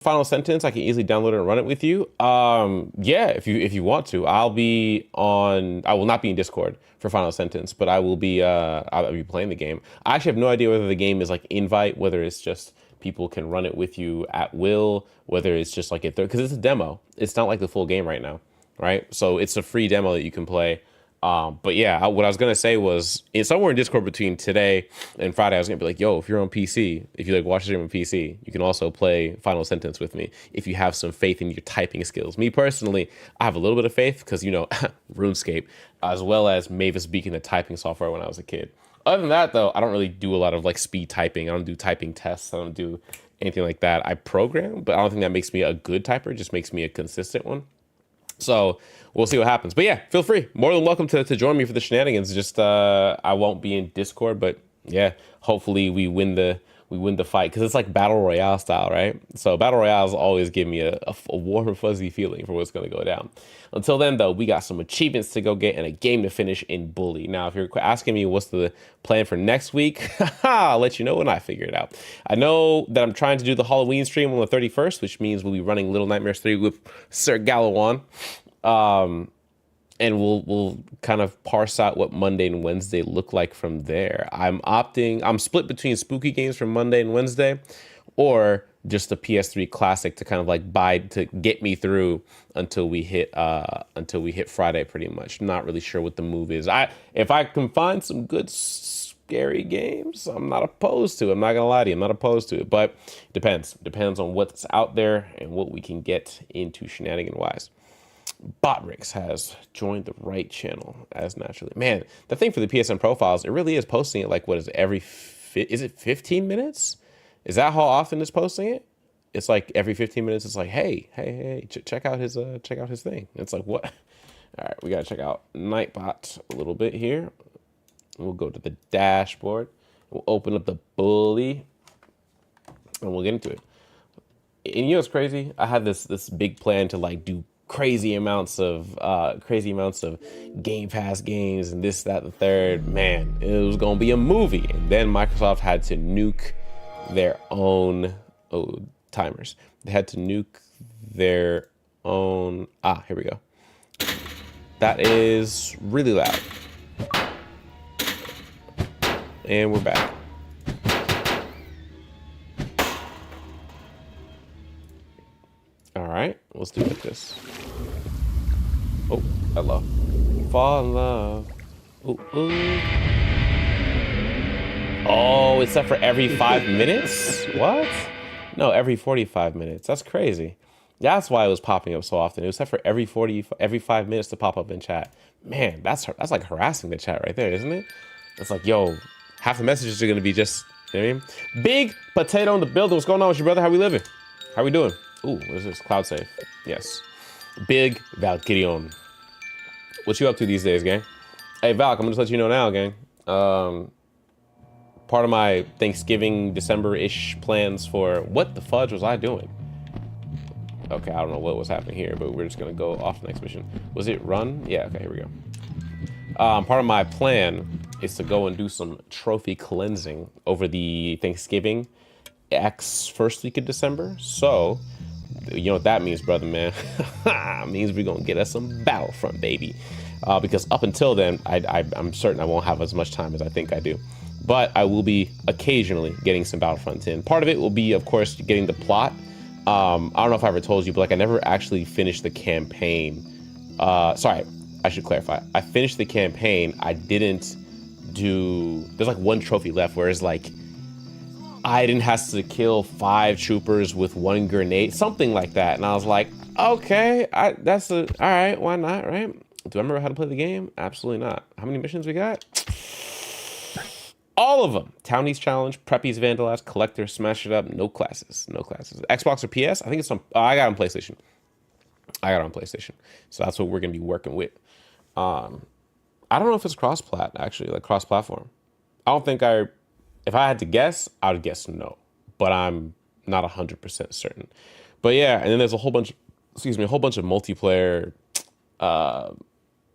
Final Sentence, I can easily download it and run it with you. Yeah, if you want to, I will not be in Discord for Final Sentence, but I'll be playing the game. I actually have no idea whether the game is like invite, whether it's just people can run it with you at will, whether it's just like because it's a demo. It's not like the full game right now, right? So it's a free demo that you can play. But yeah, what I was gonna say was somewhere in Discord between today and Friday, I was gonna be like, "Yo, if you're on PC, if you like watch the stream on PC, you can also play Final Sentence with me if you have some faith in your typing skills." Me personally, I have a little bit of faith because RuneScape, as well as Mavis Beacon, the typing software when I was a kid. Other than that, though, I don't really do a lot of like speed typing. I don't do typing tests. I don't do anything like that. I program, but I don't think that makes me a good typer. It just makes me a consistent one. So we'll see what happens. But yeah, feel free. More than welcome to join me for the shenanigans. Just I won't be in Discord, but yeah, hopefully we win the fight because it's like battle royale style, right? So battle royales always give me a warm and fuzzy feeling for what's gonna go down. Until then, though, we got some achievements to go get and a game to finish in Bully. Now, if you're asking me what's the plan for next week, I'll let you know when I figure it out. I know that I'm trying to do the Halloween stream on the 31st, which means we'll be running Little Nightmares 3 with Sir Galawan. And we'll kind of parse out what Monday and Wednesday look like from there. I'm split between spooky games from Monday and Wednesday, or just a PS3 classic to kind of like buy to get me through until we hit Friday pretty much. Not really sure what the move is. If I can find some good scary games, I'm not opposed to it. I'm not gonna lie to you, I'm not opposed to it, but depends on what's out there and what we can get into shenanigan wise. Botrix has joined the right channel as naturally. Man, the thing for the PSN profiles, it really is posting it like what is it, is it 15 minutes? Is that how often it's posting it? It's like every 15 minutes. It's like, hey, check out his thing. It's like what? All right, we gotta check out Nightbot a little bit here. We'll go to the dashboard. We'll open up the Bully, and we'll get into it. And you know what's crazy? I had this big plan to like do crazy amounts of Game Pass games and this, that, the third. Man, it was gonna be a movie. And then Microsoft had to nuke their own timers. They had to nuke their own. Here we go. That is really loud. And we're back. All right, let's do it like this. Oh, hello. Fall in love. Ooh, ooh. Oh, it's set for every 5 minutes? What? No, every 45 minutes. That's crazy. That's why it was popping up so often. It was set for every 5 minutes to pop up in chat. Man, that's like harassing the chat right there, isn't it? It's like, yo, half the messages are gonna be just, you know what I mean? Big Potato in the building. What's going on with you, brother? How we living? How we doing? Ooh, what is this? Cloud save. Yes. Big Valkyrion. What you up to these days, gang? Hey, Valk, I'm gonna just let you know now, gang. Part of my Thanksgiving, December-ish plans for... What the fudge was I doing? Okay, I don't know what was happening here, but we're just gonna go off the next mission. Was it run? Yeah, okay, here we go. Part of my plan is to go and do some trophy cleansing over the Thanksgiving first week of December. So, you know what that means, brother, man. It means we're gonna get us some Battlefront, baby. Because up until then, I'm certain I won't have as much time as I think I do. But I will be occasionally getting some Battlefront in. Part of it will be, of course, getting the plot. I don't know if I ever told you, but like I never actually finished the campaign. Sorry, I should clarify. I finished the campaign. I didn't do... There's like one trophy left, whereas like Aiden has to kill 5 troopers with 1 grenade, something like that. And I was like, okay, all right, why not, right? Do I remember how to play the game? Absolutely not. How many missions we got? All of them. Townies Challenge, Preppies Vandalize, Collector, Smash It Up, no classes. Xbox or PS? I think it's on, I got it on PlayStation. So that's what we're going to be working with. I don't know if it's cross-plat, actually, like cross-platform. I don't think if I had to guess, I would guess no, but I'm not 100% certain. But yeah, and then there's a whole bunch of multiplayer,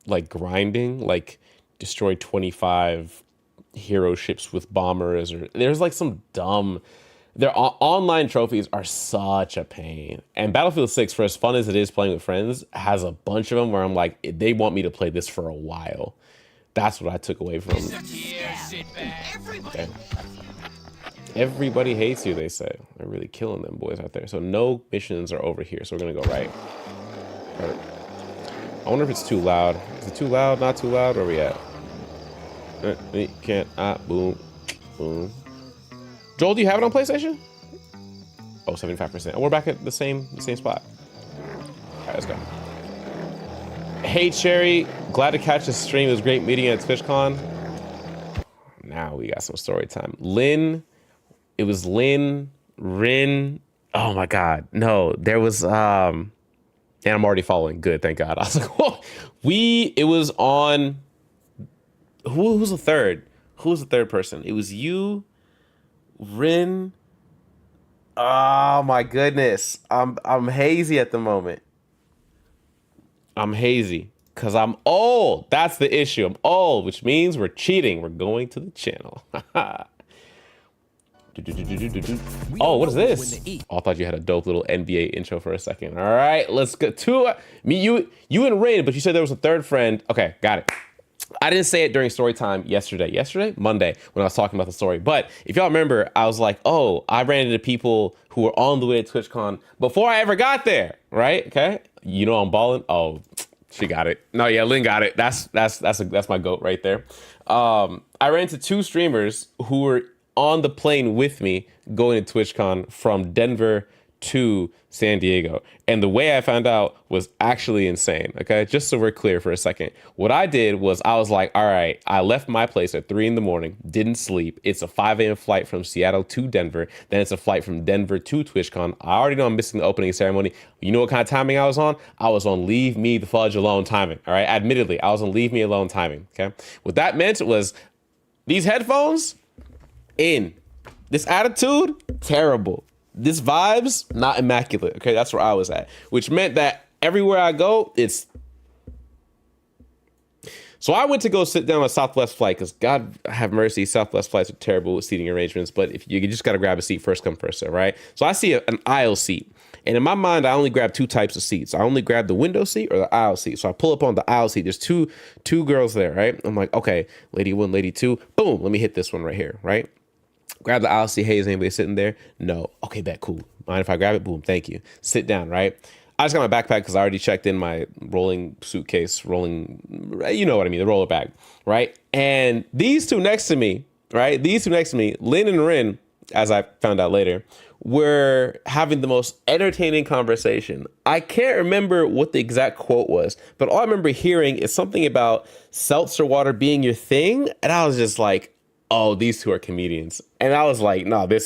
like grinding, like destroy 25 hero ships with bombers, or there's like some dumb, Their online trophies are such a pain. And Battlefield 6, for as fun as it is playing with friends, has a bunch of them where I'm like, they want me to play this for a while. That's what I took away from okay. Everybody hates you, they say. They're really killing them boys out there. So no missions are over here. So we're going to go right. I wonder if it's too loud. Is it too loud? Not too loud? Where are we at? We can't. Boom. Boom. Joel, do you have it on PlayStation? Oh, 75%. And we're back at the same spot. All right, let's go. Hey, Cherry. Glad to catch the stream. It was great meeting at TwitchCon. Now we got some story time. Lynn. It was Lynn. Rin. Oh, my God. No, there was... And I'm already following. Good, thank God. I was like, whoa. It was on... Who's the third? Who was the third person? It was you... Rin. Oh my goodness. I'm hazy at the moment. I'm hazy because I'm old. That's the issue. I'm old, which means we're cheating. We're going to the channel. Oh, what is this? Oh, I thought you had a dope little NBA intro for a second. All right, let's go to me. You and Rin, but you said there was a third friend. Okay, got it. I didn't say it during story time yesterday, Monday, when I was talking about the story. But if y'all remember, I was like, oh, I ran into people who were on the way to TwitchCon before I ever got there, right? Okay. You know I'm balling. Oh, she got it. No, yeah, Lynn got it. That's my goat right there. I ran into two streamers who were on the plane with me going to TwitchCon from Denver to San Diego. And the way I found out was actually insane. Okay, just so we're clear for a second. What I did was I was like, all right, I left my place at 3 a.m, didn't sleep. It's a 5 a.m. flight from Seattle to Denver. Then it's a flight from Denver to TwitchCon. I already know I'm missing the opening ceremony. You know what kind of timing I was on? I was on leave me the fudge alone timing. All right, admittedly, I was on leave me alone timing. Okay, what that meant was these headphones in, this attitude, terrible. This vibes, not immaculate. Okay, that's where I was at, which meant that everywhere I go, it's. So I went to go sit down on a Southwest flight because God have mercy, Southwest flights are terrible with seating arrangements. But if you just got to grab a seat, first come, first serve, right? So I see an aisle seat. And in my mind, I only grab two types of seats. I only grab the window seat or the aisle seat. So I pull up on the aisle seat. There's two girls there, right? I'm like, okay, lady one, lady two. Boom, let me hit this one right here, right? Grab the aisle seat. Hey, is anybody sitting there? No. Okay, bet, cool. Mind if I grab it? Boom, thank you. Sit down, right? I just got my backpack because I already checked in my rolling suitcase, you know what I mean, the roller bag, right? And these two next to me, right? Lynn and Rin, as I found out later, were having the most entertaining conversation. I can't remember what the exact quote was, but all I remember hearing is something about seltzer water being your thing. And I was just like, oh, these two are comedians. And I was like, no, I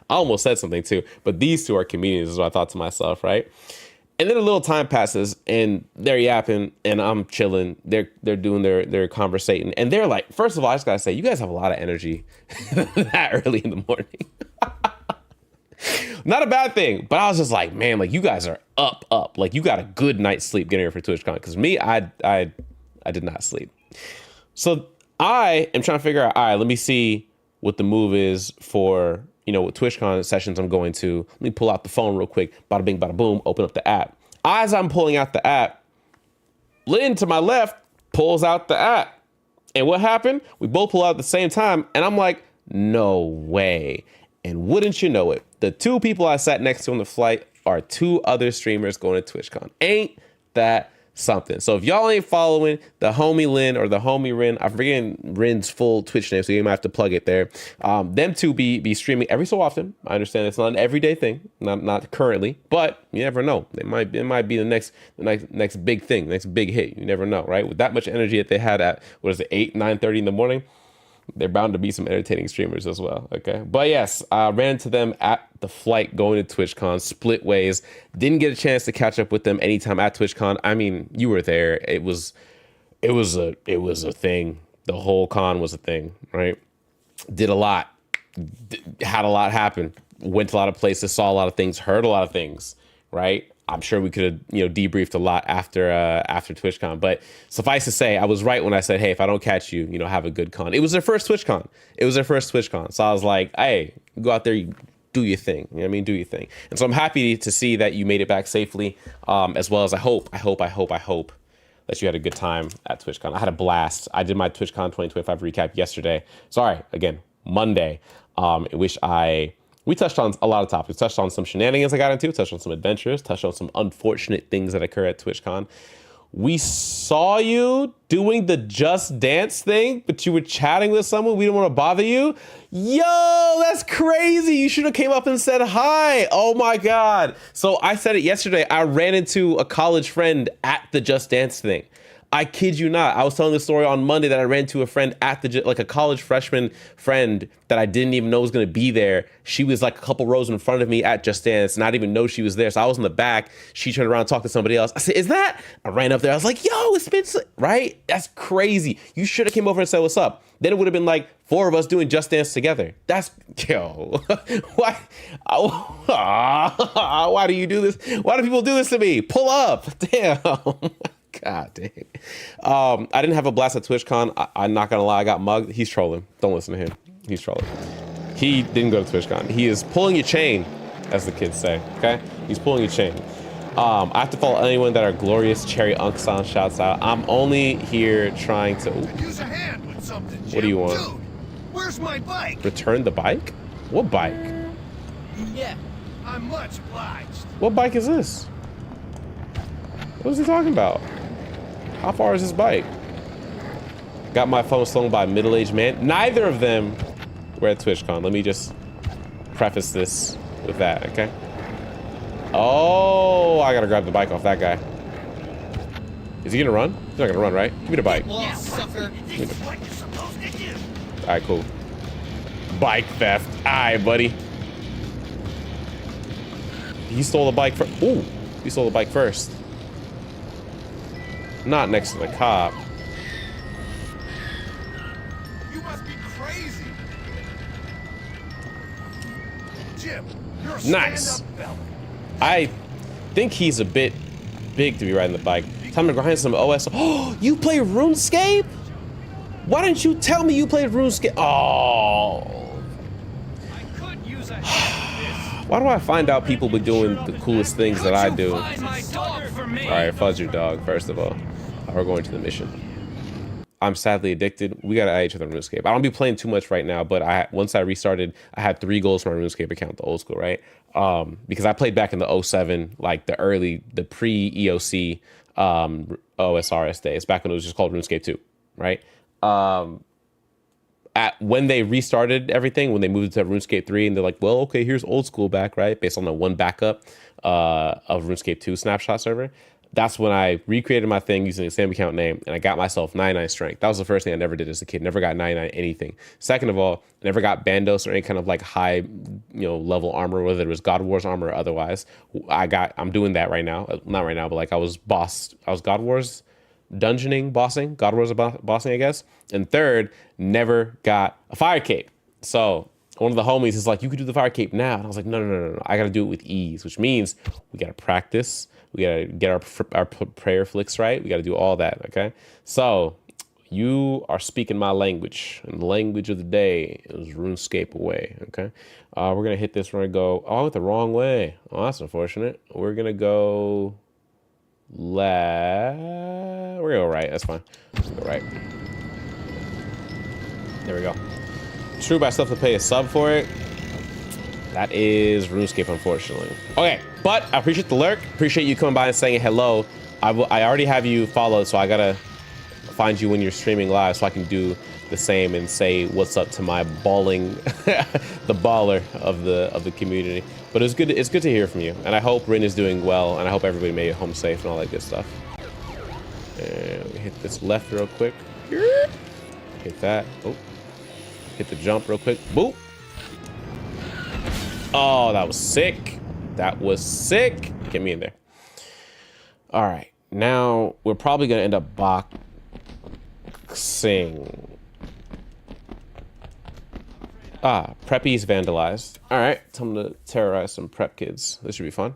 almost said something too, but these two are comedians is what I thought to myself, right? And then a little time passes and they're yapping and I'm chilling. They're doing their conversating. And they're like, first of all, I just gotta say, you guys have a lot of energy that early in the morning. Not a bad thing, but I was just like, man, like you guys are up. Like you got a good night's sleep getting here for TwitchCon. Because me, I did not sleep. So I am trying to figure out, all right, let me see what the move is for, what TwitchCon sessions I'm going to. Let me pull out the phone real quick. Bada bing, bada boom, open up the app. As I'm pulling out the app, Lynn to my left pulls out the app. And what happened? We both pull out at the same time. And I'm like, no way. And wouldn't you know it, the two people I sat next to on the flight are two other streamers going to TwitchCon. Ain't that something? So if y'all ain't following the homie Lynn or the homie Rin, I'm forgetting Rin's full Twitch name, so you might have to plug it there. Them two be streaming every so often. I understand it's not an everyday thing, not currently, but you never know. It might be the next big thing, next big hit. You never know, right? With that much energy that they had at 8-9:30 in the morning, they're bound to be some entertaining streamers as well. Okay, but yes, I ran into them at the flight going to TwitchCon, split ways. Didn't get a chance to catch up with them anytime at TwitchCon. I mean, you were there. It was a thing. The whole con was a thing, right? Did a lot, had a lot happen. Went to a lot of places, saw a lot of things, heard a lot of things, right? I'm sure we could have, debriefed a lot after TwitchCon, but suffice to say, I was right when I said, hey, if I don't catch you, have a good con. It was their first TwitchCon. So I was like, hey, go out there, you do your thing. You know what I mean? Do your thing. And so I'm happy to see that you made it back safely, as well as I hope that you had a good time at TwitchCon. I had a blast. I did my TwitchCon 2025 recap yesterday. Sorry, again, Monday. We touched on a lot of topics. Touched on some shenanigans I got into, touched on some adventures, touched on some unfortunate things that occur at TwitchCon. We saw you doing the Just Dance thing, but you were chatting with someone. We didn't want to bother you. Yo, that's crazy. You should have came up and said hi. Oh my God. So I said it yesterday. I ran into a college friend at the Just Dance thing. I kid you not. I was telling the story on Monday that I ran to a friend at like a college freshman friend that I didn't even know was going to be there. She was like a couple rows in front of me at Just Dance, and I didn't even know she was there. So I was in the back. She turned around and talked to somebody else. I said, is that? I ran up there. I was like, yo, it's been, right? That's crazy. You should have came over and said, what's up? Then it would have been like 4 of us doing Just Dance together. That's, yo, why? Why do you do this? Why do people do this to me? Pull up. Damn. God dang. I didn't have a blast at TwitchCon. I'm not gonna lie, I got mugged. He's trolling. Don't listen to him. He's trolling. He didn't go to TwitchCon. He is pulling your chain, as the kids say. Okay? He's pulling your chain. I have to follow anyone that are glorious cherry Unksan shouts out. I'm only here trying to. Use a hand with something, Jim. What do you want? Dude, where's my bike? Return the bike? What bike? Yeah, I'm much obliged. What bike is this? What is he talking about? How far is his bike? Got my phone stolen by a middle-aged man. Neither of them were at TwitchCon. Let me just preface this with that, okay? Oh, I gotta grab the bike off that guy. Is he gonna run? He's not gonna run, right? Give me the bike. Yeah, sucker. This is what you're supposed to do. All right, cool. Bike theft. All right, buddy. He stole the bike first. Ooh, he stole the bike first. Not next to the cop. You must be crazy. Jim, you're a Nice. stand-up fella. I think he's a bit big to be riding the bike. Time to grind some OS. Oh, you play RuneScape? Why didn't you tell me you played RuneScape? Oh. I could use a hand Why do I find out people be doing the coolest things that I do? Find my dog for me. All right, fudge your dog, first of all. We're going to the mission. I'm sadly addicted. We gotta add each other on RuneScape. I don't be playing too much right now, but once I restarted, I had 3 goals for my RuneScape account, the old school, right? Because I played back in the 07, like the pre-EOC OSRS days, back when it was just called RuneScape 2, right? When they restarted everything, when they moved to RuneScape 3, and they're like, well, okay, here's old school back, right? Based on the one backup of RuneScape 2 snapshot server. That's when I recreated my thing using the same account name, and I got myself 99 strength. That was the first thing I never did as a kid. Never got 99 anything. Second of all, never got bandos or any kind of like high, level armor, whether it was God Wars armor or otherwise. I'm doing that right now. Not right now, but like I was God Wars bossing, God Wars bossing, I guess. And third, never got a fire cape. So one of the homies is like, you could do the fire cape now. And I was like, no. I got to do it with ease, which means we got to practice. We got to get our prayer flicks right. We got to do all that, okay? So you are speaking my language, and the language of the day is RuneScape away, okay? We're going to hit this. We're going to go, I went the wrong way. Oh, that's unfortunate. We're going to go left. We're going to go right. That's fine. Go right. There we go. True, but I still have to pay a sub for it. That is RuneScape, unfortunately. Okay, but I appreciate the lurk. Appreciate you coming by and saying hello. I already have you followed, so I gotta find you when you're streaming live so I can do the same and say what's up to my balling, the baller of the community. But it's good to hear from you, and I hope Rin is doing well, and I hope everybody made it home safe and all that good stuff. And we hit this left real quick. Hit that. Oh, hit the jump real quick. Boop. Oh, that was sick. That was sick. Get me in there. All right. Now, we're probably going to end up boxing. Preppy's vandalized. All right. Time to terrorize some prep kids. This should be fun.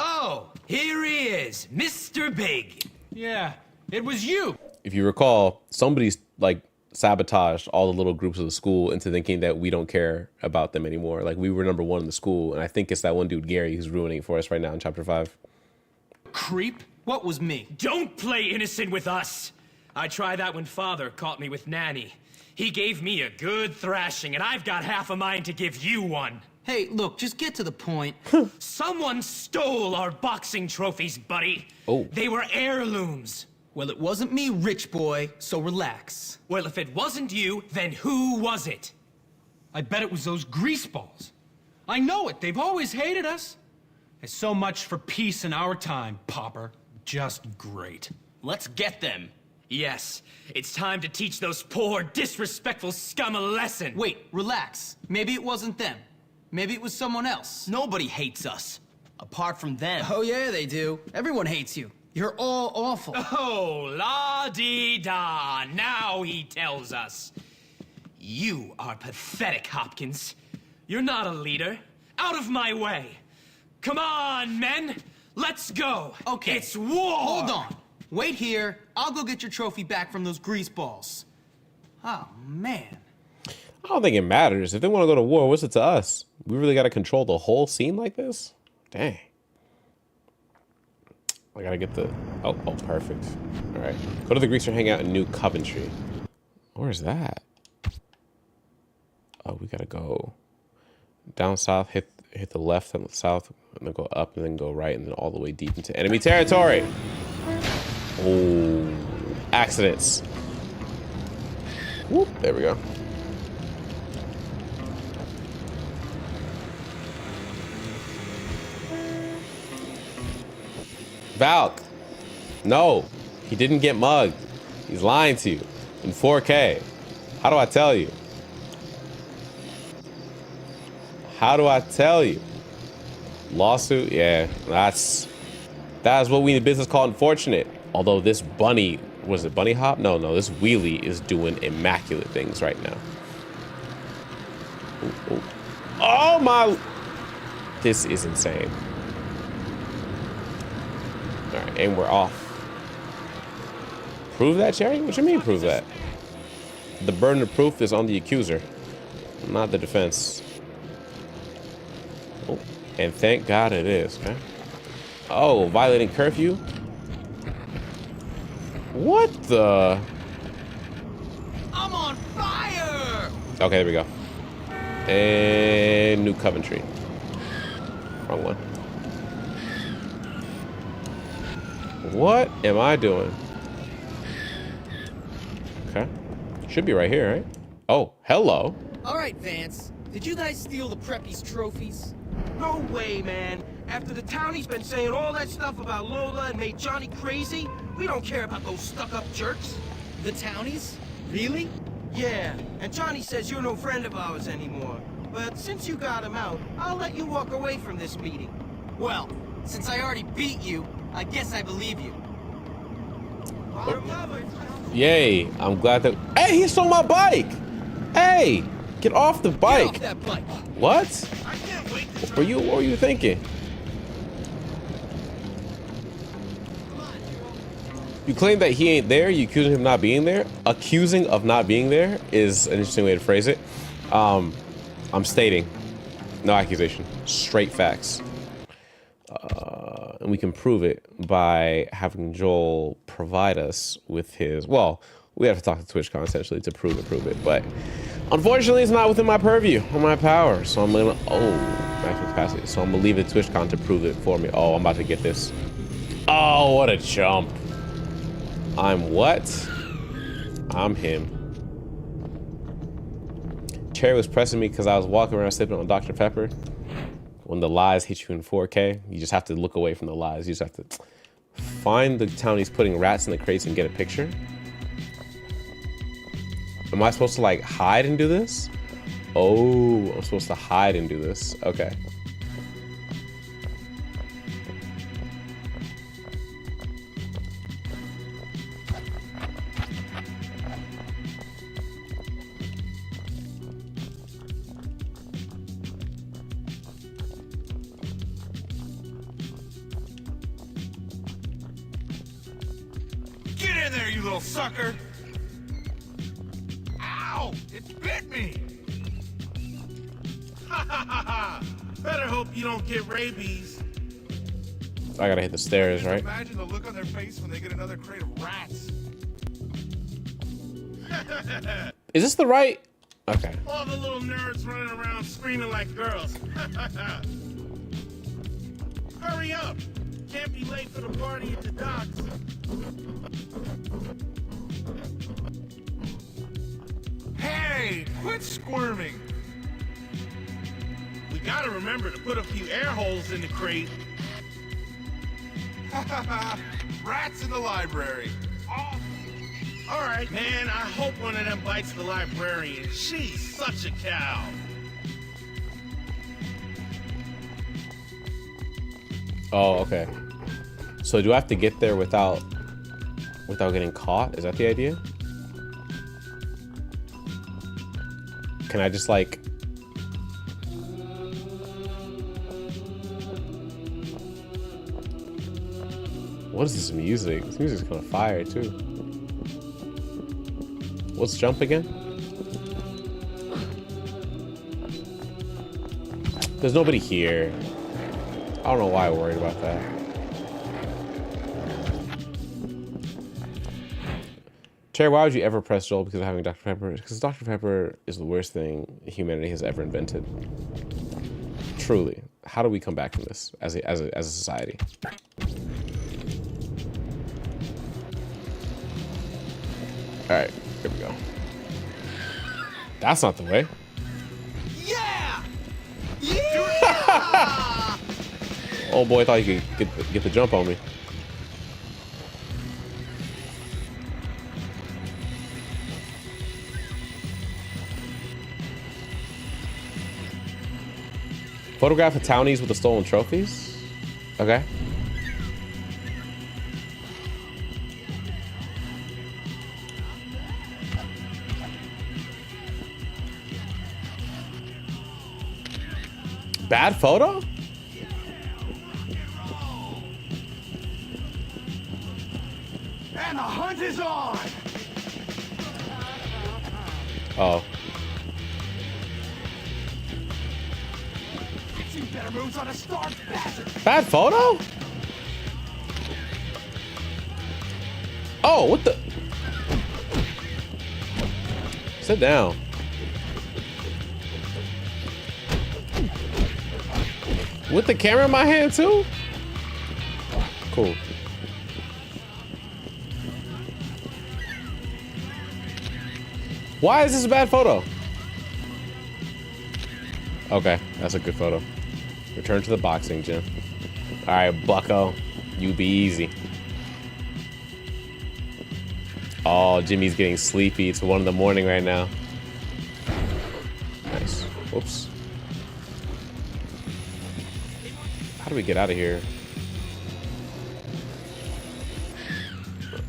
Oh, here he is, Mr. Big. Yeah, it was you. If you recall, somebody's, like, sabotaged all the little groups of the school into thinking that we don't care about them anymore. Like we were number one in the school, and I think it's that one dude Gary who's ruining it for us right now in chapter 5. Creep? What was me? Don't play innocent with us! I tried that when Father caught me with Nanny. He gave me a good thrashing, and I've got half a mind to give you one. Hey, look, just get to the point. Someone stole our boxing trophies, buddy. Oh. They were heirlooms. Well, it wasn't me, rich boy, so relax. Well, if it wasn't you, then who was it? I bet it was those greaseballs. I know it. They've always hated us. There's so much for peace in our time, Popper. Just great. Let's get them. Yes, it's time to teach those poor, disrespectful scum a lesson. Wait, relax. Maybe it wasn't them. Maybe it was someone else. Nobody hates us, apart from them. Oh, yeah, they do. Everyone hates you. You're all awful. Oh, la-dee-da. Now he tells us. You are pathetic, Hopkins. You're not a leader. Out of my way. Come on, men. Let's go. Okay. It's war. Hold on. Wait here. I'll go get your trophy back from those greaseballs. Oh, man. I don't think it matters. If they want to go to war, what's it to us? We really got to control the whole scene like this? Dang. I got to get the... Oh, perfect. All right. Go to the Greaser Hangout in New Coventry. Where's that? Oh, we got to go down south, hit the left and the south, and then go up and then go right and then all the way deep into enemy territory. Oh, accidents. Whoop, there we go. Valk, no, he didn't get mugged. He's lying to you in 4K. How do I tell you? How do I tell you? Lawsuit? Yeah, that's what we in the business call unfortunate. Although this bunny, was it bunny hop? No, this wheelie is doing immaculate things right now. Ooh, ooh. Oh my, this is insane. All right, and we're off. Prove that, Cherry? What you mean prove that? The burden of proof is on the accuser, not the defense. Oh, and thank God it is, okay? Oh, violating curfew? What the? I'm on fire! Okay, there we go. And New Coventry. Wrong one. What am I doing? Okay. Should be right here, right? Oh, hello. All right, Vance. Did you guys steal the Preppies trophies? No way, man. After the townie's been saying all that stuff about Lola and made Johnny crazy, we don't care about those stuck-up jerks. The townies? Really? Yeah, and Johnny says you're no friend of ours anymore. But since you got him out, I'll let you walk away from this meeting. Well, since I already beat you, I guess I believe you. Yay, I'm glad that... Hey, he stole my bike! Hey, get off the bike! Get off that bike! What? I can't wait to What were you thinking? You claim that he ain't there, you accuse him of not being there. Accusing of not being there is an interesting way to phrase it. I'm stating, no accusation, straight facts. And we can prove it by having Joel provide us with his, well, we have to talk to TwitchCon essentially to prove it, but unfortunately it's not within my purview or my power, so I'm gonna, maximum capacity, so I'm gonna leave it to TwitchCon to prove it for me. Oh, I'm about to get this. Oh, what a chump. I'm what? I'm him. Cherry was pressing me because I was walking around sipping on Dr. Pepper. When the lies hit you in 4K, you just have to look away from the lies. You just have to find the townies putting rats in the crates and get a picture. Am I supposed to like hide and do this? Oh, I'm supposed to hide and do this. Okay. Get in there, you little sucker! It's bit me! Ha ha ha ha! Better hope you don't get rabies. I gotta hit the stairs, right? Imagine the look on their face when they get another crate of rats. Is this the right? Okay. All the little nerds running around screaming like girls. Hurry up! Can't be late for the party at the docks. Hey, quit squirming. We gotta remember to put a few air holes in the crate. Rats in the library. Oh. All right, man, I hope one of them bites the librarian. She's such a cow. Oh, okay. So do I have to get there without getting caught? Is that the idea? Can I just like... What is this music? This music's kind of fire too. Let's jump again. There's nobody here. I don't know why I'm worried about that. Terry, why would you ever press Joel because of having Dr. Pepper? Because Dr. Pepper is the worst thing humanity has ever invented. Truly. How do we come back from this as a society? All right, here we go. That's not the way. Yeah! Yeah! Oh boy, I thought you could get the jump on me. Photograph of townies with the stolen trophies? Okay. Bad photo? And the hunt is on! Oh. See better moves on a starved bastard! Bad photo? Oh, what the? Sit down. With the camera in my hand too? Cool. Why is this a bad photo? Okay, that's a good photo. Return to the boxing gym. All right, bucko, you be easy. Oh, Jimmy's getting sleepy. It's 1 in the morning right now. Nice. Whoops. How do we get out of here?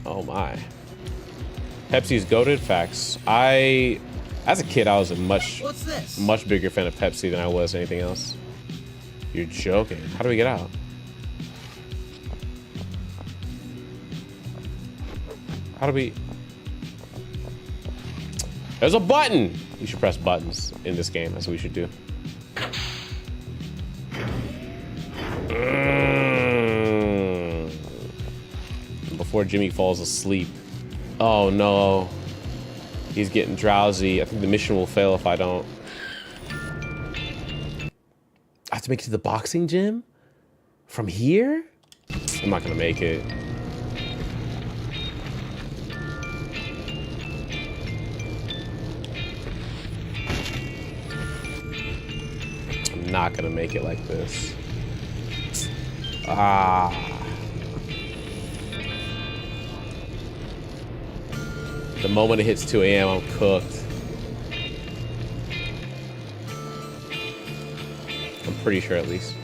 Oh my. Pepsi's goated. Facts. As a kid, I was a much bigger fan of Pepsi than I was anything else. You're joking. How do we get out? How do we... There's a button! You should press buttons in this game. That's what we should do. Before Jimmy falls asleep. Oh no. He's getting drowsy. I think the mission will fail if I don't. I have to make it to the boxing gym? From here? I'm not gonna make it. I'm not gonna make it like this. Ah. The moment it hits 2 a.m., I'm cooked. I'm pretty sure, at least.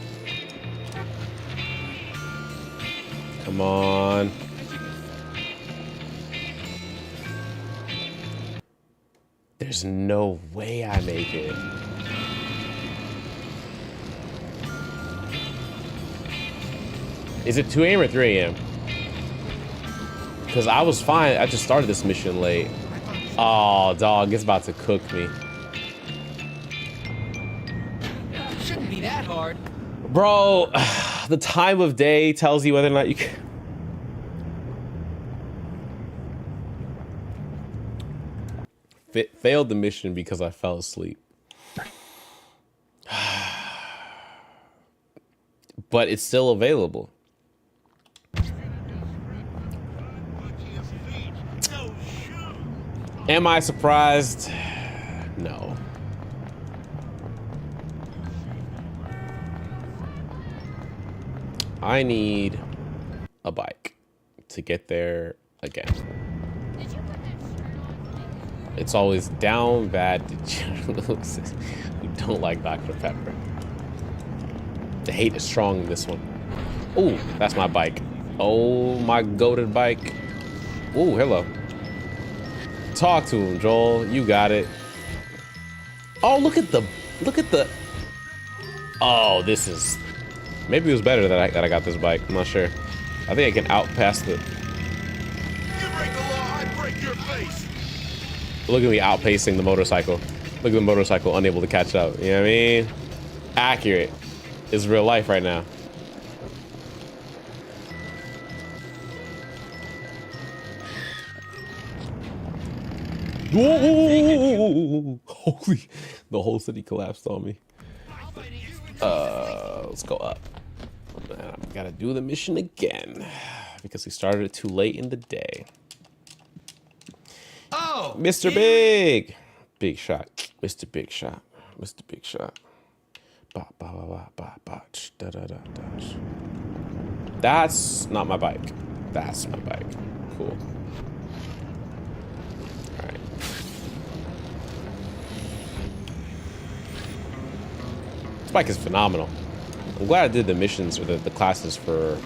Come on. There's no way I make it. Is it 2 a.m. or 3 a.m.? Because I was fine. I just started this mission late. I thought it was Oh, dog, it's about to cook me. Shouldn't be that hard. Bro, the time of day tells you whether or not you can. Failed the mission because I fell asleep. But it's still available. Am I surprised? No. I need a bike to get there again. It's always down bad degenerates who don't like Dr. Pepper. The hate is strong in this one. Ooh, that's my bike. Oh, my goated bike. Ooh, hello. Talk to him, Joel. You got it. Oh, look at the. Oh, this is. Maybe it was better that I got this bike. I'm not sure. I think I can outpass the. You break the law, I break your face. Look at me outpacing the motorcycle. Look at the motorcycle unable to catch up. You know what I mean? Accurate. It's real life right now. Whoa! Holy, the whole city collapsed on me. Let's go up. And I gotta do the mission again because we started it too late in the day. Oh, Mr. Big! Big shot. Mr. Big shot. Mr. Big shot. Ba, ba, ba, ba, ba, ba, da, da, da, da. That's not my bike. That's my bike. Cool. Alright. This bike is phenomenal. I'm glad I did the missions or the classes for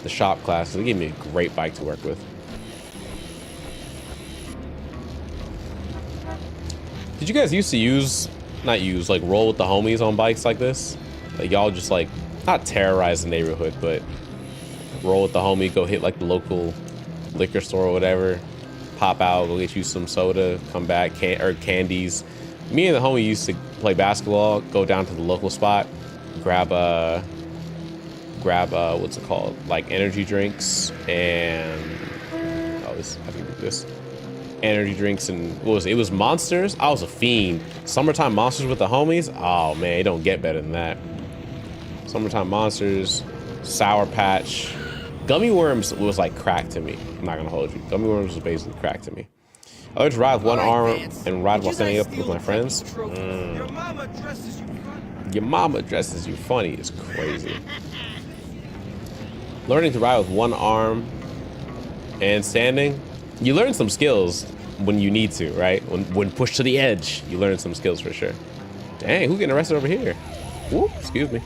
the shop classes. They gave me a great bike to work with. Did you guys used to like roll with the homies on bikes like this? Like y'all just like, not terrorize the neighborhood, but roll with the homie, go hit like the local liquor store or whatever, pop out, go get you some soda, come back, candies. Me and the homie used to play basketball, go down to the local spot, grab what's it called? Like energy drinks and, I can do this. Energy drinks and what was it? It was Monsters. I was a fiend. Summertime Monsters with the homies. Oh man, it don't get better than that. Summertime Monsters, Sour Patch, Gummy Worms was like crack to me. I'm not gonna hold you. Gummy Worms was basically crack to me. I would ride with one arm and ride while standing up with my friends. Your mama dresses you funny. Your mama dresses you funny is crazy. Learning to ride with one arm and standing. You learn some skills when you need to, right? When pushed to the edge, you learn some skills for sure. Dang, who's getting arrested over here? Whoop, excuse me.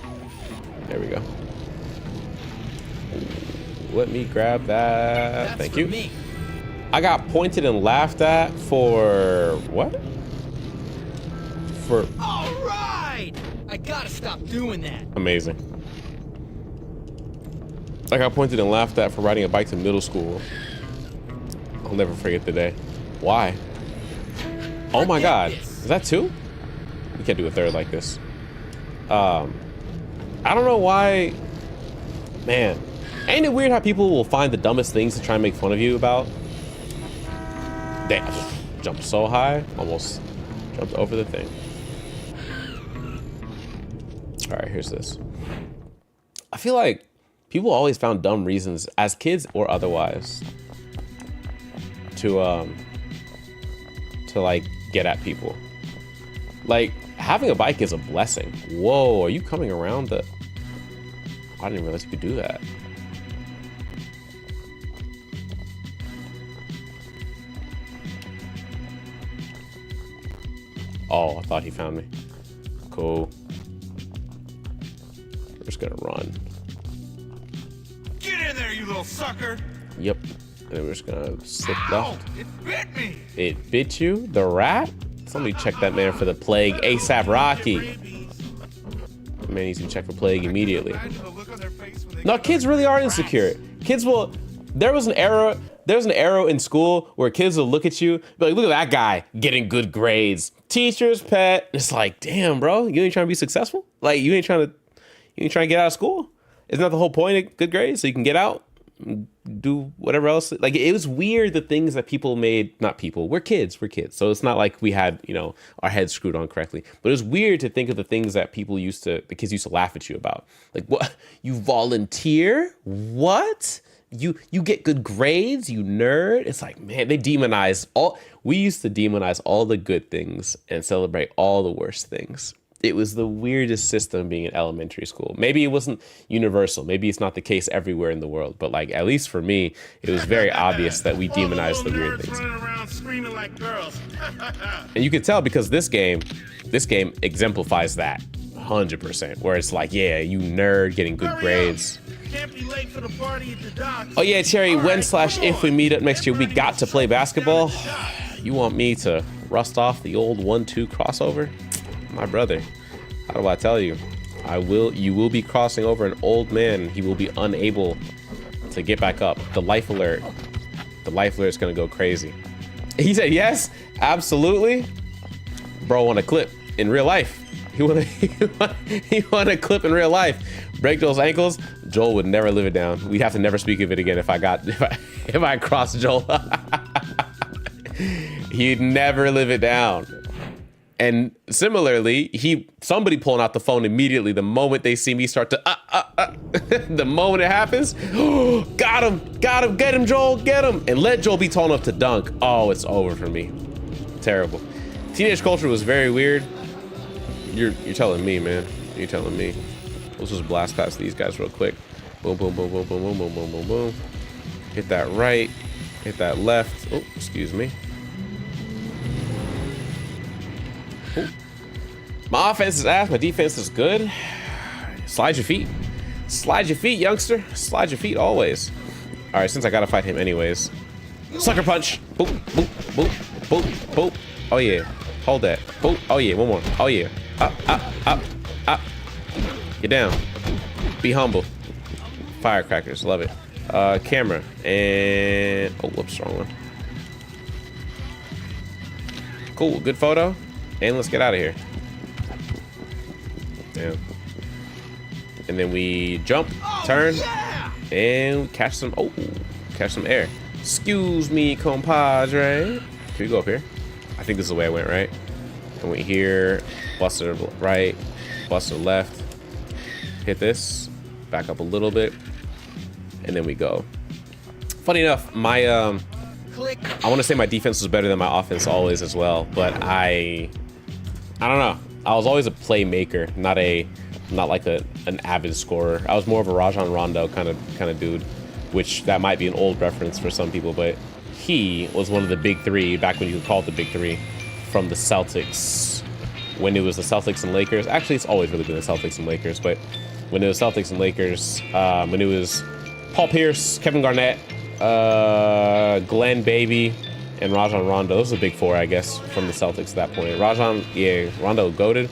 There we go. Let me grab that. That's Thank for you. me. I got pointed and laughed at for what? For All right! I gotta stop doing that. amazing. I got pointed and laughed at for riding a bike to middle school. I'll never forget the day. Why? Oh my God. Is that two? We can't do a third like this. I don't know why. Man, ain't it weird how people will find the dumbest things to try and make fun of you about? Damn, jumped so high, almost jumped over the thing. All right, here's this. I feel like people always found dumb reasons as kids or otherwise to like get at people. Like having a bike is a blessing. Whoa, are you coming around the? I didn't realize you could do that. Oh, I thought he found me. Cool. We're just gonna run. Get in there, you little sucker. Yep. And then we're just gonna slip Ow, left. it bit me. It bit you? The rat? Somebody check that man for the plague. ASAP Rocky. Man needs to check for plague immediately. Imagine the look on their face when they No, get kids out really of are rats. insecure. Kids will. There was an era there's an era in school where kids will look at you, be like, look at that guy getting good grades. Teacher's pet. It's like, damn, bro, you ain't trying to be successful? Like, you ain't trying to get out of school? Isn't that the whole point of good grades? So you can get out, do whatever else. Like, it was weird, the things that people made. Not people, we're kids. So it's not like we had, our heads screwed on correctly. But it was weird to think of the things that the kids used to laugh at you about. Like, what? You volunteer? What? You get good grades, you nerd? It's like, man, we used to demonize all the good things and celebrate all the worst things. It was the weirdest system being in elementary school. Maybe it wasn't universal. Maybe it's not the case everywhere in the world. But like, at least for me, it was very obvious that we demonized the weird things. Running around screaming like girls. And you could tell because this game exemplifies that 100%. Where it's like, yeah, you nerd getting good grades. Can't be late for the party at the dock. Oh yeah, Terry, when/if we meet up next year, we got to play basketball. You want me to rust off the old 1-2 crossover? My brother, how do I tell you? You will be crossing over an old man. He will be unable to get back up. The life alert is gonna go crazy. He said yes, absolutely. Bro want a clip in real life. He want a clip in real life. Break those ankles. Joel would never live it down. We'd have to never speak of it again if I crossed Joel. He'd never live it down. And similarly, somebody pulling out the phone immediately the moment they see me start to the moment it happens. Got him, get him, Joel, get him. And let Joel be tall enough to dunk. Oh, it's over for me. Terrible. Teenage culture was very weird. You're telling me, man. You're telling me. Let's just blast past these guys real quick. Boom, boom, boom, boom, boom, boom, boom, boom, boom, boom. Hit that right. Hit that left. Oh, excuse me. Ooh. My offense is ass. My defense is good. Slide your feet. Slide your feet, youngster. Slide your feet always. All right, since I gotta fight him anyways. Sucker punch. Boop, boop, boop, boop, boop. Oh yeah. Hold that. Boop. Oh yeah. One more. Oh yeah. Up, up, up, up. Get down. Be humble. Firecrackers. Love it. Camera. And... oh, whoops. Wrong one. Cool. Good photo. And let's get out of here. Damn. And then we jump, turn, and catch some air. Excuse me, compadre. Can we go up here? I think this is the way I went, right? I went here, bust to the right, bust to the left, hit this, back up a little bit, and then we go. Funny enough, my I want to say my defense was better than my offense always as well, but I don't know. I was always a playmaker, not like an avid scorer. I was more of a Rajon Rondo kind of dude, which that might be an old reference for some people, but he was one of the big three back when you could call it the big three from the Celtics. When it was the Celtics and Lakers, actually it's always really been the Celtics and Lakers, but when it was Celtics and Lakers, when it was Paul Pierce, Kevin Garnett, Glenn Baby, and Rajon Rondo. Those are the big four, I guess, from the Celtics at that point. Rondo goated.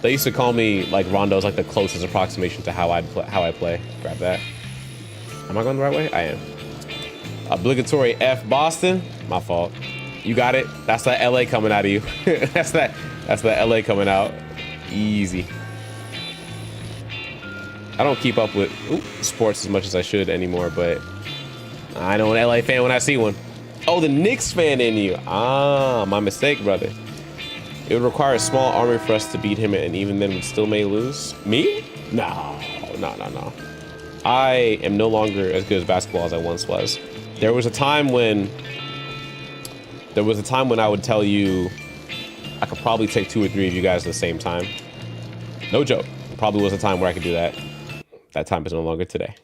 They used to call me like Rondo's like the closest approximation to how I play. Grab that. Am I going the right way? I am. Obligatory F Boston. My fault. You got it. That's that LA coming out of you. That's that LA coming out. Easy. I don't keep up with sports as much as I should anymore, but I know an LA fan when I see one. Oh, the Knicks fan in you. Ah, my mistake, brother. It would require a small army for us to beat him, and even then we still may lose. Me? No. I am no longer as good as basketball as I once was. There was a time when I would tell you I could probably take 2 or 3 of you guys at the same time. No joke. Probably was a time where I could do that. That time is no longer today.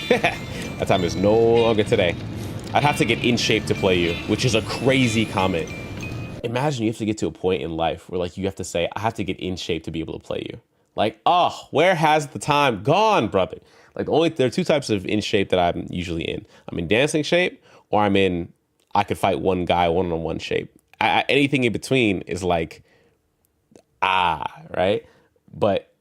That time is no longer today. I'd have to get in shape to play you, which is a crazy comment. Imagine you have to get to a point in life where like you have to say, I have to get in shape to be able to play you. Like, oh, where has the time gone, brother? Like there are 2 types of in shape that I'm usually in. I'm in dancing shape, or I'm in I could fight one guy one-on-one shape. Anything in between is like, right? But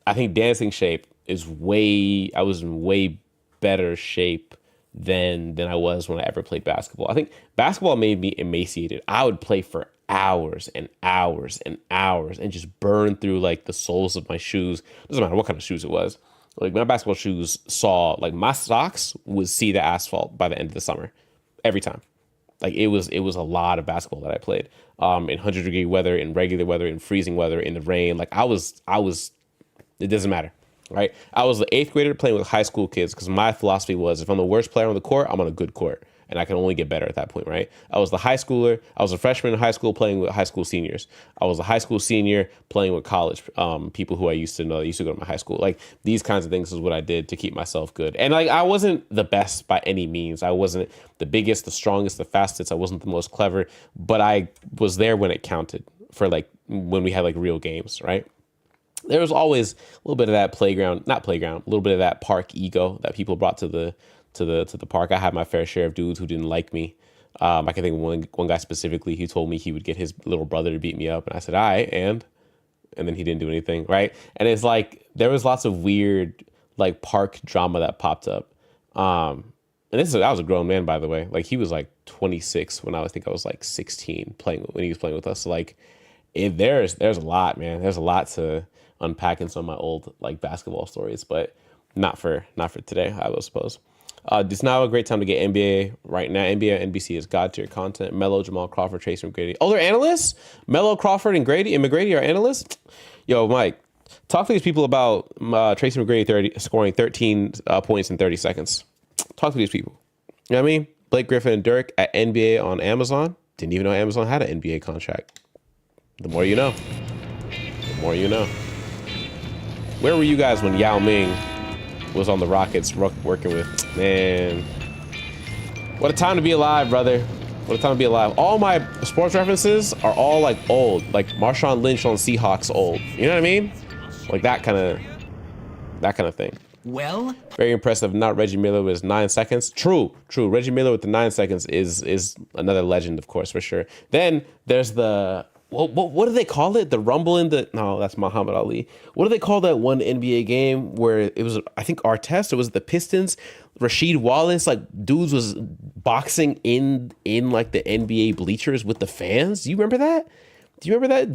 I think dancing shape is I was in way better shape than I was when I ever played basketball. I think basketball made me emaciated. I would play for hours and hours and hours and just burn through like the soles of my shoes. Doesn't matter what kind of shoes it was. Like my basketball shoes saw, like my socks would see the asphalt by the end of the summer every time. Like it was a lot of basketball that I played in 100-degree weather, in regular weather, in freezing weather, in the rain. Like I was, it doesn't matter, right? I was the 8th grader playing with high school kids because my philosophy was if I'm the worst player on the court, I'm on a good court. And I can only get better at that point, right? I was the high schooler. I was a freshman in high school playing with high school seniors. I was a high school senior playing with college people who I used to know, used to go to my high school. Like these kinds of things is what I did to keep myself good. And like I wasn't the best by any means. I wasn't the biggest, the strongest, the fastest. I wasn't the most clever, but I was there when it counted for like when we had like real games, right? There was always a little bit of that a little bit of that park ego that people brought to the park. I had my fair share of dudes who didn't like me. I can think of one guy specifically. He told me he would get his little brother to beat me up, and I said, "All right," and then he didn't do anything, right? And it's like there was lots of weird like park drama that popped up. And I was a grown man, by the way. Like he was like 26 when I think I was like 16 when he was playing with us. So like there's a lot, man. There's a lot to unpack in some of my old like basketball stories, but not for today, I will suppose. It's now a great time to get NBA right now. NBA and NBC is god tier content. Melo, Jamal Crawford, Tracy McGrady. Oh, they're analysts? Melo, Crawford, and McGrady are analysts? Yo, Mike, talk to these people about Tracy McGrady scoring 13 points in 30 seconds. Talk to these people. You know what I mean? Blake Griffin and Dirk at NBA on Amazon. Didn't even know Amazon had an NBA contract. The more you know. The more you know. Where were you guys when Yao Ming was on the Rockets working with? Man, what a time to be alive, brother. What a time to be alive. All my sports references are all like old, like Marshawn Lynch on Seahawks old. You know what I mean? Like that kind of thing. Well, very impressive. Not Reggie Miller with 9 seconds. True. Reggie Miller with the 9 seconds is another legend, of course, for sure. Then there's the what do they call it? The rumble in the that's Muhammad Ali. What do they call that one NBA game where it was, I think Artest, or was it the Pistons? Rasheed Wallace, like dudes was boxing in like the NBA bleachers with the fans. Do you remember that?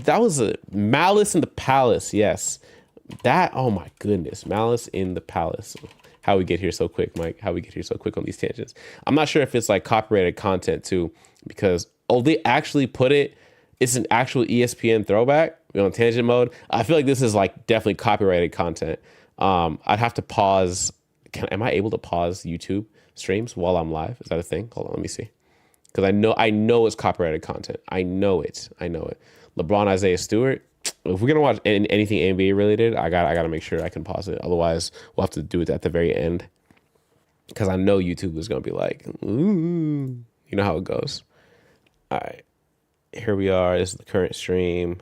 That was a Malice in the Palace. Yes. That, oh my goodness, Malice in the Palace. How we get here so quick, Mike? How we get here so quick on these tangents? I'm not sure if it's like copyrighted content too, because they actually put it. It's an actual ESPN throwback. We're on tangent mode. I feel like this is like definitely copyrighted content. I'd have to pause. Am I able to pause YouTube streams while I'm live? Is that a thing? Hold on, let me see. Because I know it's copyrighted content. I know it. LeBron, Isaiah Stewart. If we're gonna watch anything NBA related, I gotta make sure I can pause it. Otherwise, we'll have to do it at the very end. Because I know YouTube is gonna be like, ooh, you know how it goes. All right. Here we are. This is the current stream.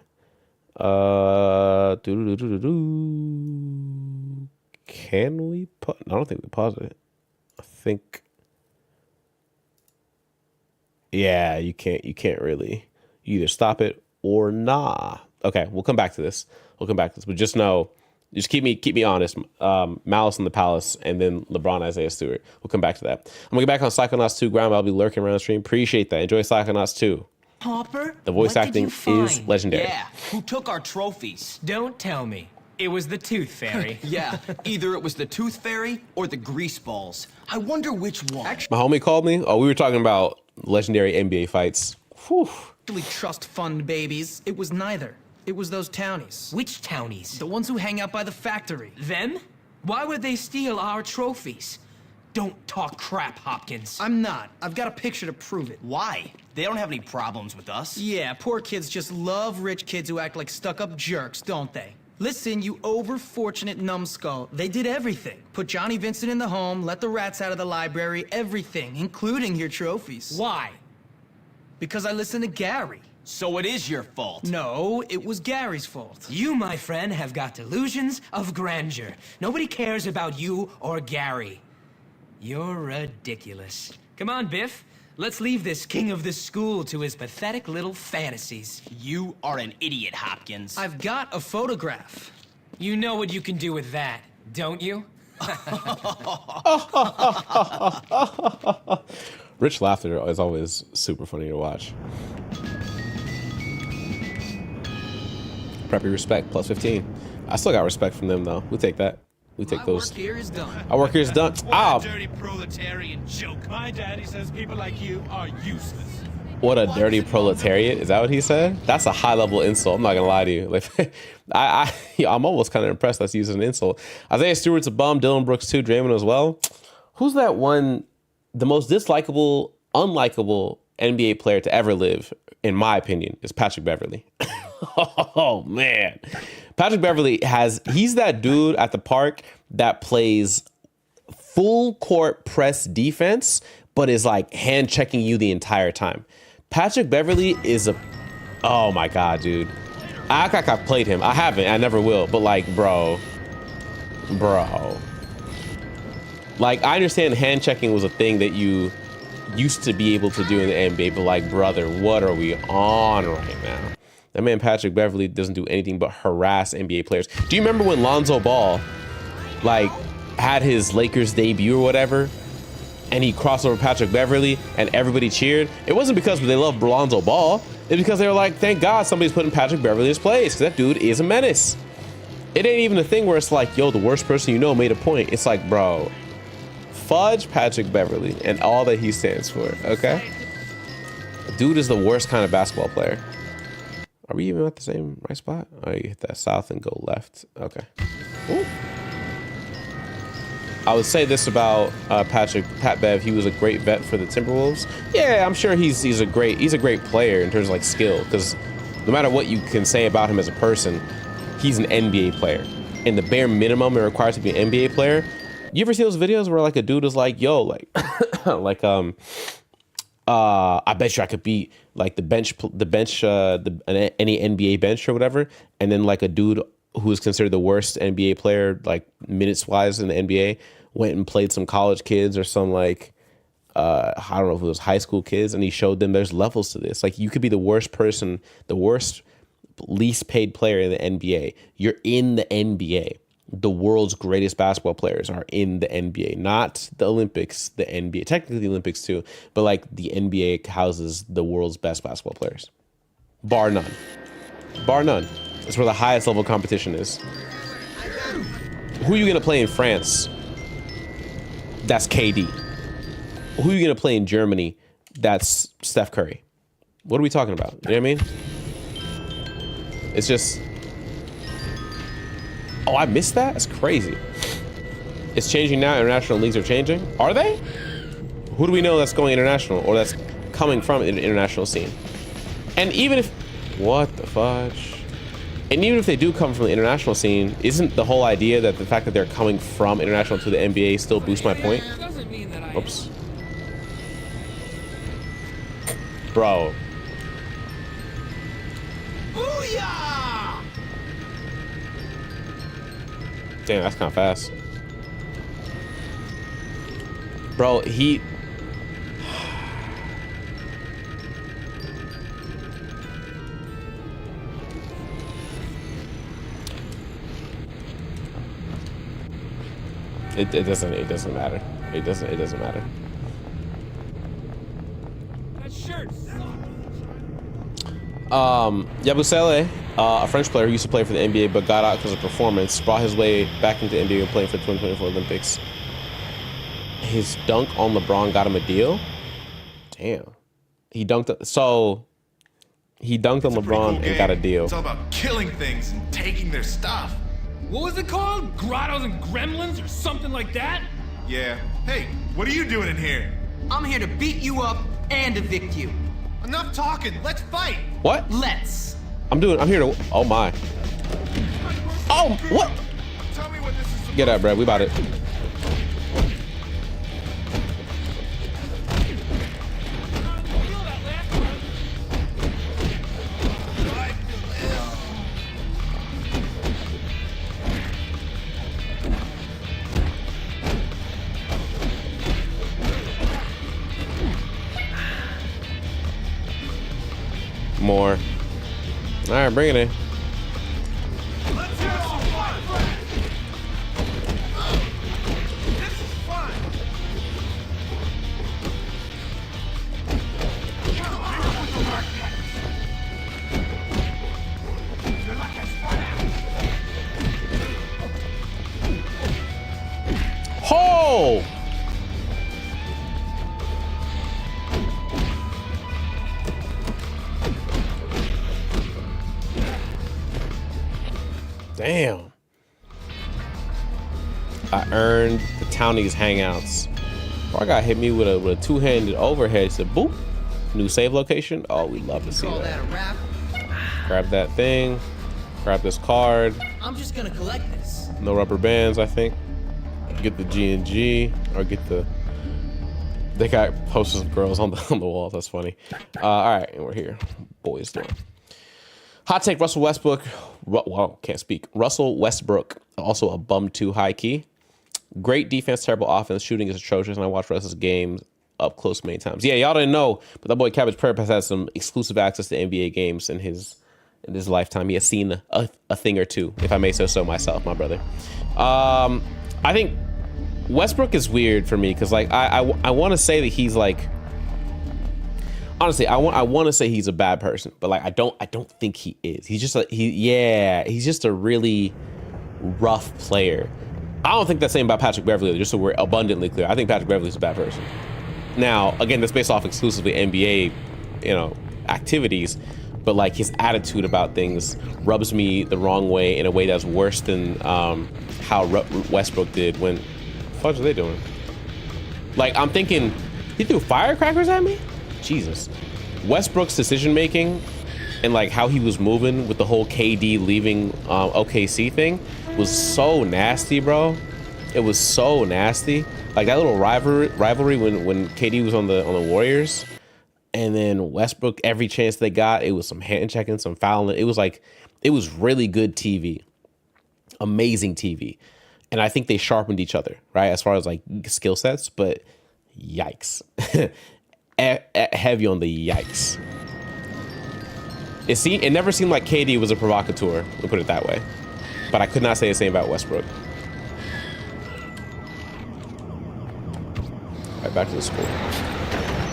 Can we pause? I don't think we paused it. I think. Yeah, you can't really. You either stop it or nah. Okay, we'll come back to this. But just know, just keep me honest. Malice in the Palace, and then LeBron, Isaiah Stewart. We'll come back to that. I'm gonna get back on Psychonauts 2 ground. I'll be lurking around the stream. Appreciate that. Enjoy Psychonauts 2. Hopper, The voice acting is legendary. Yeah, who took our trophies? Don't tell me. It was the Tooth Fairy. Yeah, either it was the Tooth Fairy or the Grease Balls. I wonder which one. My homie called me. Oh, we were talking about legendary NBA fights. Whew. Actually trust fund babies. It was neither. It was those townies. Which townies? The ones who hang out by the factory. Them? Why would they steal our trophies? Don't talk crap, Hopkins. I'm not. I've got a picture to prove it. Why? They don't have any problems with us. Yeah, poor kids just love rich kids who act like stuck-up jerks, don't they? Listen, you over-fortunate numbskull. They did everything. Put Johnny Vincent in the home, let the rats out of the library, everything, including your trophies. Why? Because I listened to Gary. So it is your fault. No, it was Gary's fault. You, my friend, have got delusions of grandeur. Nobody cares about you or Gary. You're ridiculous. Come on, Biff. Let's leave this king of the school to his pathetic little fantasies. You are an idiot, Hopkins. I've got a photograph. You know what you can do with that, don't you? Rich laughter is always super funny to watch. Preppy respect plus 15. I still got respect from them though. We take that. We take those. Work here is done. Our work here is done. What Ah, a dirty proletarian joke. My daddy says people like you are useless. what a dirty proletariat. Is that what he said? That's a high level insult. I'm not gonna lie to you. Like, I'm almost kind of impressed that's used as an insult. Isaiah Stewart's a bum. Dylan Brooks too. Draymond as well. Who's that one? The most dislikable, unlikable NBA player to ever live, in my opinion, is Patrick Beverley. Oh man, Patrick Beverley he's that dude at the park that plays full court press defense, but is like hand checking you the entire time. Patrick Beverley is oh my God, dude. I act like I've played him. I haven't, I never will, but like, bro. Like, I understand hand checking was a thing that you used to be able to do in the NBA, but like, brother, what are we on right now? That man Patrick Beverley doesn't do anything but harass NBA players. Do you remember when Lonzo Ball, like, had his Lakers debut or whatever, and he crossed over Patrick Beverley and everybody cheered? It wasn't because they loved Lonzo Ball. It's because they were like, thank God somebody's putting Patrick Beverley in his place, because that dude is a menace. It ain't even a thing where it's like, yo, the worst person you know made a point. It's like, bro, fudge Patrick Beverley and all that he stands for, okay? Dude is the worst kind of basketball player. Are we even at the same right spot? Oh, you hit that south and go left. Okay. Ooh. I would say this about Pat Bev. He was a great vet for the Timberwolves. Yeah, I'm sure he's a great player in terms of like skill, because no matter what you can say about him as a person, he's an NBA player. And the bare minimum it requires to be an NBA player. You ever see those videos where like a dude is like, yo, like, like, I bet you I could beat like any NBA bench or whatever. And then like a dude who is considered the worst NBA player, like minutes wise in the NBA, went and played some college kids or some like, I don't know if it was high school kids. And he showed them there's levels to this. Like, you could be the worst person, the worst, least paid player in the NBA. You're in the NBA. The world's greatest basketball players are in the NBA, not the Olympics, the NBA. Technically the Olympics too, but like the NBA houses the world's best basketball players. Bar none. Bar none. It's where the highest level competition is. Who are you going to play in France? That's KD. Who are you going to play in Germany? That's Steph Curry. What are we talking about? You know what I mean? It's just... Oh, I missed that? That's crazy. It's changing now. International leagues are changing. Are they? Who do we know that's going international or that's coming from an international scene? And even if... What the fudge? And even if they do come from the international scene, isn't the whole idea that the fact that they're coming from international to the NBA still boosts my point? Oops. Bro. Booyah! Damn, that's kind of fast. Bro, he... It doesn't matter. It doesn't matter. That shirt Yabusele, a French player who used to play for the NBA but got out because of performance, brought his way back into the NBA and playing for the 2024 Olympics. His dunk on LeBron got him a deal? Damn. He dunked on LeBron and got a deal. It's all about killing things and taking their stuff. What was it called? Grottos and Gremlins or something like that? Yeah. Hey, what are you doing in here? I'm here to beat you up and evict you. Enough talking. Let's fight. What? Let's. I'm here to... Oh, my. Oh, what? Tell me what this is supposed Get up, bro. We about it. More. All right, bring it in. Let's hear some fun. This is fun. Damn. I earned the townies hangouts. Bro, I got hit me with a two-handed overhead. Said boop. New save location. Oh, we love to see Call that. that a wrap? Grab that thing. Grab this card. I'm just gonna collect this. No rubber bands, I think. Get the G&G or get the. They got posters of girls on the wall. That's funny. All right, and we're here. Boys doing. Hot take: Russell Westbrook. Whoa, can't speak. Russell Westbrook, also a bum too high key. Great defense, terrible offense. Shooting is atrocious, and I watched Russell's games up close many times. Yeah, y'all didn't know, but that boy Cabbage Prep has had some exclusive access to NBA games in his lifetime. He has seen a thing or two, if I may say so myself, my brother. I think Westbrook is weird for me because, like, I want to say that he's like, honestly, I want to say he's a bad person, but like I don't think he is. He's just he's just a really rough player. I don't think that's saying about Patrick Beverley, just so we're abundantly clear. I think Patrick Beverley's a bad person. Now, again, that's based off exclusively NBA, activities, but like his attitude about things rubs me the wrong way in a way that's worse than how Westbrook did when. What the fuck are they doing? Like, I'm thinking, he threw firecrackers at me? Jesus. Westbrook's decision making and like how he was moving with the whole KD leaving OKC thing was so nasty, bro. It was so nasty. Like that little rivalry when KD was on the Warriors, and then Westbrook, every chance they got, it was some hand checking, some fouling. It was really good TV, amazing TV, and I think they sharpened each other, right, as far as like skill sets. But yikes, heavy on the yikes. It never seemed like KD was a provocateur, we'll put it that way. But I could not say the same about Westbrook. Right, back to the school.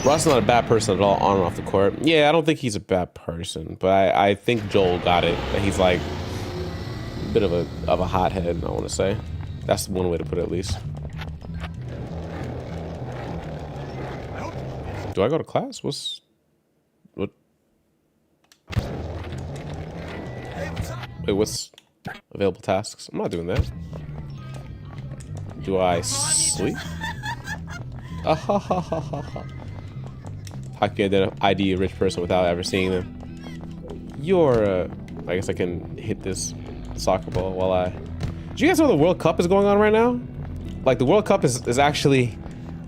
Russ is not a bad person at all on and off the court. Yeah, I don't think he's a bad person, but I think Joel got it. That he's like a bit of a hothead, I want to say. That's one way to put it, at least. Do I go to class? What? Wait, what's available tasks? I'm not doing that. Do I sleep? How can you ID a rich person without ever seeing them? I guess I can hit this soccer ball while I... Do you guys know the World Cup is going on right now? Like, the World Cup is actually...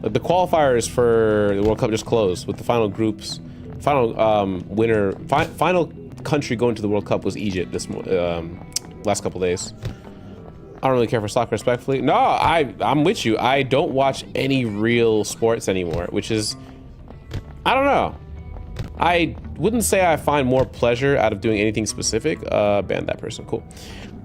Like, the qualifiers for the World Cup just closed with the final groups. Final final country going to the World Cup was Egypt this last couple days. I don't really care for soccer, respectfully. No, I'm with you. I don't watch any real sports anymore, which is, I don't know. I wouldn't say I find more pleasure out of doing anything specific. Ban that person, cool.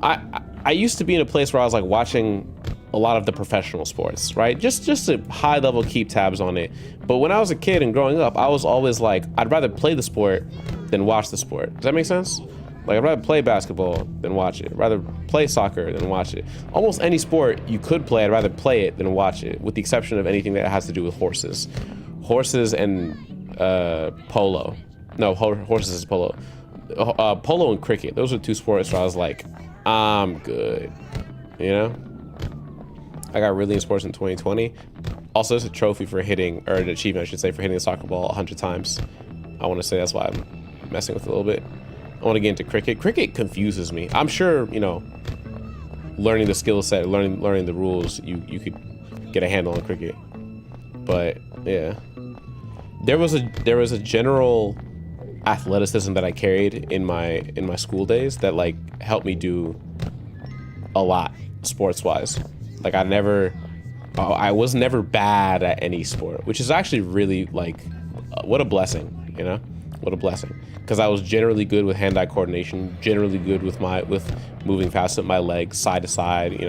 I used to be in a place where I was like watching a lot of the professional sports, right? Just to high level keep tabs on it. But when I was a kid and growing up, I was always like, I'd rather play the sport than watch the sport. Does that make sense? Like, I'd rather play basketball than watch it. I'd rather play soccer than watch it. Almost any sport you could play, I'd rather play it than watch it, with the exception of anything that has to do with horses. Horses and polo. No, horses is polo. Polo and cricket. Those are two sports where I was like, I'm good. You know? I got really in sports in 2020. Also, it's a trophy for hitting, or an achievement, I should say, for hitting a soccer ball 100 times. I want to say that's why I'm messing with it a little bit. I want to get into cricket. Cricket confuses me. I'm sure, learning the skill set, learning the rules, you could get a handle on cricket. But yeah, there was a general athleticism that I carried in my school days that like helped me do a lot sports wise. Like I was never bad at any sport, which is actually really like what a blessing, what a blessing. Because I was generally good with hand-eye coordination, generally good with moving fast with my legs, side to side,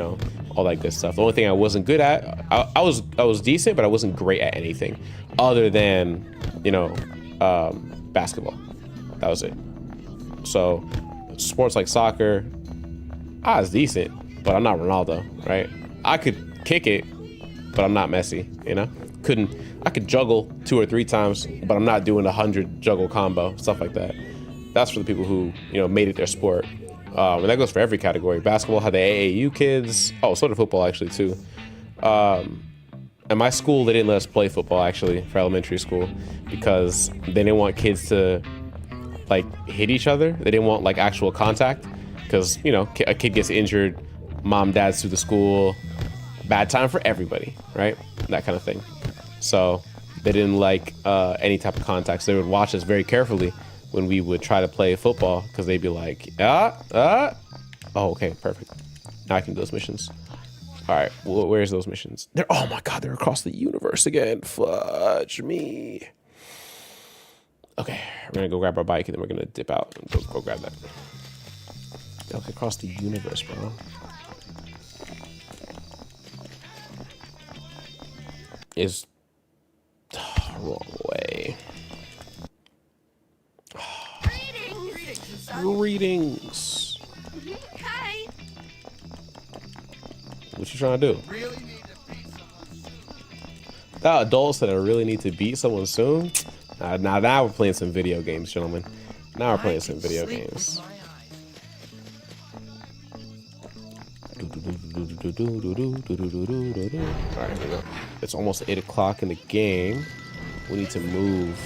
all that good stuff. The only thing I wasn't good at, I was decent, but I wasn't great at anything other than, basketball. That was it. So sports like soccer, I was decent, but I'm not Ronaldo, right? I could kick it, but I'm not Messi, I could juggle 2 or 3 times, but I'm not doing 100 juggle combo, stuff like that. That's for the people who, made it their sport. And that goes for every category. Basketball had the AAU kids. Oh, so did football actually too. At my school, they didn't let us play football actually for elementary school because they didn't want kids to like hit each other. They didn't want like actual contact because, you know, a kid gets injured, mom, dad's through the school, bad time for everybody, right? That kind of thing. So they didn't like any type of contact. So they would watch us very carefully when we would try to play football because they'd be like, oh, okay, perfect. Now I can do those missions. All right, where's those missions? They're, oh my God, they're across the universe again. Fudge me. Okay, we're gonna go grab our bike and then we're gonna dip out and go grab that. Okay, across the universe, bro. Is wrong way. Greetings. Hi. What you trying to do? That adults that I really need to beat someone soon. Now we're playing some video games, gentlemen. Now we're playing some video games. Alright, here we go. It's almost 8 o'clock in the game. We need to move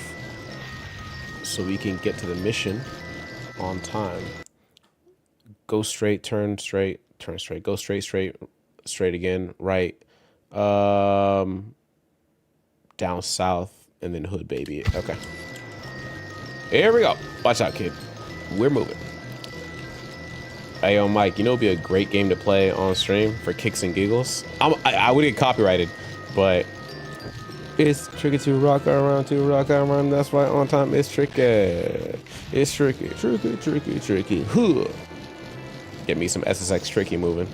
so we can get to the mission on time. Go straight, turn straight, turn straight. Go straight, straight, straight again, right. Down south, and then hood baby it. Okay. Here we go. Watch out, kid. We're moving. Hey, yo, Mike, you know it'd be a great game to play on stream for kicks and giggles? I would get copyrighted, but it's tricky to rock around, that's right, on time. It's tricky. It's tricky, tricky, tricky, tricky. Huh. Get me some SSX tricky moving.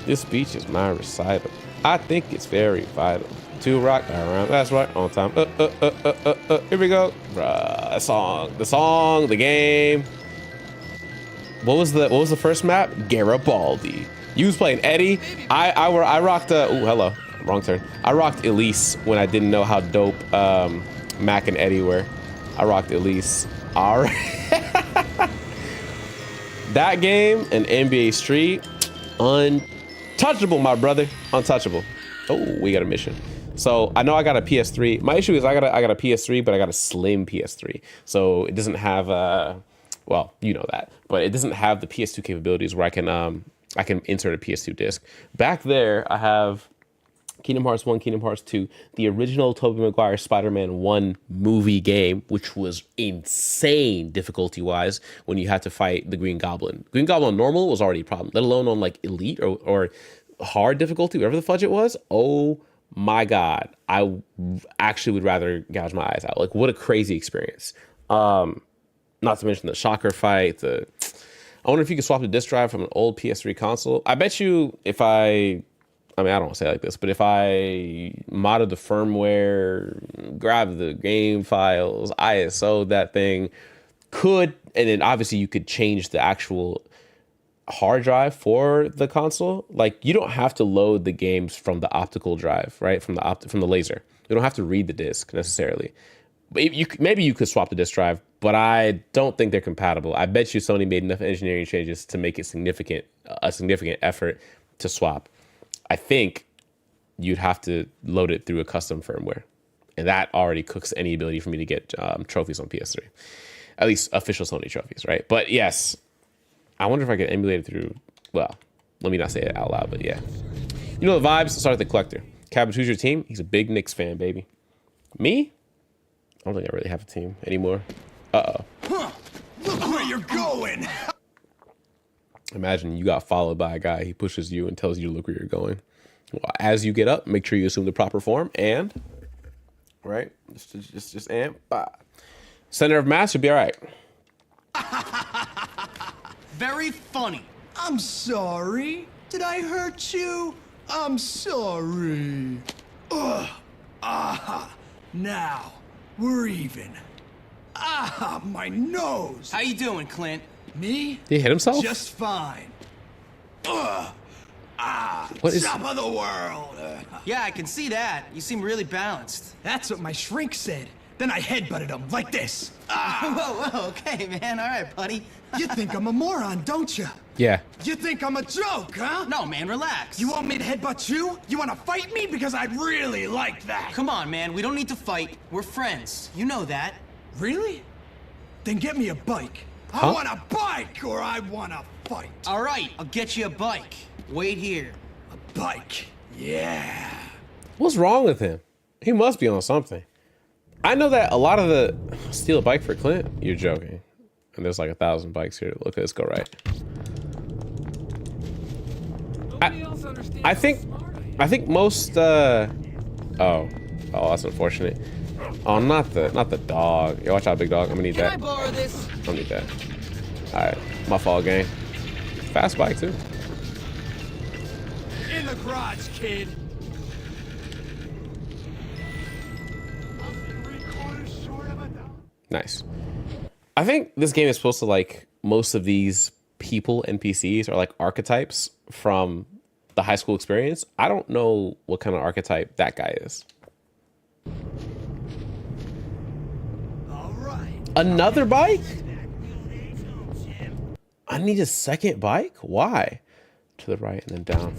This speech is my recital. I think it's very vital to rock around. That's right, on time. Here we go. Bruh, the game. What was the first map? Garibaldi. You was playing Eddie. I rocked. Oh, hello. Wrong turn. I rocked Elise when I didn't know how dope Mac and Eddie were. I rocked Elise. All right. That game and NBA Street, untouchable, my brother. Untouchable. Oh, we got a mission. So I know I got a PS3. My issue is I got a PS3, but I got a slim PS3. So it doesn't have well, you know that, but it doesn't have the PS2 capabilities where I can insert a PS2 disc. Back there, I have Kingdom Hearts 1, Kingdom Hearts 2, the original Tobey Maguire Spider-Man 1 movie game, which was insane difficulty-wise when you had to fight the Green Goblin. Green Goblin normal was already a problem, let alone on like elite or hard difficulty, whatever the fudge it was. Oh my God, I actually would rather gouge my eyes out. Like, what a crazy experience. Not to mention the shocker fight. I wonder if you could swap the disc drive from an old PS3 console. I bet you if I don't want to say it like this, but if I modded the firmware, grabbed the game files, ISO that thing, and then obviously you could change the actual hard drive for the console. Like, you don't have to load the games from the optical drive, right? From the laser. You don't have to read the disc necessarily. Maybe you could swap the disc drive, but I don't think they're compatible. I bet you Sony made enough engineering changes to make it a significant effort to swap. I think you'd have to load it through a custom firmware, and that already cooks any ability for me to get trophies on PS3, at least official Sony trophies, right? But yes, I wonder if I could emulate it through. Well, let me not say it out loud, but yeah, you know the vibes. Start with the collector. Cabbage, who's your team? He's a big Knicks fan, baby. Me? I don't think I really have a team anymore. Uh-oh. Huh. Look where you're going! Imagine you got followed by a guy. He pushes you and tells you to look where you're going. Well, as you get up, make sure you assume the proper form and, right? Just amp. Center of mass should be all right. Very funny. I'm sorry. Did I hurt you? I'm sorry. Ugh. Aha. Now, we're even. Ah, my nose. How you doing, Clint? Me? Did he hit himself? Just fine. Ugh. Ah, What is- top of the world. Yeah, I can see that. You seem really balanced. That's what my shrink said. Then I headbutted him like this. Ah. Whoa, okay, man. All right, buddy. You think I'm a moron, don't you? Yeah. You think I'm a joke, huh? No, man, relax. You want me to headbutt you? You want to fight me? Because I'd really like that. Come on, man. We don't need to fight. We're friends. You know that. Really? Then get me a bike. Huh? I want a bike or I want to fight. All right, I'll get you a bike. Wait here. A bike. Yeah. What's wrong with him? He must be on something. I know that a lot of the steal a bike for Clint. You're joking. And there's like 1,000 bikes here. Look, let's go right. I think most oh, that's unfortunate. Oh, not the dog. Yo, watch out, big dog. I'm gonna need that. Can I borrow this? I don't need that. All right, my fault, gang. Fast bike too. In the garage, kid. Nice. I think this game is supposed to like most of these people NPCs are like archetypes from the high school experience. I don't know what kind of archetype that guy is. All right. Another bike? I need a second bike? Why? To the right and then down.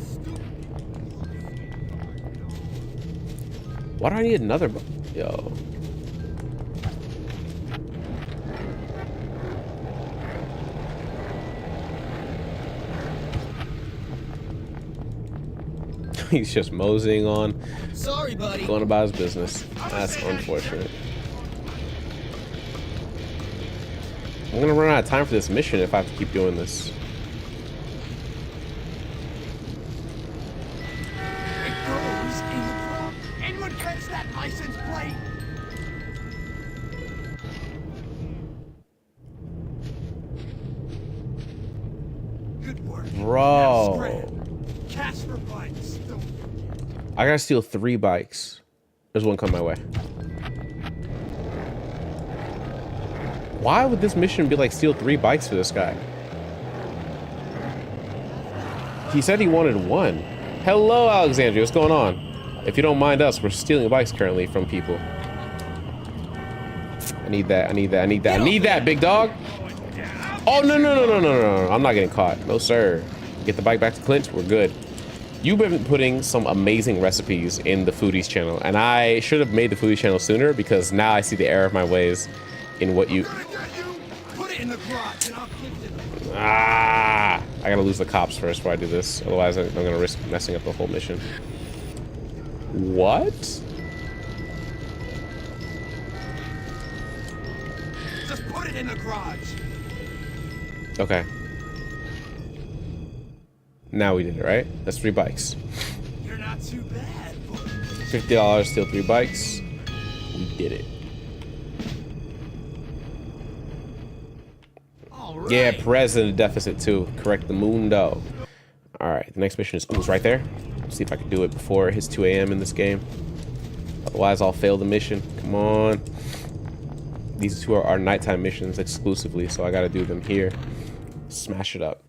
Why do I need another bike? Yo. He's just moseying on. Sorry, buddy. Going about his business. That's unfortunate. I'm gonna run out of time for this mission if I have to keep doing this. It goes in the front. Anyone catch that license plate? Good work. Bro. Now scram. Casper bikes. Don't forget. I gotta steal 3 bikes. There's one coming my way. Why would this mission be like steal 3 bikes for this guy? He said he wanted 1. Hello, Alexandria. What's going on? If you don't mind us, we're stealing bikes currently from people. I need that. I need that. I need that. I need that, big dog. Oh, no, no, no, no, no, no, no. I'm not getting caught. No, sir. Get the bike back to Clint. We're good. You've been putting some amazing recipes in the Foodies channel, and I should have made the Foodies channel sooner because now I see the error of my ways in what you... Put it in the garage and I'll give it. Ah! I gotta lose the cops first before I do this. Otherwise, I'm gonna risk messing up the whole mission. What? Just put it in the garage. Okay. Now we did it, right? That's 3 bikes. You're not too bad. $50, steal 3 bikes. We did it. All right. Yeah, president deficit too. Correct the mundo. All right, the next mission is it's right there. Let's see if I can do it before it hits 2 a.m. in this game. Otherwise, I'll fail the mission. Come on. These 2 are our nighttime missions exclusively, so I got to do them here. Smash it up.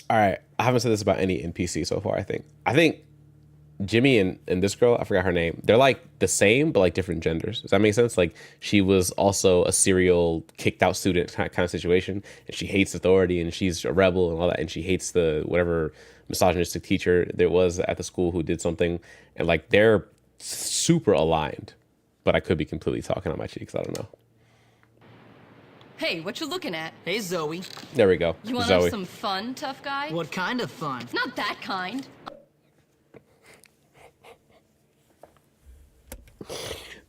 All right, I haven't said this about any NPC so far. I think Jimmy and this girl, I forgot her name. They're like the same, but like different genders. Does that make sense? Like she was also a serial kicked out student kind of situation, and she hates authority, and she's a rebel and all that, and she hates the whatever misogynistic teacher there was at the school who did something, and like they're super aligned. But I could be completely talking on my cheeks. I don't know. Hey, what you looking at? Hey, Zoe. There we go. You want Zoe. have some fun, tough guy? What kind of fun? Not that kind.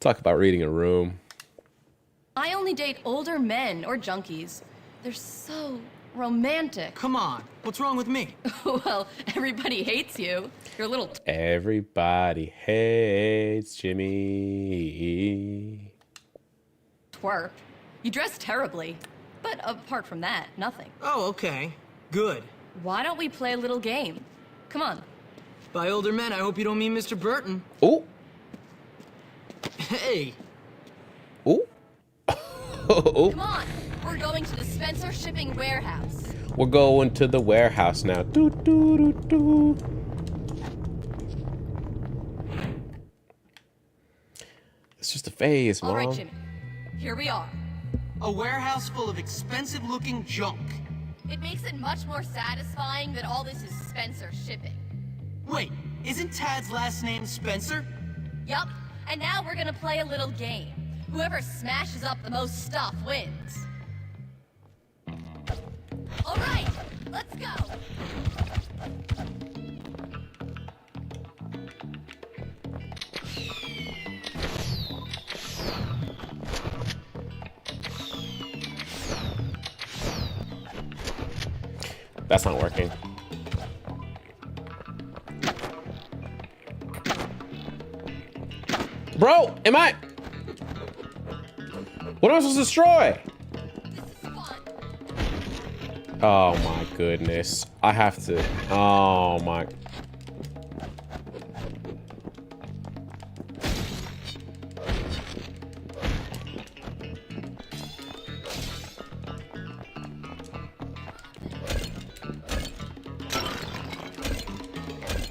Talk about reading a room. I only date older men or junkies. They're so romantic. Come on. What's wrong with me? Well, everybody hates you. You're a little Everybody hates Jimmy. twerp. You dress terribly. But apart from that, nothing. Oh, okay. Good. Why don't we play a little game? Come on. By older men, I hope you don't mean Mr. Burton. Oh. Hey. Oh. Come on. We're going to the Spencer Shipping Warehouse. We're going to the warehouse now. Doo, doo, doo, doo. It's just a phase, Mom. All right, Jimmy. Here we are. A warehouse full of expensive-looking junk. It makes it much more satisfying that all this is Spencer shipping. Wait, isn't Tad's last name Spencer? Yup. And now we're gonna play a little game. Whoever smashes up the most stuff wins. All right, let's go. That's not working. Bro, am I? What am I supposed to destroy? This is fun. Oh my goodness. I have to. Oh my.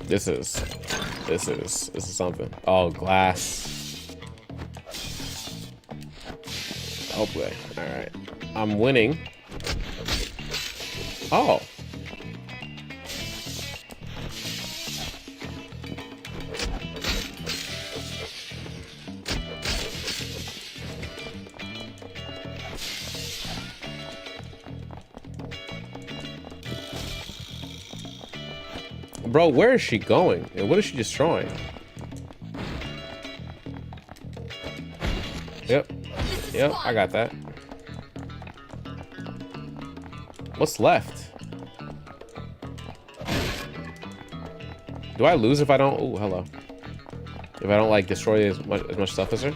This is something. Oh, glass. Oh boy. All right. I'm winning. Oh. Bro, where is she going? And what is she destroying? Yep. Yep, I got that. What's left? Do I lose if I don't? Oh, hello. If I don't like destroy as much stuff as her?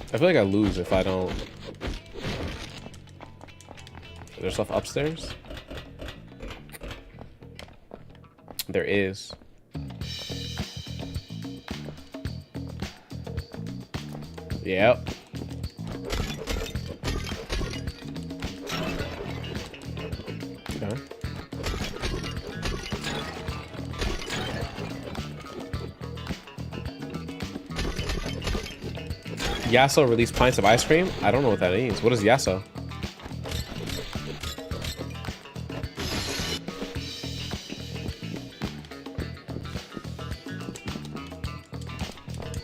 I feel like I lose if I don't. Is there stuff upstairs? There is. Yep. Okay. Yasso released pints of ice cream? I don't know what that means. What is Yasso?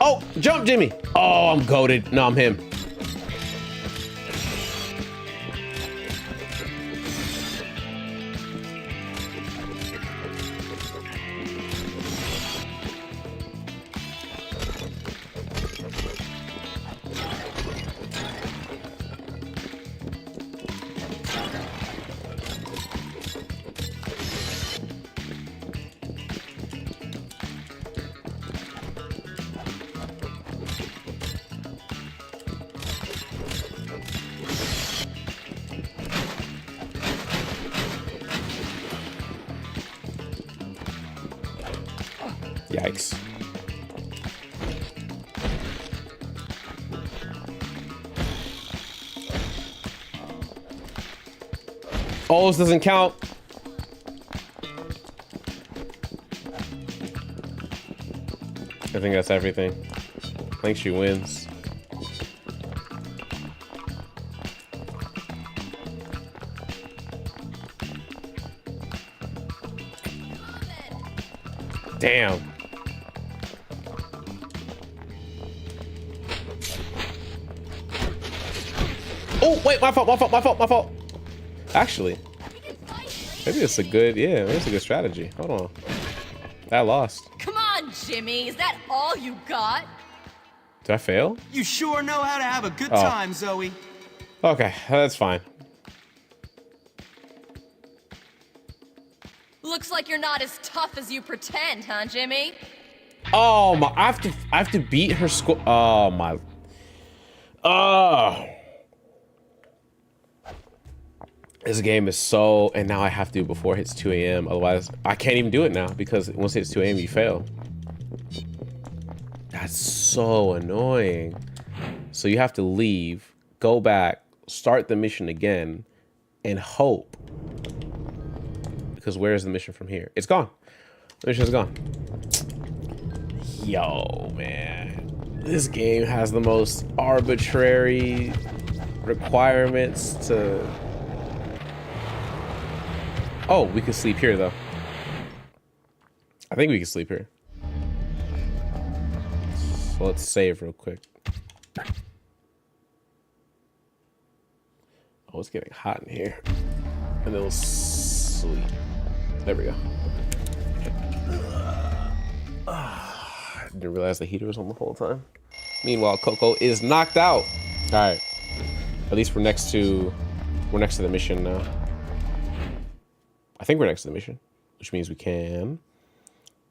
Oh, jump, Jimmy. Oh, I'm goated. No, I'm him. Yikes. Oh, this doesn't count. I think that's everything. I think she wins. Damn. Oh, wait, my fault. Actually, maybe it's a good, yeah, maybe it's a good strategy. Hold on. I lost. Come on, Jimmy. Is that all you got? Did I fail? You sure know how to have a good Oh. time, Zoe. Okay, that's fine. Looks like you're not as tough as you pretend, huh, Jimmy? Oh my, I have to beat her score. Oh my. Oh. This game is so, and now I have to do it before it hits 2 a.m. Otherwise, I can't even do it now because once it hits 2 a.m. you fail. That's so annoying. So you have to leave, go back, start the mission again, and hope. Because where is the mission from here? It's gone. The mission is gone. Yo, man. This game has the most arbitrary requirements to... Oh, we can sleep here, though. I think we can sleep here. So let's save real quick. Oh, it's getting hot in here. And then we'll sleep. There we go. Didn't realize the heater was on the whole time. Meanwhile, Coco is knocked out. All right. At least we're next to the mission now. I think we're next to the mission, which means we can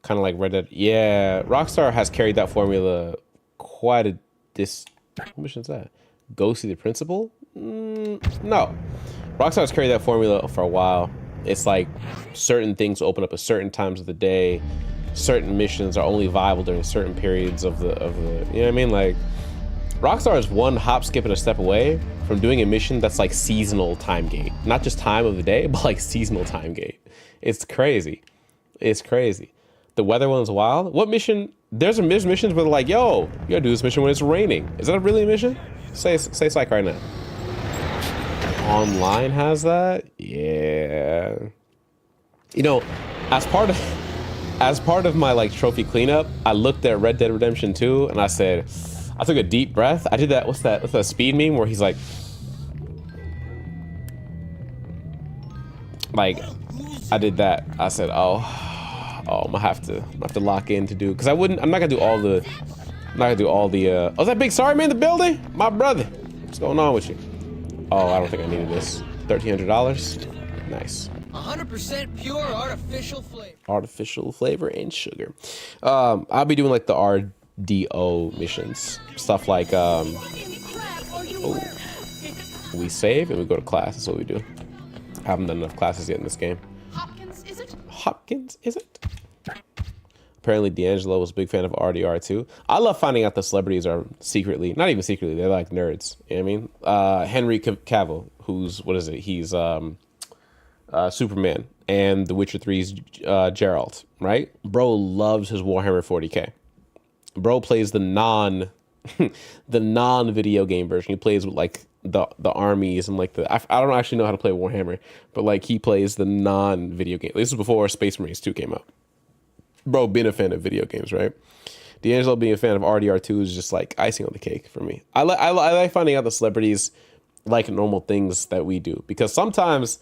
kind of like Red Dead. Yeah, Rockstar has carried that formula quite a what mission is that? Go see the principal? No. Rockstar has carried that formula for a while. It's like certain things open up at certain times of the day. Certain missions are only viable during certain periods of the you know what I mean? Like Rockstar is one hop, skip, and a step away from doing a mission that's like seasonal time gate. Not just time of the day, but like seasonal time gate. It's crazy. It's crazy. The weather one's wild. What mission? There's missions where they're like, yo, you gotta do this mission when it's raining. Is that really a mission? Say psych right now. Online has that? Yeah. You know, as part of my like trophy cleanup, I looked at Red Dead Redemption 2 and I said, I took a deep breath. I did that, what's that speed meme where he's like I did that. I said, oh, I'm gonna have to lock in to do, because I'm not gonna do all the oh, is that Big Sorry Man in the building? My brother. What's going on with you? Oh, I don't think I needed this. $1,300. Nice. 100% pure artificial flavor. Artificial flavor and sugar. I'll be doing like the RDO missions. Stuff like we save and we go to class. That's what we do. I haven't done enough classes yet in this game. Hopkins, is it? Hopkins, is it? Apparently D'Angelo was a big fan of RDR too. I love finding out the celebrities are secretly, not even secretly, they're like nerds. You know what I mean? Henry Cavill, who's, what is it? He's Superman, and The Witcher 3's Geralt, right? Bro loves his Warhammer 40k. Bro plays the non-video game version. He plays with like the armies and like I don't actually know how to play Warhammer, but like he plays the non-video game. This is before Space Marines 2 came out. Bro being a fan of video games, right? D'Angelo being a fan of RDR2 is just like icing on the cake for me. I like finding out the celebrities like normal things that we do, because sometimes,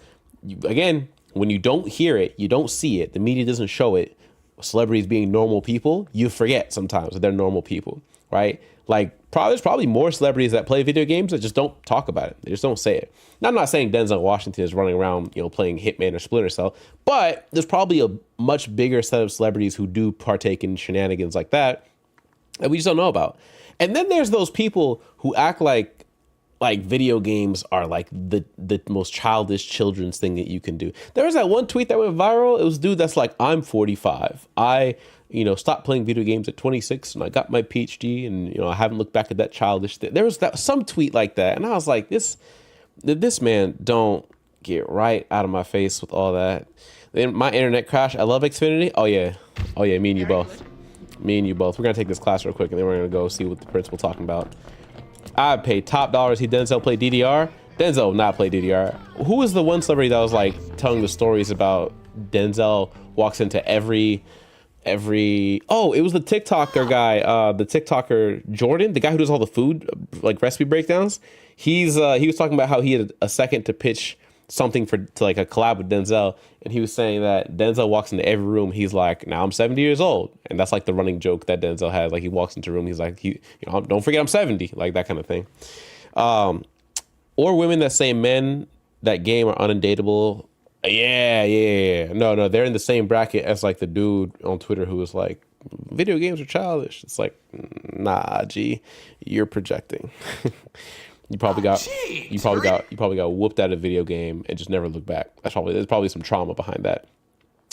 again, when you don't hear it, you don't see it, the media doesn't show it, celebrities being normal people, you forget sometimes that they're normal people, right? Like, there's probably more celebrities that play video games that just don't talk about it. They just don't say it. Now, I'm not saying Denzel Washington is running around, playing Hitman or Splinter Cell, but there's probably a much bigger set of celebrities who do partake in shenanigans like that we just don't know about. And then there's those people who act like video games are like the most childish children's thing that you can do. There was that one tweet that went viral. It was a dude that's like, I'm 45. I stopped playing video games at 26 and I got my PhD and, I haven't looked back at that childish thing. There was some tweet like that. And I was like, this man don't get right out of my face with all that. Then my internet crashed. I love Xfinity. Oh yeah, me and you both. Me and you both. We're going to take this class real quick and then we're going to go see what the principal's talking about. I paid top dollars. Denzel played DDR. Denzel not play DDR. Who was the one celebrity that was like telling the stories about Denzel walks into every oh, it was the TikToker guy, the TikToker Jordan, the guy who does all the food like recipe breakdowns. He was talking about how he had a second to pitch something to like a collab with Denzel, and he was saying that Denzel walks into every room. He's like, now I'm 70 years old, and that's like the running joke that Denzel has. Like he walks into a room, he's like, don't forget I'm 70, like that kind of thing. Or women that say men that game are undateable. Yeah. No, they're in the same bracket as like the dude on Twitter who was like, video games are childish. It's like, nah, G, you're projecting. You probably got whooped out of a video game and just never looked back. There's probably some trauma behind that.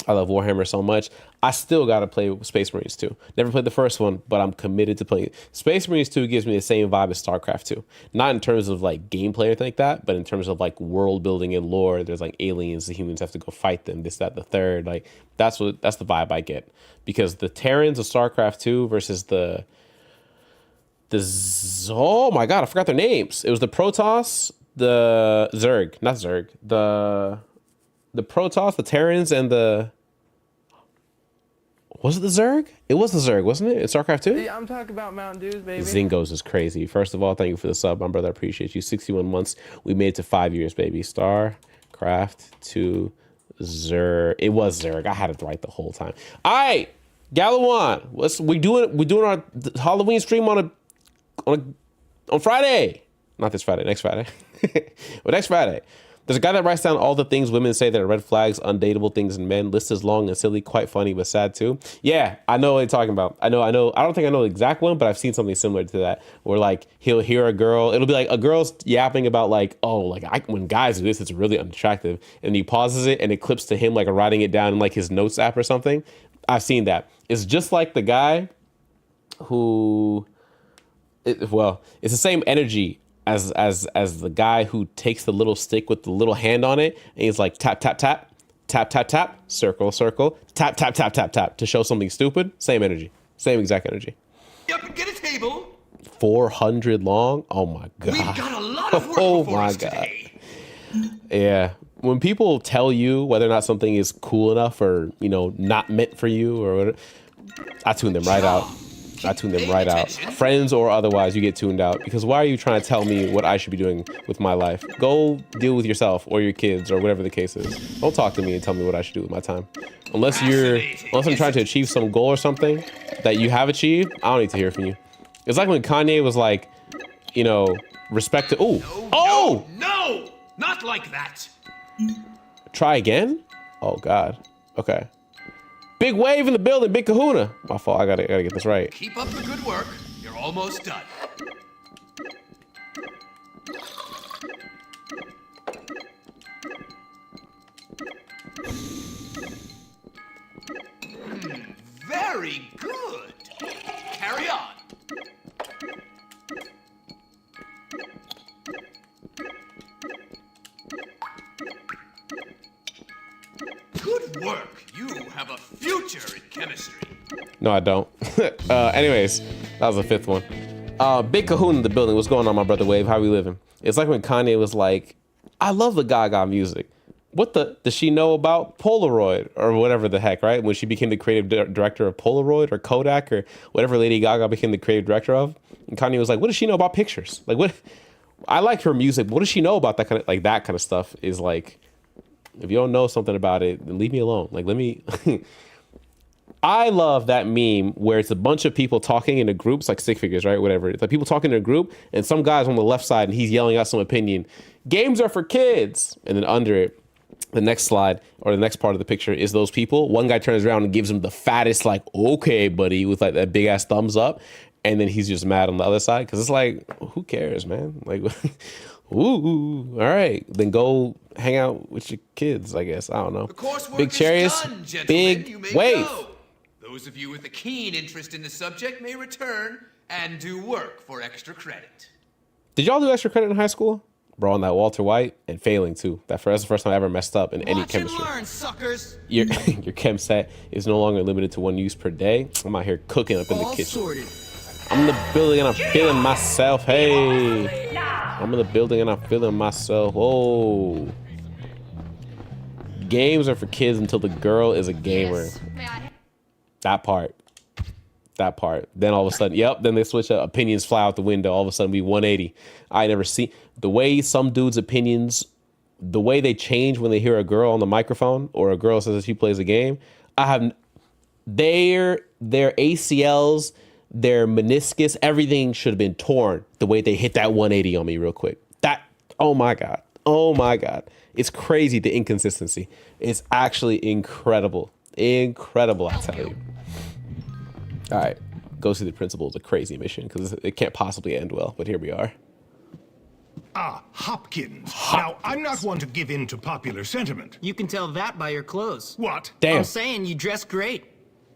I love Warhammer so much. I still got to play Space Marines 2. Never played the first one, but I'm committed to playing it. Space Marines 2 gives me the same vibe as StarCraft 2. Not in terms of like gameplay or anything like that, but in terms of like world building and lore. There's like aliens, the humans have to go fight them, this, that, the third. Like that's the vibe I get. Because the Terrans of StarCraft 2 versus oh my God, I forgot their names. It was the Protoss, the Zerg, not Zerg, the Protoss, the Terrans, and was it the Zerg? It was the Zerg, wasn't it? In StarCraft 2? Yeah, I'm talking about Mountain Dews, baby. Zingos is crazy. First of all, thank you for the sub, my brother. I appreciate you. 61 months. We made it to 5 years, baby. StarCraft 2 Zerg. It was Zerg. I had it right the whole time. All right, Galawan. We're doing our Halloween stream on Friday. Not this Friday, next Friday. Well, next Friday. There's a guy that writes down all the things women say that are red flags, undateable things in men. List is long and silly, quite funny, but sad too. Yeah, I know what you're talking about. I know. I don't think I know the exact one, but I've seen something similar to that. Where like he'll hear a girl, it'll be like a girl's yapping about like, oh, like when guys do this, it's really unattractive. And he pauses it and it clips to him like writing it down in like his notes app or something. I've seen that. It's just like the guy who, it's the same energy as the guy who takes the little stick with the little hand on it and he's like tap tap tap tap tap tap circle circle tap tap tap tap tap to show something stupid. Same energy, same exact energy. Up and get a table. 400 long. Oh my God. We've got a lot of work Oh before my us God. today. Yeah. When people tell you whether or not something is cool enough or, you know, not meant for you or whatever, I tune them right out. Friends or otherwise, you get tuned out because why are you trying to tell me what I should be doing with my life? Go deal with yourself or your kids or whatever the case is. Don't talk to me and tell me what I should do with my time. Unless I'm trying to achieve some goal or something that you have achieved, I don't need to hear from you. It's like when Kanye was like, you know, respect to, No, not like that. Try again? Oh God. Okay. Big wave in the building, big kahuna. My fault, I gotta get this right. Keep up the good work. You're almost done. Very good. Carry on. Good work. You have a future in chemistry. No, I don't. Anyways, that was the fifth one. Big Kahuna in the building. What's going on, my brother Wave? How we living? It's like when Kanye was like, I love the Gaga music. Does she know about Polaroid or whatever the heck, right? When she became the creative director of Polaroid or Kodak or whatever Lady Gaga became the creative director of. And Kanye was like, what does she know about pictures? Like, what? I like her music. But what does she know about that kind of stuff is like, if you don't know something about it, then leave me alone. Like, let me. I love that meme where it's a bunch of people talking in a group. It's like stick figures, right? Whatever. It's like people talking in a group and some guy's on the left side and he's yelling out some opinion. Games are for kids. And then under it, the next slide or the next part of the picture is those people. One guy turns around and gives him the fattest, like, okay, buddy, with like that big ass thumbs up. And then he's just mad on the other side. Cause it's like, who cares, man? Like, ooh, all right. Then go hang out with your kids, I guess. I don't know. The coursework Big Chariots, done, gentlemen. big You may wave. go. Those of you with a keen interest in the subject may return and do work for extra credit. Did y'all do extra credit in high school? Bro, on that Walter White and failing too. That's the first time I ever messed up in any Watch chemistry. and learn, suckers. Your chem set is no longer limited to one use per day. I'm out here cooking up in the All kitchen. sorted. I'm in the building and I'm feeling myself. Hey, I'm in the building and I'm feeling myself. Whoa. Games are for kids until the girl is a gamer. That part. Then all of a sudden, then they switch up. Opinions fly out the window. All of a sudden, we 180. I never see the way some dudes' opinions, the way they change when they hear a girl on the microphone or a girl says that she plays a game. I have their ACLs, their meniscus, everything should have been torn the way they hit that 180 on me real quick. Oh my God. It's crazy, the inconsistency. It's actually incredible. Incredible, I tell you. All right, go see the principal is a crazy mission because it can't possibly end well, but here we are. Ah, Hopkins. Now, I'm not one to give in to popular sentiment. You can tell that by your clothes. What? Damn. I'm saying you dress great.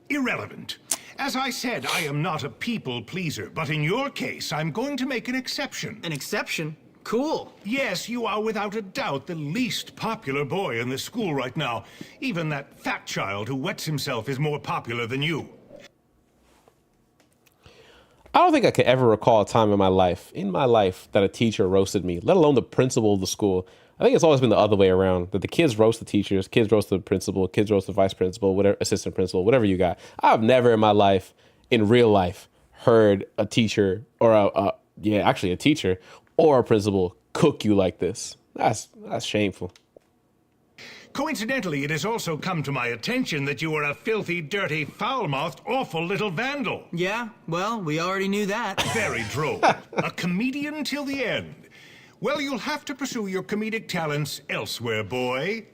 Irrelevant. As I said, I am not a people pleaser, but in your case, I'm going to make an exception. An exception? Cool. Yes, you are without a doubt the least popular boy in the school right now. Even that fat child who wets himself is more popular than you. I don't think I could ever recall a time in my life that a teacher roasted me, let alone the principal of the school. I think it's always been the other way around, that the kids roast the teachers, kids roast the principal, kids roast the vice principal, whatever, assistant principal, whatever you got. I've never in my life, in real life, heard a teacher or a teacher or a principal cook you like this. That's shameful. Coincidentally, it has also come to my attention that you are a filthy, dirty, foul-mouthed, awful little vandal. Yeah, well, we already knew that. Very droll. A comedian till the end. Well, you'll have to pursue your comedic talents elsewhere, boy.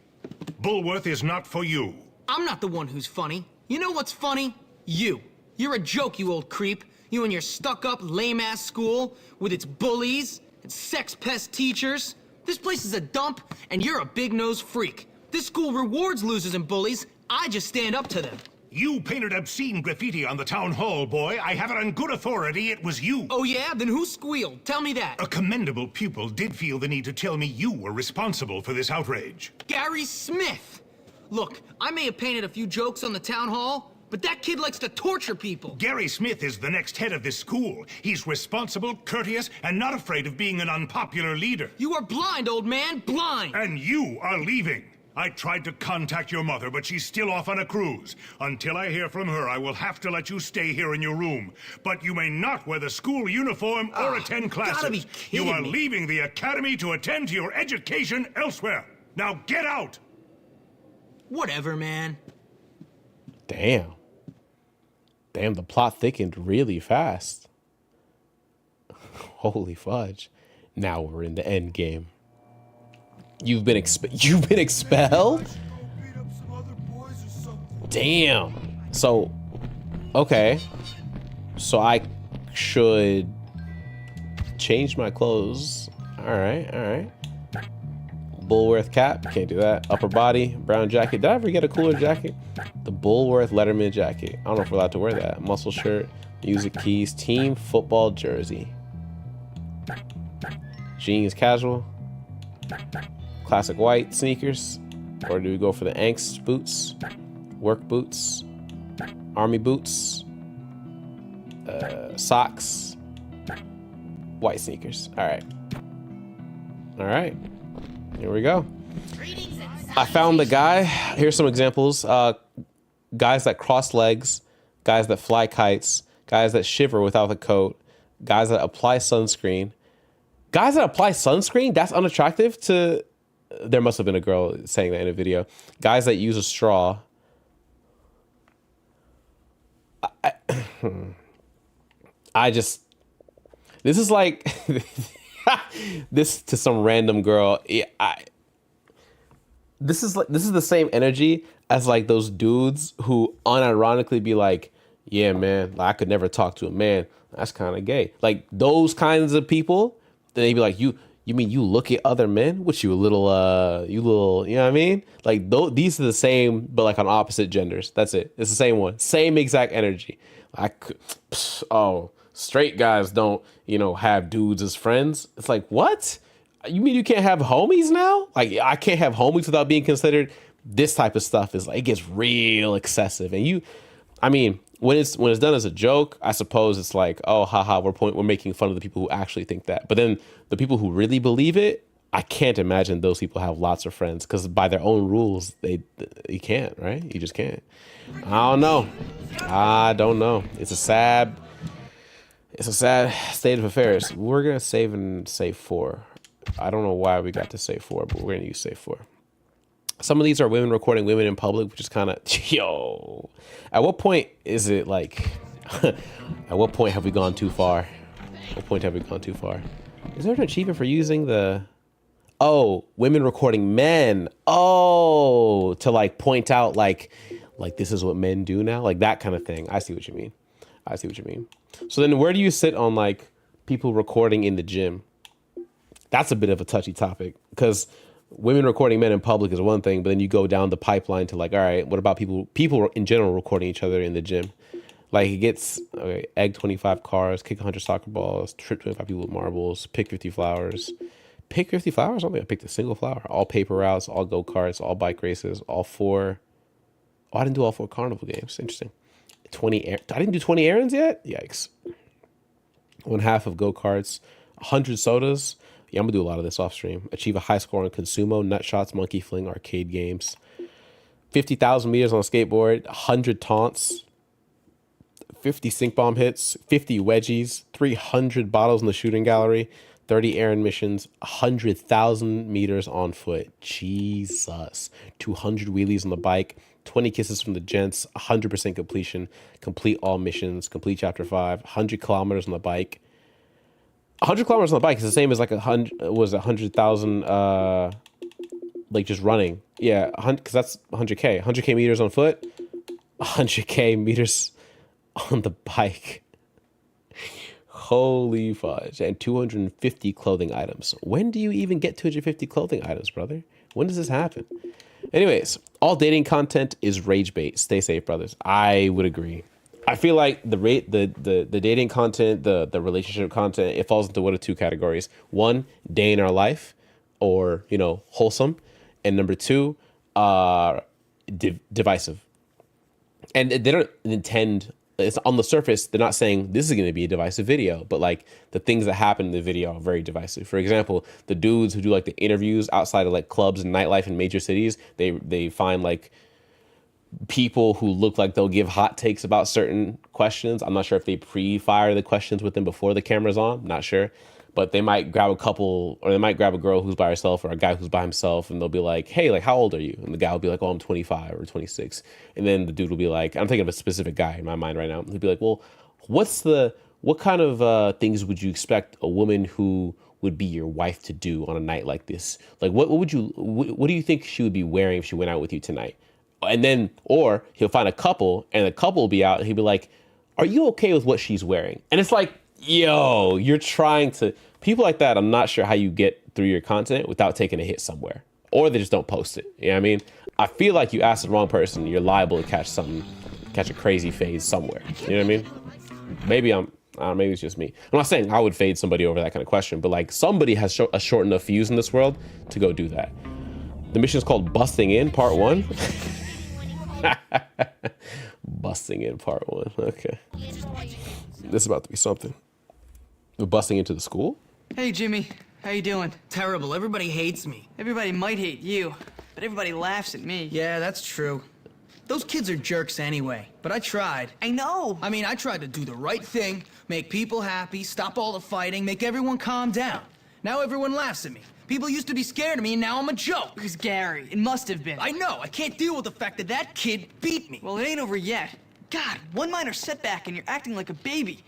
Bullworth is not for you. I'm not the one who's funny. You know what's funny? You. You're a joke, you old creep. You and your stuck-up, lame-ass school with its bullies and sex-pest teachers. This place is a dump, and you're a big-nosed freak. This school rewards losers and bullies. I just stand up to them. You painted obscene graffiti on the town hall, boy. I have it on good authority it was you. Oh yeah? Then who squealed? Tell me that. A commendable pupil did feel the need to tell me you were responsible for this outrage. Gary Smith! Look, I may have painted a few jokes on the town hall, but that kid likes to torture people. Gary Smith is the next head of this school. He's responsible, courteous, and not afraid of being an unpopular leader. You are blind, old man, blind! And you are leaving. I tried to contact your mother, but she's still off on a cruise. Until I hear from her, I will have to let you stay here in your room. But you may not wear the school uniform or attend classes. Gotta be kidding You are me. leaving the academy to attend to your education elsewhere. Now get out! Whatever, man. Damn, the plot thickened really fast. Holy fudge. Now we're in the end game. You've been expelled? Damn. So, okay. So I should change my clothes. All right. Bullworth cap, can't do that. Upper body, brown jacket. Did I ever get a cooler jacket? The Bullworth Letterman jacket. I don't know if we're allowed to wear that. Muscle shirt, music keys, team football jersey. Jeans casual. Classic white sneakers. Or do we go for the angst boots? Work boots. Army boots. Socks. White sneakers. All right. Here we go. I found the guy. Here's some examples. Guys that cross legs. Guys that fly kites. Guys that shiver without the coat. Guys that apply sunscreen. Guys that apply sunscreen? That's unattractive to... There must have been a girl saying that in a video. Guys that use a straw. I just... This is like... this to some random girl. This is the same energy as like those dudes who unironically be like, yeah, man, I could never talk to a man. That's kind of gay. Like those kinds of people. Then they be like, you mean you look at other men? What, you a little, you know what I mean? Like these are the same, but like on opposite genders. That's it. It's the same one. Same exact energy. Straight guys don't, have dudes as friends. It's like, what? You mean you can't have homies now? Like I can't have homies without being considered? This type of stuff is like, it gets real excessive. And when it's done as a joke, I suppose it's like, oh, haha, we're making fun of the people who actually think that. But then the people who really believe it, I can't imagine those people have lots of friends because by their own rules, you can't, right? You just can't. I don't know. It's a sad state of affairs. We're gonna save and save 4. I don't know why we got to save 4, but we're gonna use save 4. Some of these are women recording women in public, which is kind of, at what point is it like, at what point have we gone too far? What point have we gone too far? Is there an achievement for using women recording men? To like point out like this is what men do now? Like that kind of thing. I see what you mean. So then where do you sit on like people recording in the gym? that's a bit of a touchy topic because women recording men in public is one thing, but then you go down the pipeline to like, all right, what about people in general recording each other in the gym? Like it gets egg 25 cars, kick 100 soccer balls, trip 25 people with marbles, pick 50 flowers. Pick 50 flowers? I don't think I picked a single flower. All paper routes, all go-karts, all bike races, all 4. Oh, I didn't do all 4 carnival games. Interesting. 20. I didn't do 20 errands yet? Yikes. 1/2 of go-karts, 100 sodas. Yeah, I'm going to do a lot of this off stream. Achieve a high score on Consumo, Nut Shots, Monkey Fling, arcade games. 50,000 meters on a skateboard, 100 taunts. 50 sink bomb hits, 50 wedgies, 300 bottles in the shooting gallery, 30 errand missions, 100,000 meters on foot. Jesus. 200 wheelies on the bike, 20 kisses from the gents, 100% completion, complete all missions, complete chapter 5, 100 kilometers on the bike. 100 kilometers on the bike is the same as like 100,000 like just running. Yeah, because that's 100K. 100K meters on foot, 100K meters on the bike. Holy fudge. And 250 clothing items. When do you even get 250 clothing items, brother? When does this happen? Anyways, all dating content is rage bait. Stay safe, brothers. I would agree. I feel like the dating content, the relationship content, it falls into one of 2 categories. 1, day in our life, or, you know, wholesome. And number 2, divisive. And they don't intend, it's on the surface, they're not saying this is going to be a divisive video, but like the things that happen in the video are very divisive. For example, the dudes who do like the interviews outside of like clubs and nightlife in major cities, they find like people who look like they'll give hot takes about certain questions. I'm not sure if they pre-fire the questions with them before the camera's on, not sure. But they might grab a couple, or they might grab a girl who's by herself or a guy who's by himself, and they'll be like, hey, like, how old are you? And the guy will be like, oh, I'm 25 or 26. And then the dude will be like, I'm thinking of a specific guy in my mind right now. He'll be like, well, what kind of things would you expect a woman who would be your wife to do on a night like this? Like, what do you think she would be wearing if she went out with you tonight? And then, or he'll find a couple, and the couple will be out, and he'll be like, are you okay with what she's wearing? And it's like, yo, you're trying to, people like that, I'm not sure how you get through your content without taking a hit somewhere, or they just don't post it. You know what I mean? I feel like you ask the wrong person, you're liable to catch a crazy fade somewhere. You know what I mean? Maybe maybe it's just me. I'm not saying I would fade somebody over that kind of question, but like somebody has a short enough fuse in this world to go do that. The mission is called Busting In Part 1. Busting In Part 1. Okay. This is about to be something. We're busting into the school? Hey, Jimmy. How you doing? Terrible. Everybody hates me. Everybody might hate you, but everybody laughs at me. Yeah, that's true. Those kids are jerks anyway, but I tried. I know. I mean, I tried to do the right thing, make people happy, stop all the fighting, make everyone calm down. Now everyone laughs at me. People used to be scared of me, and now I'm a joke. It was Gary. It must have been. I know. I can't deal with the fact that that kid beat me. Well, it ain't over yet. God, one minor setback and you're acting like a baby.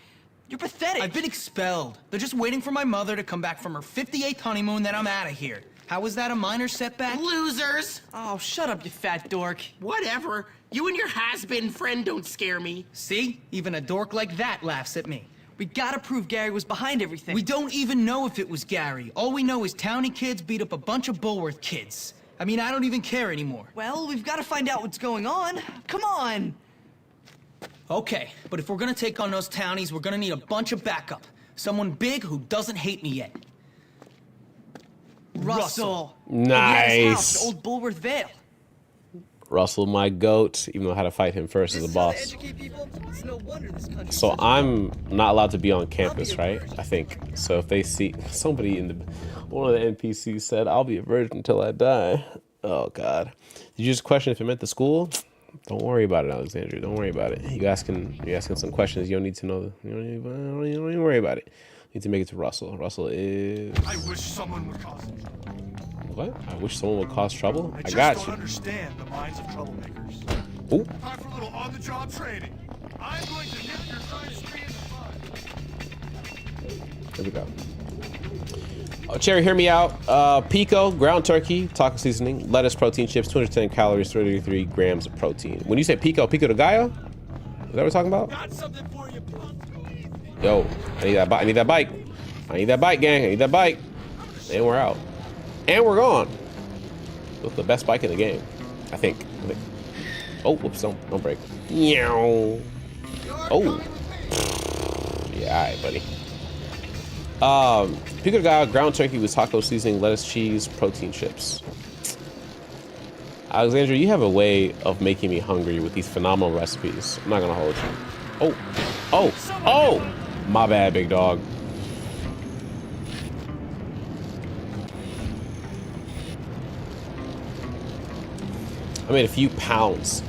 You're pathetic. I've been expelled. They're just waiting for my mother to come back from her 58th honeymoon, then I'm out of here. How was that a minor setback? Losers! Oh, shut up, you fat dork. Whatever. You and your has-been friend don't scare me. See? Even a dork like that laughs at me. We gotta prove Gary was behind everything. We don't even know if it was Gary. All we know is Townie kids beat up a bunch of Bulworth kids. I mean, I don't even care anymore. Well, we've gotta find out what's going on. Come on! Okay, but if we're gonna take on those townies, we're gonna need a bunch of backup. Someone big who doesn't hate me yet. Russell. Nice. Old Bulworth Vale. Russell, my goat, even though I had to fight him first as a boss. So I'm not allowed to be on campus, right? I think. So if they see somebody in the, one of the NPCs said, I'll be a virgin until I die. Oh God. Did you just question if it meant the school? Don't worry about it, Alexandria. Don't worry about it. You're asking some questions you don't need to know. You don't even worry about it. You need to make it to Russell. Russell is... I wish someone would cause it. What? I wish someone would cause trouble? I just got don't you. understand the minds of troublemakers. Ooh. Time for a little on-the-job training. I'm going to nip your side tree in the bud. Here we go. Oh, Cherry, hear me out. Pico, ground turkey, taco seasoning, lettuce, protein chips, 210 calories, 33 grams of protein. When you say pico, pico de gallo? Is that what we're talking about? Got something for you, punk. Yo, I need that bike. I need that bike, gang. I need that bike. And we're out. And we're gone. With the best bike in the game. I think. Oh, whoops, don't break. Meow. Oh. Yeah, alright, buddy. Pico de Gallo, ground turkey with taco seasoning, lettuce, cheese, protein chips. Alexandra, you have a way of making me hungry with these phenomenal recipes. I'm not gonna hold you. Oh! My bad, big dog. I made a few pounds.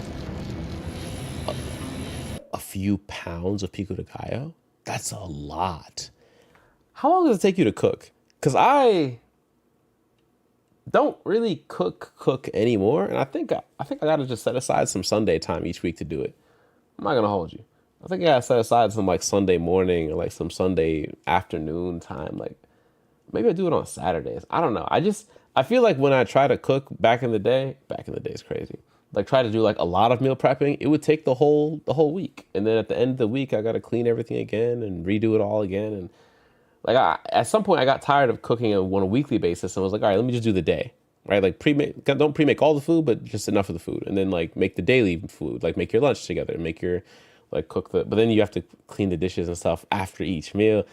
A few pounds of pico de gallo? That's a lot. How long does it take you to cook? Because I don't really cook anymore, and I think I gotta just set aside some Sunday time each week to do it. I'm not gonna hold you. I think I gotta set aside some like Sunday morning or like some Sunday afternoon time. Like maybe I do it on Saturdays. I don't know. I feel like when I try to cook back in the day is crazy. Like try to do like a lot of meal prepping, it would take the whole week, and then at the end of the week I gotta clean everything again and redo it all again. And like at some point I got tired of cooking on a weekly basis and was like, all right, let me just do the day, right? Like don't pre-make all the food, but just enough of the food, and then like make the daily food, like make your lunch together, make your like cook but then you have to clean the dishes and stuff after each meal.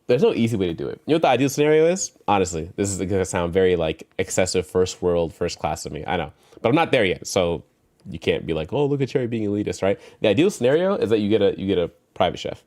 There's no easy way to do it. You know what the ideal scenario is? Honestly, this is gonna sound very like excessive first world, first class of me. I know, but I'm not there yet. So you can't be like, oh, look at Cherry being elitist, right? The ideal scenario is that you get a private chef.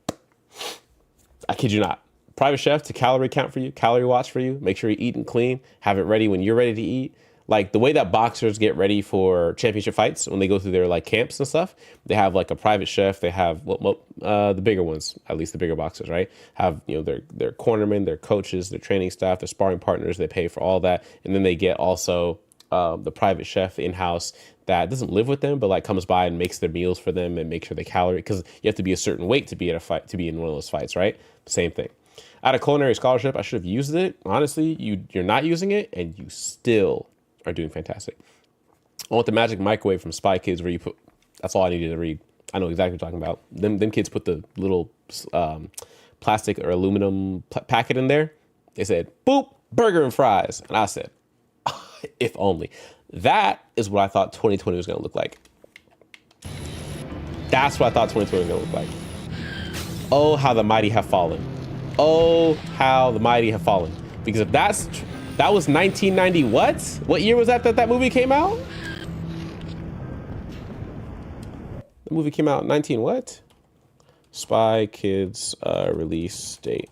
I kid you not. Private chef to calorie count for you, calorie watch for you. Make sure you eat and clean. Have it ready when you're ready to eat. Like the way that boxers get ready for championship fights when they go through their like camps and stuff, they have like a private chef. They have the bigger ones, at least the bigger boxers, right? Have, you know, their cornermen, their coaches, their training staff, their sparring partners. They pay for all that, and then they get also the private chef in-house that doesn't live with them, but like comes by and makes their meals for them and make sure they calorie, because you have to be a certain weight to be at a fight, to be in one of those fights, right? Same thing. I had a culinary scholarship. I should have used it. Honestly, you're not using it, and you still are doing fantastic. I want the magic microwave from Spy Kids where you put, that's all I needed to read. I know exactly what you're talking about. Them kids put the little plastic or aluminum packet in there. They said, boop, burger and fries. And I said, if only. That is what I thought 2020 was going to look like. That's what I thought 2020 was going to look like. Oh, how the mighty have fallen. Oh, how the mighty have fallen. Because if that was 1990 what? What year was that movie came out? The movie came out in 19 what? Spy Kids release date.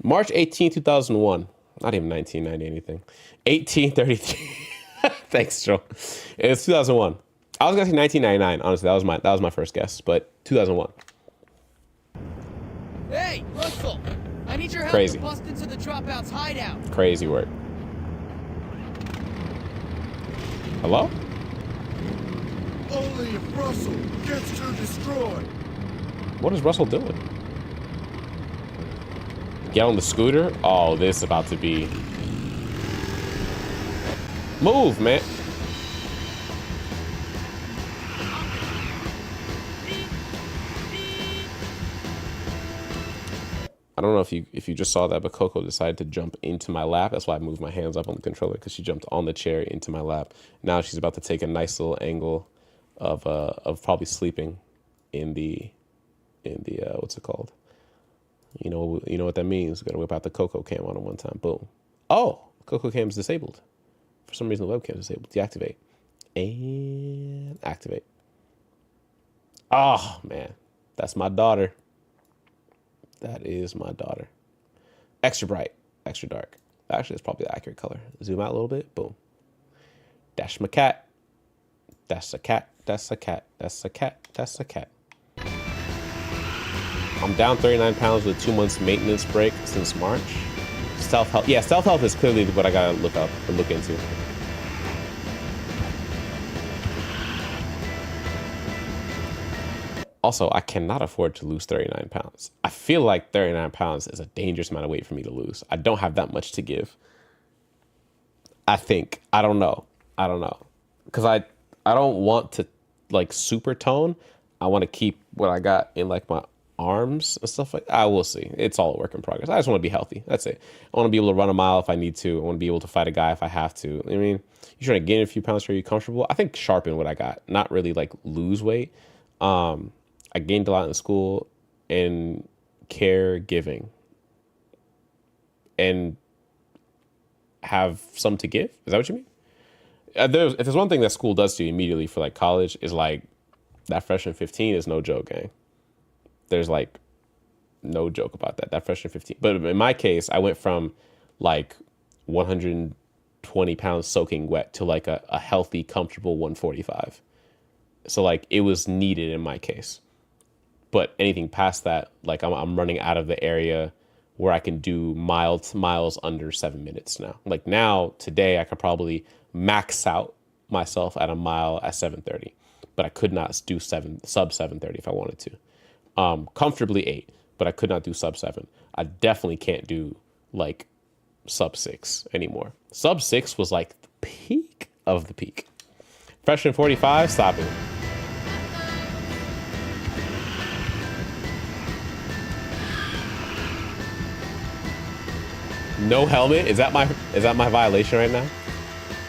March 18, 2001. Not even 1990 anything. 1833. Thanks, Joe. It was 2001. I was gonna say 1999. Honestly, that was my first guess, but 2001. Hey, Russell! I need your help Crazy. to bust into the Dropout's hideout. Crazy work. Hello? Only if Russell gets to destroy. What is Russell doing? Get on the scooter? Oh, this is about to be... Move, man. I don't know if you just saw that, but Coco decided to jump into my lap. That's why I moved my hands up on the controller, because she jumped on the chair into my lap. Now she's about to take a nice little angle of probably sleeping in the what's it called? You know what that means. We're gonna whip out the Coco cam on her one time. Boom. Oh, Coco cam is disabled. For some reason the webcam is disabled. Deactivate. And activate. Oh man. That's my daughter. That is my daughter. Extra bright, extra dark. Actually, it's probably the accurate color. Zoom out a little bit. Boom. That's my cat. That's a cat. That's a cat. That's a cat. That's a cat. I'm down 39 pounds with 2 months maintenance break since March. Self-help. Yeah, self-help is clearly what I gotta look up or look into. Also, I cannot afford to lose 39 pounds. I feel like 39 pounds is a dangerous amount of weight for me to lose. I don't have that much to give. I think. I don't know. Because I don't want to like super tone. I want to keep what I got in like my arms and stuff like that. I will see. It's all a work in progress. I just want to be healthy. That's it. I want to be able to run a mile if I need to. I want to be able to fight a guy if I have to. I mean, you're trying to gain a few pounds so you're comfortable. I think sharpen what I got, not really like lose weight. I gained a lot in school and caregiving and have some to give. Is that what you mean? If there's one thing that school does to you immediately for like college is like that freshman 15 is no joke, gang. There's like no joke about that. That freshman 15. But in my case, I went from like 120 pounds soaking wet to like a healthy, comfortable 145. So like it was needed in my case. But anything past that, like I'm running out of the area where I can do miles under 7 minutes now. Like now, today, I could probably max out myself at a mile at 7:30, but I could not do sub 7:30 if I wanted to. Comfortably 8, but I could not do sub 7. I definitely can't do like sub 6 anymore. Sub 6 was like the peak of the peak. Freshman 45, stop it. No helmet? Is that my violation right now?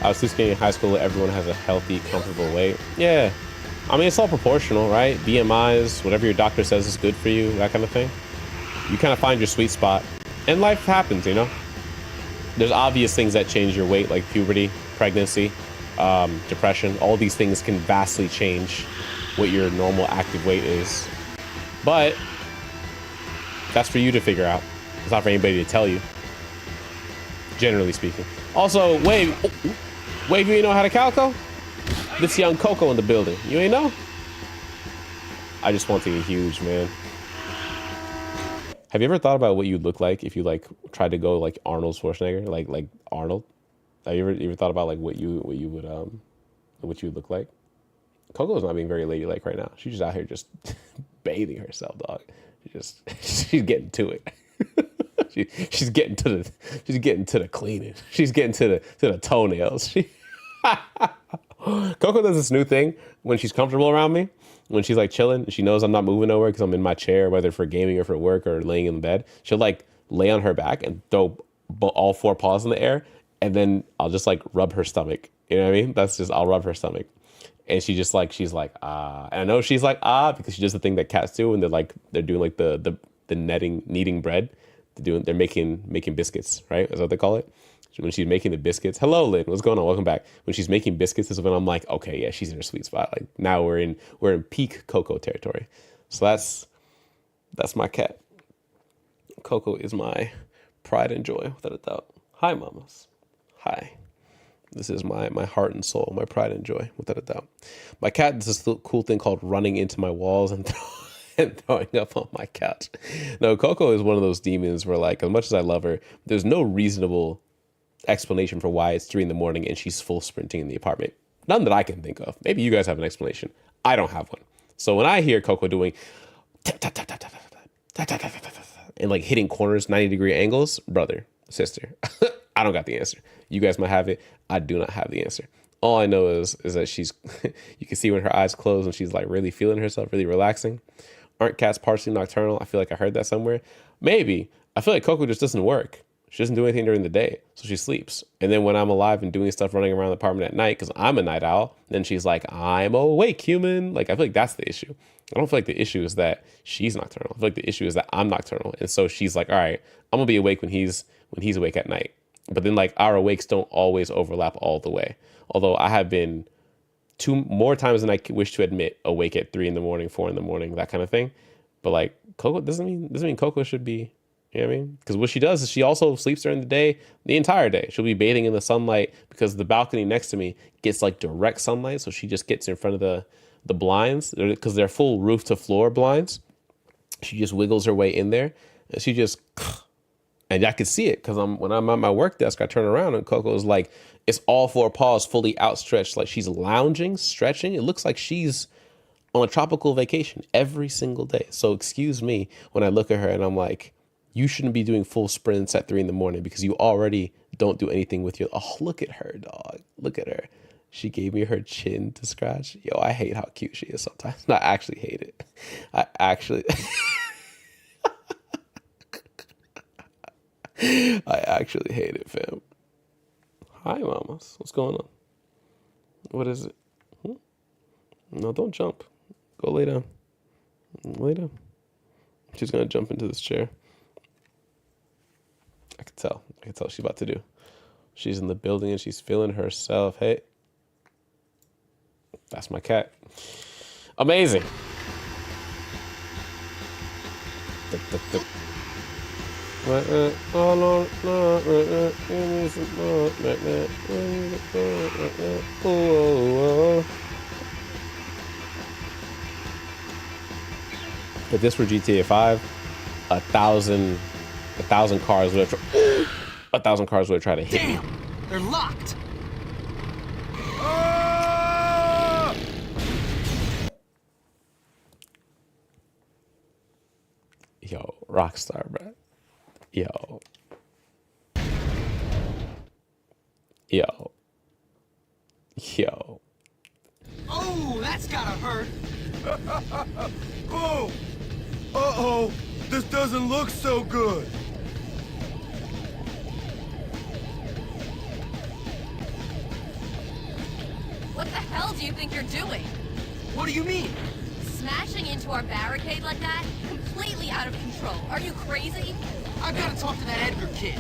I was too skinny in high school. Everyone has a healthy, comfortable weight. Yeah. I mean, it's all proportional, right? BMIs, whatever your doctor says is good for you, that kind of thing. You kind of find your sweet spot. And life happens, you know? There's obvious things that change your weight, like puberty, pregnancy, depression. All these things can vastly change what your normal active weight is. But that's for you to figure out. It's not for anybody to tell you. Generally speaking. Also, Wave, you ain't know how to calico? This young Coco in the building. You ain't know? I just want to get huge, man. Have you ever thought about what you'd look like if you like tried to go like Arnold Schwarzenegger, like Arnold? Have you ever thought about like what you would look like? Coco's not being very ladylike right now. She's just out here just bathing herself, dog. She's getting to it. She's getting to the cleaning. She's getting to the toenails. Coco does this new thing when she's comfortable around me. When she's like chilling, she knows I'm not moving nowhere because I'm in my chair, whether for gaming or for work or laying in bed. She'll like lay on her back and throw all 4 paws in the air, and then I'll just like rub her stomach. You know what I mean? I'll rub her stomach, and she's like ah, and I know she's like ah because she does the thing that cats do when they're doing like the kneading bread. They're making biscuits, right? Is that what they call it? When she's making the biscuits. Hello, Lynn. What's going on? Welcome back. When she's making biscuits is when I'm like, okay, yeah, she's in her sweet spot. Like now we're in peak Coco territory. So that's my cat. Coco is my pride and joy, without a doubt. Hi, mamas. Hi. This is my heart and soul, my pride and joy, without a doubt. My cat does this cool thing called running into my walls and throwing up on my couch. No, Coco is one of those demons where, like, as much as I love her, there's no reasonable explanation for why it's 3 a.m. and she's full sprinting in the apartment. None that I can think of. Maybe you guys have an explanation. I don't have one. So when I hear Coco doing and like hitting corners, 90-degree angles, brother, sister, I don't got the answer. You guys might have it. I do not have the answer. All I know is that she's, you can see when her eyes close and she's like really feeling herself, really relaxing. Aren't cats partially nocturnal? I feel like I heard that somewhere. Maybe. I feel like Coco just doesn't work. She doesn't do anything during the day, so she sleeps. And then when I'm alive and doing stuff running around the apartment at night, because I'm a night owl, then she's like, I'm awake, human. Like, I feel like that's the issue. I don't feel like the issue is that she's nocturnal. I feel like the issue is that I'm nocturnal. And so she's like, all right, I'm gonna be awake when he's awake at night. But then like our awakes don't always overlap all the way. Although I have been 2 more times than I wish to admit awake at 3 a.m, 4 a.m, that kind of thing. But like Coco doesn't mean Coco should be, you know what I mean? Because what she does is she also sleeps during the day, the entire day. She'll be bathing in the sunlight because the balcony next to me gets like direct sunlight. So she just gets in front of the blinds because they're full roof to floor blinds. She just wiggles her way in there and she just, and I can see it because when I'm at my work desk, I turn around and Coco's like, it's all 4 paws fully outstretched. Like she's lounging, stretching. It looks like she's on a tropical vacation every single day. So excuse me when I look at her and I'm like, you shouldn't be doing full sprints at 3 a.m. because you already don't do anything with your, oh, look at her, dog. Look at her. She gave me her chin to scratch. Yo, I hate how cute she is sometimes. No, I actually hate it. I actually, I actually hate it, fam. Hi, mamas. What's going on? What is it? No, don't jump. Go lay down. Lay down. She's gonna jump into this chair. I can tell. I can tell what she's about to do. She's in the building and she's feeling herself. Hey. That's my cat. Amazing. If this were GTA 5, a thousand cars would have tried to hit me. Damn! They're locked! Yo, Rockstar, bro. Yo. Oh, that's gotta hurt! Oh! Uh-oh! This doesn't look so good! What the hell do you think you're doing? What do you mean? Smashing into our barricade like that? Completely out of control. Are you crazy? I gotta talk to that Edgar kid.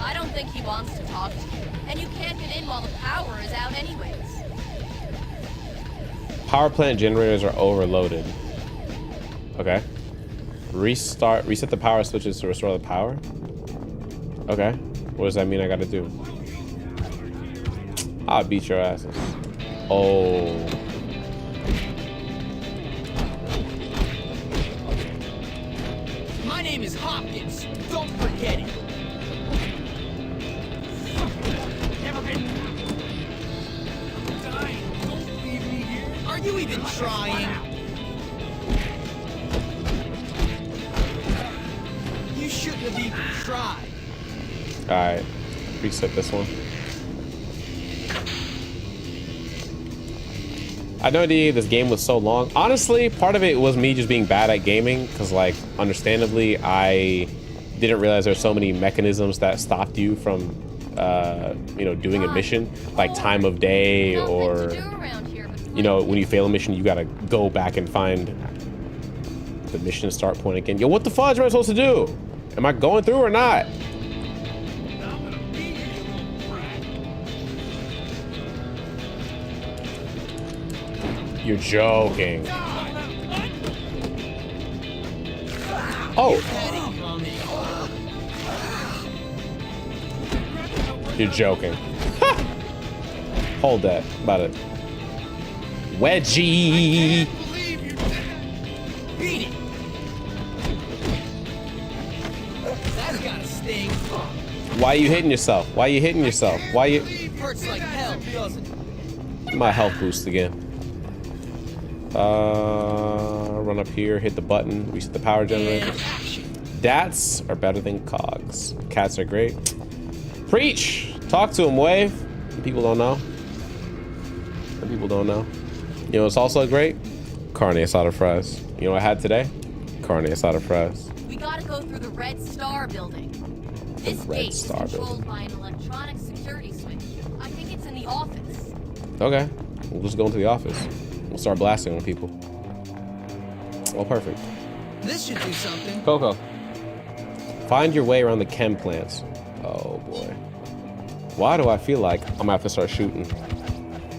I don't think he wants to talk to you. And you can't get in while the power is out anyways. Power plant generators are overloaded. Okay. Reset the power switches to restore the power. Okay. What does that mean I gotta do? I'll beat your asses. Oh. My name is Hopkins. Don't forget it. Never been. Don't leave me here. Are you even trying? You shouldn't have even tried. Alright. Reset this one. I had no idea this game was so long. Honestly, part of it was me just being bad at gaming, because, like, understandably, I didn't realize there's so many mechanisms that stopped you from, you know, doing a mission, like time of day, or, you know, when you fail a mission, you gotta go back and find the mission start point again. Yo, what the fudge am I supposed to do? Am I going through or not? You're joking. Oh. You're joking. Hold that. About it. Wedgie. Beat it. That's gotta sting. Why are you hitting yourself? Why are you hitting yourself? Why you? Hurts like hell, doesn't it? My health boost again. Run up here, hit the button, reset the power generator. Dats are better than cogs. Cats are great. Preach! Talk to him, Wave. People don't know. People don't know. You know, it's also great. Carne asada fries. You know what I had today? Carne asada fries. We gotta go through the Red Star building. This Red gate is Star controlled by an electronic security switch. I think it's in the office. Okay, we'll just go into the office. We'll start blasting on people. Oh, perfect. This should do something. Coco. Find your way around the chem plants. Oh boy. Why do I feel like I'm gonna have to start shooting?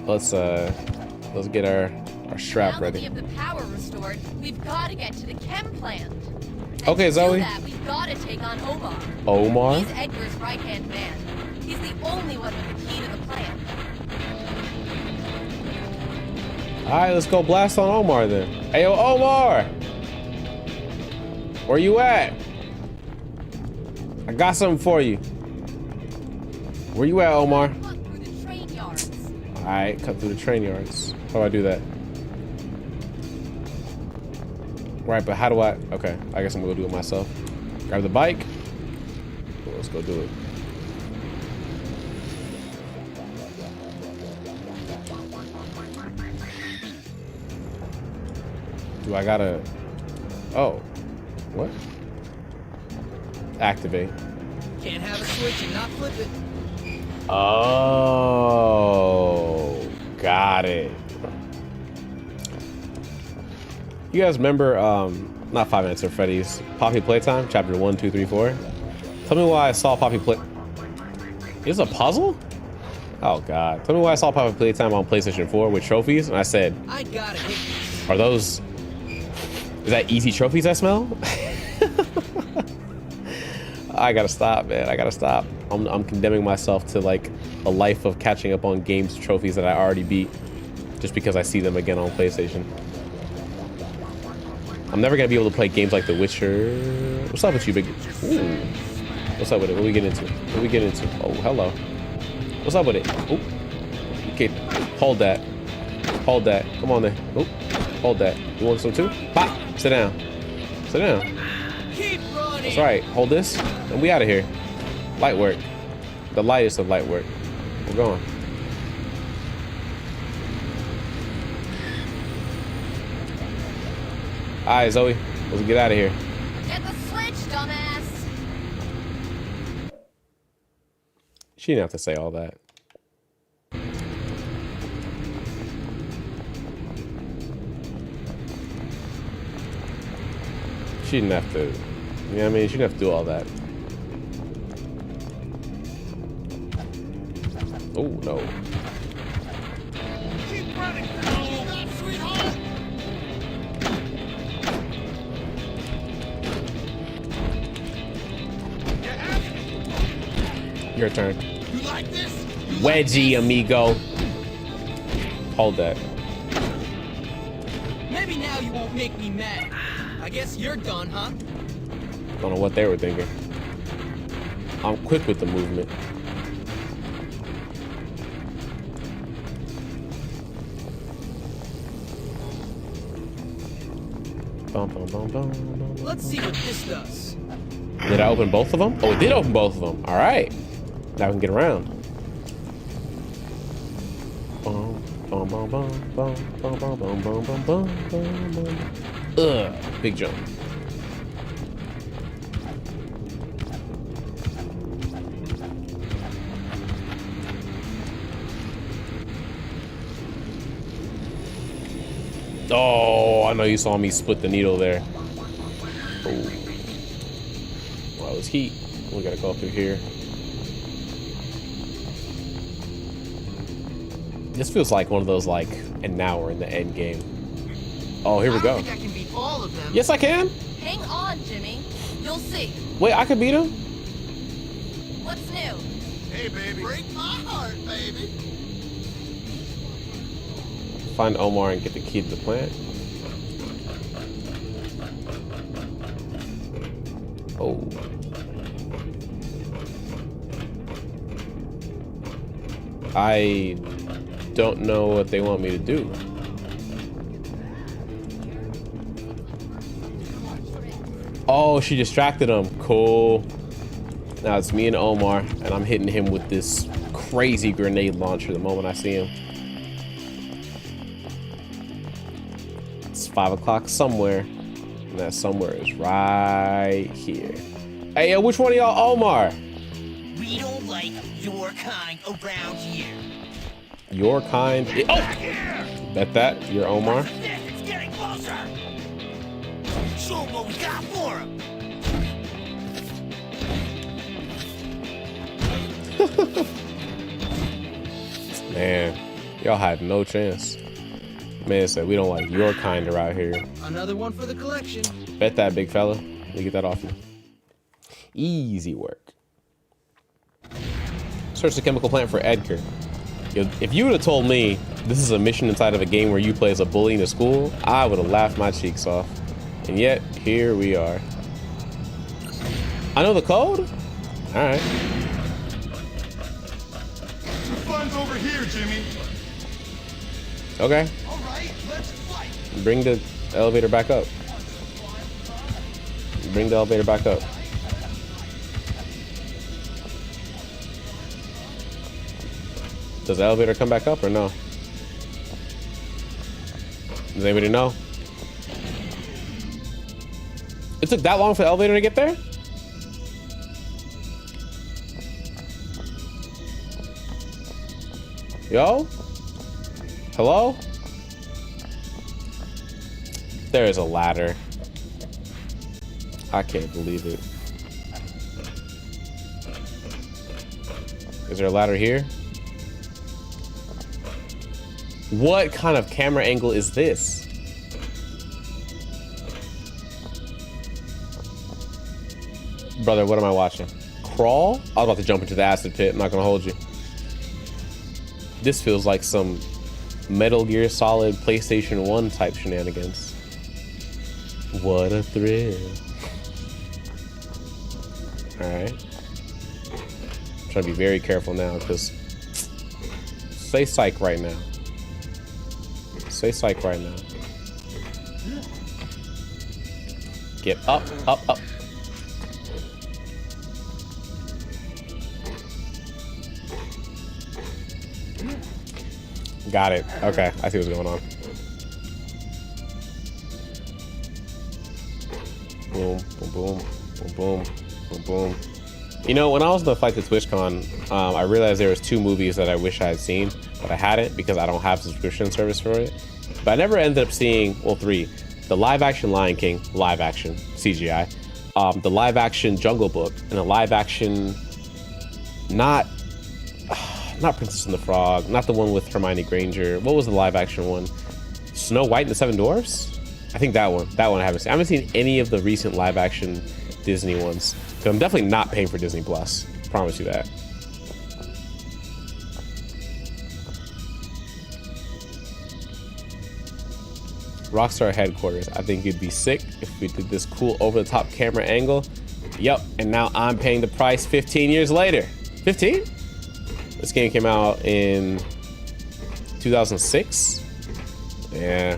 Let's get our strap ready. Now that we have the power restored, we've got to get to the chem plant. And Okay, to Zoe. do that, we've got to take on Omar. Omar? He's Edgar's right-hand man. He's the only one with the key to the plant. All right, let's go blast on Omar then. Hey, yo, Omar! Where you at? I got something for you. Where you at, Omar? Cut through the train yards. All right, cut through the train yards. How do I do that? Right, but how do I? Okay, I guess I'm gonna go do it myself. Grab the bike. Let's go do it. Do I gotta? Oh, what? Activate. Can't have a switch and not flip it. Oh, got it. You guys remember, not Five Nights at Freddy's, Poppy Playtime, chapter 1, 2, 3, 4? Tell me why I saw Poppy play. Is it a puzzle? Oh God. Tell me why I saw Poppy Playtime on PlayStation 4 with trophies, and I said, I gotta hit this. are those, is that easy trophies I smell? I gotta stop, man. I gotta stop. I'm condemning myself to like a life of catching up on games trophies that I already beat just because I see them again on PlayStation. I'm never gonna be able to play games like The Witcher. What's up with you, big? Ooh. What's up with it? What we get into? What we get into? Oh, hello. What's up with it? Ooh. Okay, hold that. Hold that. Come on there. Ooh. Hold that. You want some too? Pop. Sit down. Sit down. Keep running. That's right. Hold this, and we out of here. Light work. The lightest of light work. We're going. All right, Zoe. Let's get out of here. Get the switch, dumbass. She didn't have to say all that. She didn't have to. You know what I mean? She didn't have to do all that. Oh, no. Keep running. Oh, sweetheart. Your turn. You like this? Wedgie, amigo. Hold that. Maybe now you won't make me mad. I guess you're done, huh? Don't know what they were thinking. I'm quick with the movement. Bum, bum, bum, bum, bum, Let's see what this does. Did I open both of them? Oh, it did open both of them. All right. Now we can get around. Bum, bum, bum, bum, bum, bum, bum, bum, bum, bum, bum, bum. Ugh, big jump. Oh, I know you saw me split the needle there. Oh. Well, it's heat. We gotta go through here. This feels like one of those, like, and now we're in the end game. Oh, here we go. I don't think I can beat all of them. Yes, I can. Hang on, Jimmy. You'll see. Wait, I can beat him? What's new? Hey, baby. Break my heart, baby. Find Omar and get the key to the plant. Oh. I don't know what they want me to do. Oh, she distracted him. Cool. Now it's me and Omar, and I'm hitting him with this crazy grenade launcher the moment I see him. It's 5 o'clock somewhere, and that somewhere is right here. Hey, which one of y'all Omar? We don't like your kind around here. Your kind? Oh! Bet that, you're Omar. It's getting closer. Show 'em what we got for him. Man, y'all had no chance. Man said we don't like your kind around here. Another one for the collection. Bet that, big fella. Let me get that off you. Easy work. Search the chemical plant for Edgar. Yo, if you would have told me this is a mission inside of a game where you play as a bully in a school, I would have laughed my cheeks off. And yet, here we are. I know the code? All right. The fun's over here, Jimmy. Okay. All right, let's fight. Bring the elevator back up. Bring the elevator back up. Does the elevator come back up or no? Does anybody know? It took that long for the elevator to get there? Yo? Hello? There is a ladder. I can't believe it. Is there a ladder here? What kind of camera angle is this? Brother, what am I watching? Crawl? I was about to jump into the acid pit. I'm not gonna hold you. This feels like some Metal Gear Solid PlayStation 1 type shenanigans. What a thrill. Alright. Trying to be very careful now, because say psych right now. Say psych right now. Get up, up, up. Got it. Okay, I see what's going on. Boom, boom, boom, boom, boom, boom, boom. You know, when I was in the Flight to TwitchCon, I realized there was 2 movies that I wish I had seen, but I hadn't because I don't have subscription service for it. But I never ended up seeing, well, 3. The live-action Lion King, live-action, CGI. The live-action Jungle Book, and the live-action, not Princess and the Frog, not the one with Hermione Granger. What was the live-action one? Snow White and the Seven Dwarfs? I think that one. That one I haven't seen. I haven't seen any of the recent live-action Disney ones. So I'm definitely not paying for Disney Plus. Promise you that. Rockstar headquarters. I think it'd be sick if we did this cool over-the-top camera angle. Yep, and now I'm paying the price 15 years later. 15? This game came out in 2006. Yeah.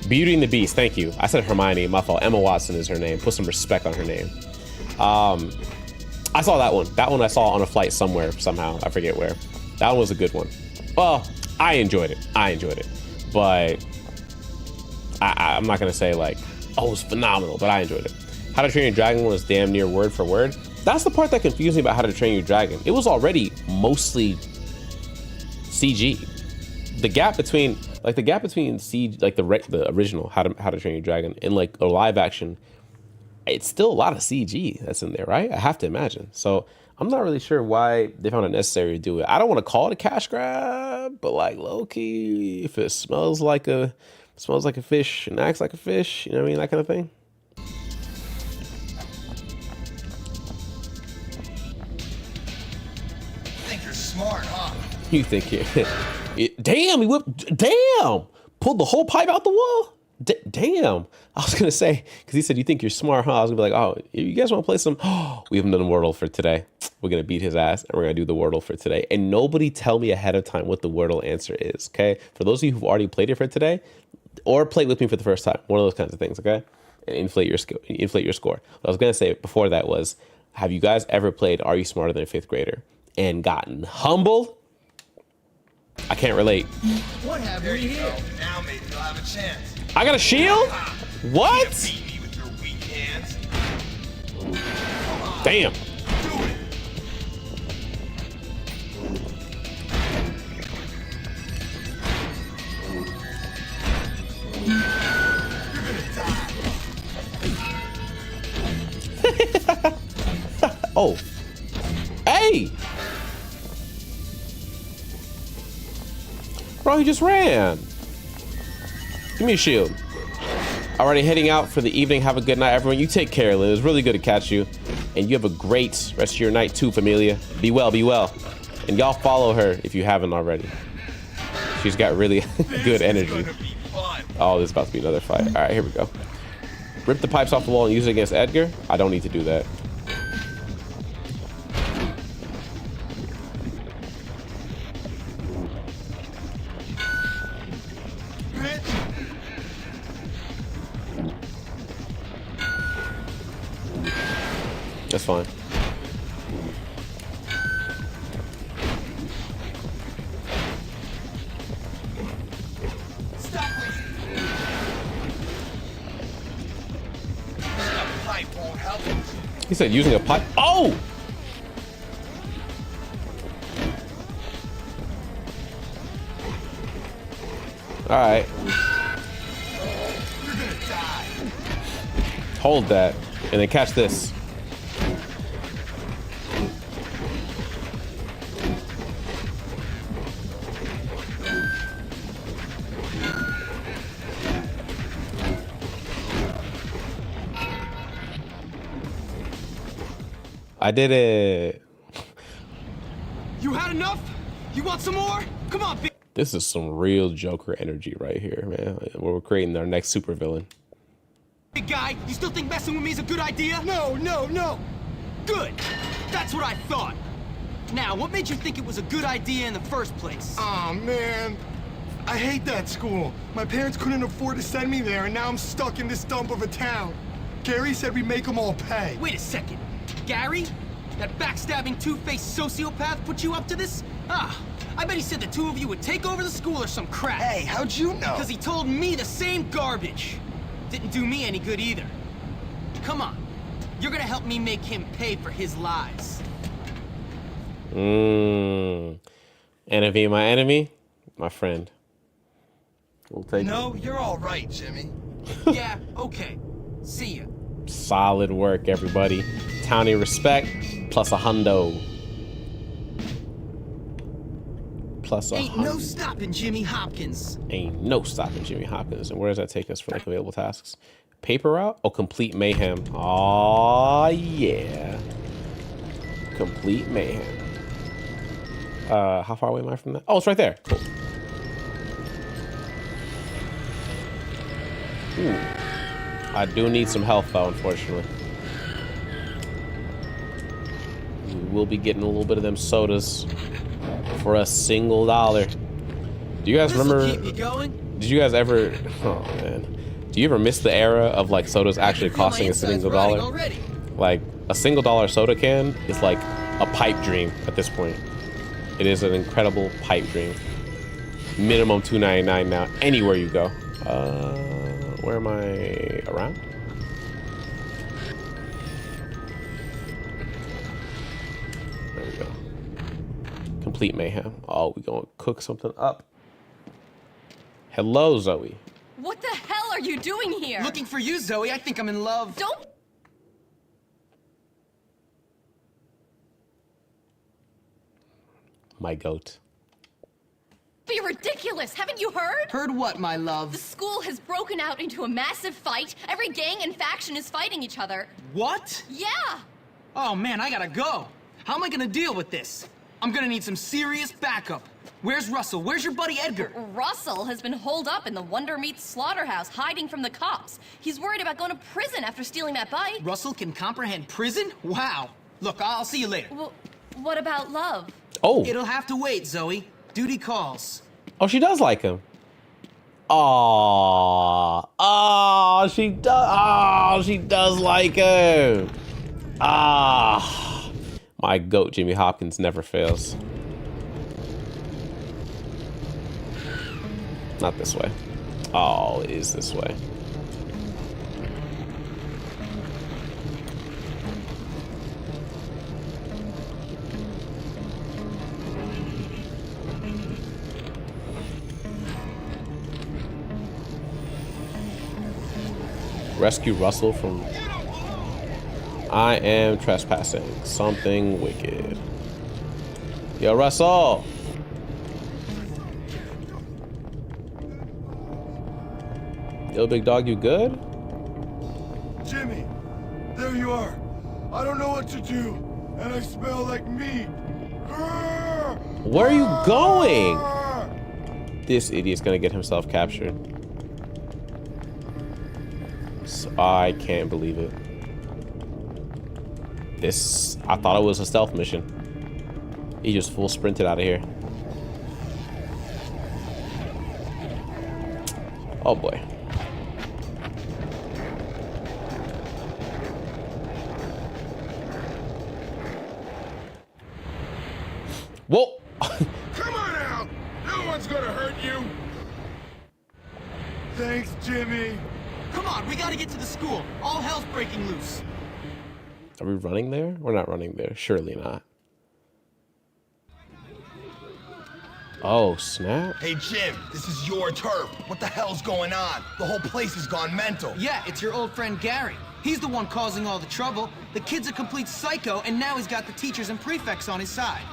Beauty and the Beast. Thank you. I said Hermione. My fault. Emma Watson is her name. Put some respect on her name. I saw that one. That one I saw on a flight somewhere, somehow. I forget where. That one was a good one. Well, I enjoyed it. But I'm not going to say like, oh, it was phenomenal, but I enjoyed it. How to Train Your Dragon was damn near word for word. That's the part that confused me about How to Train Your Dragon. It was already mostly CG. The gap between CG, like the original How to Train Your Dragon and like a live action, it's still a lot of CG that's in there, right? I have to imagine. So I'm not really sure why they found it necessary to do it. I don't want to call it a cash grab, but like low key, if it smells like a fish and acts like a fish, you know what I mean, that kind of thing. Smart, huh? You think damn, he whipped, damn, pulled the whole pipe out the wall. Damn. I was gonna say, because he said you think you're smart, huh? I was gonna be like, oh, you guys want to play some? Oh, we haven't done Wordle for today. We're gonna beat his ass and we're gonna do the Wordle for today. And nobody tell me ahead of time what the Wordle answer is. Okay, for those of you who've already played it for today, or played with me for the first time, one of those kinds of things. Okay, and inflate your score. What I was gonna say before that was, have you guys ever played Are You Smarter Than a Fifth Grader and gotten humbled? I can't relate. What have we here? Now maybe you'll have a chance. I got a shield? What? Beat me with your weak hands. Damn. Do it. You're gonna die. Oh. Hey. Bro, he just ran. Give me a shield. Already heading out for the evening. Have a good night, everyone. You take care, Lynn. It was really good to catch you. And you have a great rest of your night too, Familia. Be well, be well. And y'all follow her if you haven't already. She's got really good energy. Oh, this is about to be another fight. All right, here we go. Rip the pipes off the wall and use it against Edgar. I don't need to do that. That's fine. Stop it. A pipe won't help you. He said using a pipe. Oh! All right. You're gonna die. Hold that, and then catch this. I did it. You had enough? You want some more? Come on, big This is some real Joker energy right here, man. We're creating our next supervillain. guy. You still think messing with me is a good idea? No, no, no. Good. That's what I thought. Now, what made you think it was a good idea in the first place? Aw, man. I hate that school. My parents couldn't afford to send me there, and now I'm stuck in this dump of a town. Gary said we make them all pay. Wait a second. Gary? That backstabbing, two-faced sociopath put you up to this? Ah, I bet he said the two of you would take over the school or some crap. Hey, how'd you know? Because he told me the same garbage. Didn't do me any good either. Come on. You're gonna help me make him pay for his lies. Enemy, my enemy, my friend. We'll take No, you're all right, Jimmy. Yeah, okay. See ya. Solid work, everybody. Townie respect plus a hundo. Plus a Ain't no stopping Jimmy Hopkins. Ain't no stopping Jimmy Hopkins. And where does that take us for like available tasks? Paper route? Oh, complete mayhem. Oh yeah. Complete mayhem. How far away am I from that? Oh, it's right there. Cool. Ooh. I do need some health though, unfortunately. We will be getting a little bit of them sodas for $1. Do you guys remember? Keep you going. Did you guys ever? Oh man, do you ever miss the era of like sodas actually costing a single dollar? Like a $1 soda can is like a pipe dream at this point. It is an incredible pipe dream. Minimum $2.99 now, anywhere you go. Where am I? Around? There we go. Complete mayhem. Oh, we gonna cook something up. Hello, Zoe. What the hell are you doing here? Looking for you, Zoe. I think I'm in love. Don't. My goat. Be ridiculous. Haven't you heard? Heard what, my love? The school has broken out into a massive fight. Every gang and faction is fighting each other. What? Yeah. Oh man, I gotta go. How am I gonna deal with this? I'm gonna need some serious backup. Where's Russell? Where's your buddy Edgar? Russell has been holed up in the Wonder Meat slaughterhouse, hiding from the cops. He's worried about going to prison after stealing that bike. Russell can comprehend prison? Wow. Look, I'll see you later. Well, what about love? Oh. It'll have to wait, Zoe. Duty calls. Oh, she does like him. Aww. Oh, she does. Oh, she does like him. Ah. My goat, Jimmy Hopkins, never fails. Not this way. Oh, it is this way. Rescue Russell from... I am trespassing. Something wicked. Yo, Russell! Yo, big dog, you good? Jimmy, there you are. I don't know what to do, and I smell like meat. Where are you going? This idiot's gonna get himself captured. I can't believe it. I thought it was a stealth mission. He just full sprinted out of here. Oh boy. Whoa! Come on out! No one's gonna hurt you! Thanks, Jimmy. Come on, we gotta get to the school. All hell's breaking loose. Are we running there? We're not running there. Surely not. Oh, snap. Hey, Jim, this is your turf. What the hell's going on? The whole place has gone mental. Yeah, it's your old friend Gary. He's the one causing all the trouble. The kid's a complete psycho, and now he's got the teachers and prefects on his side.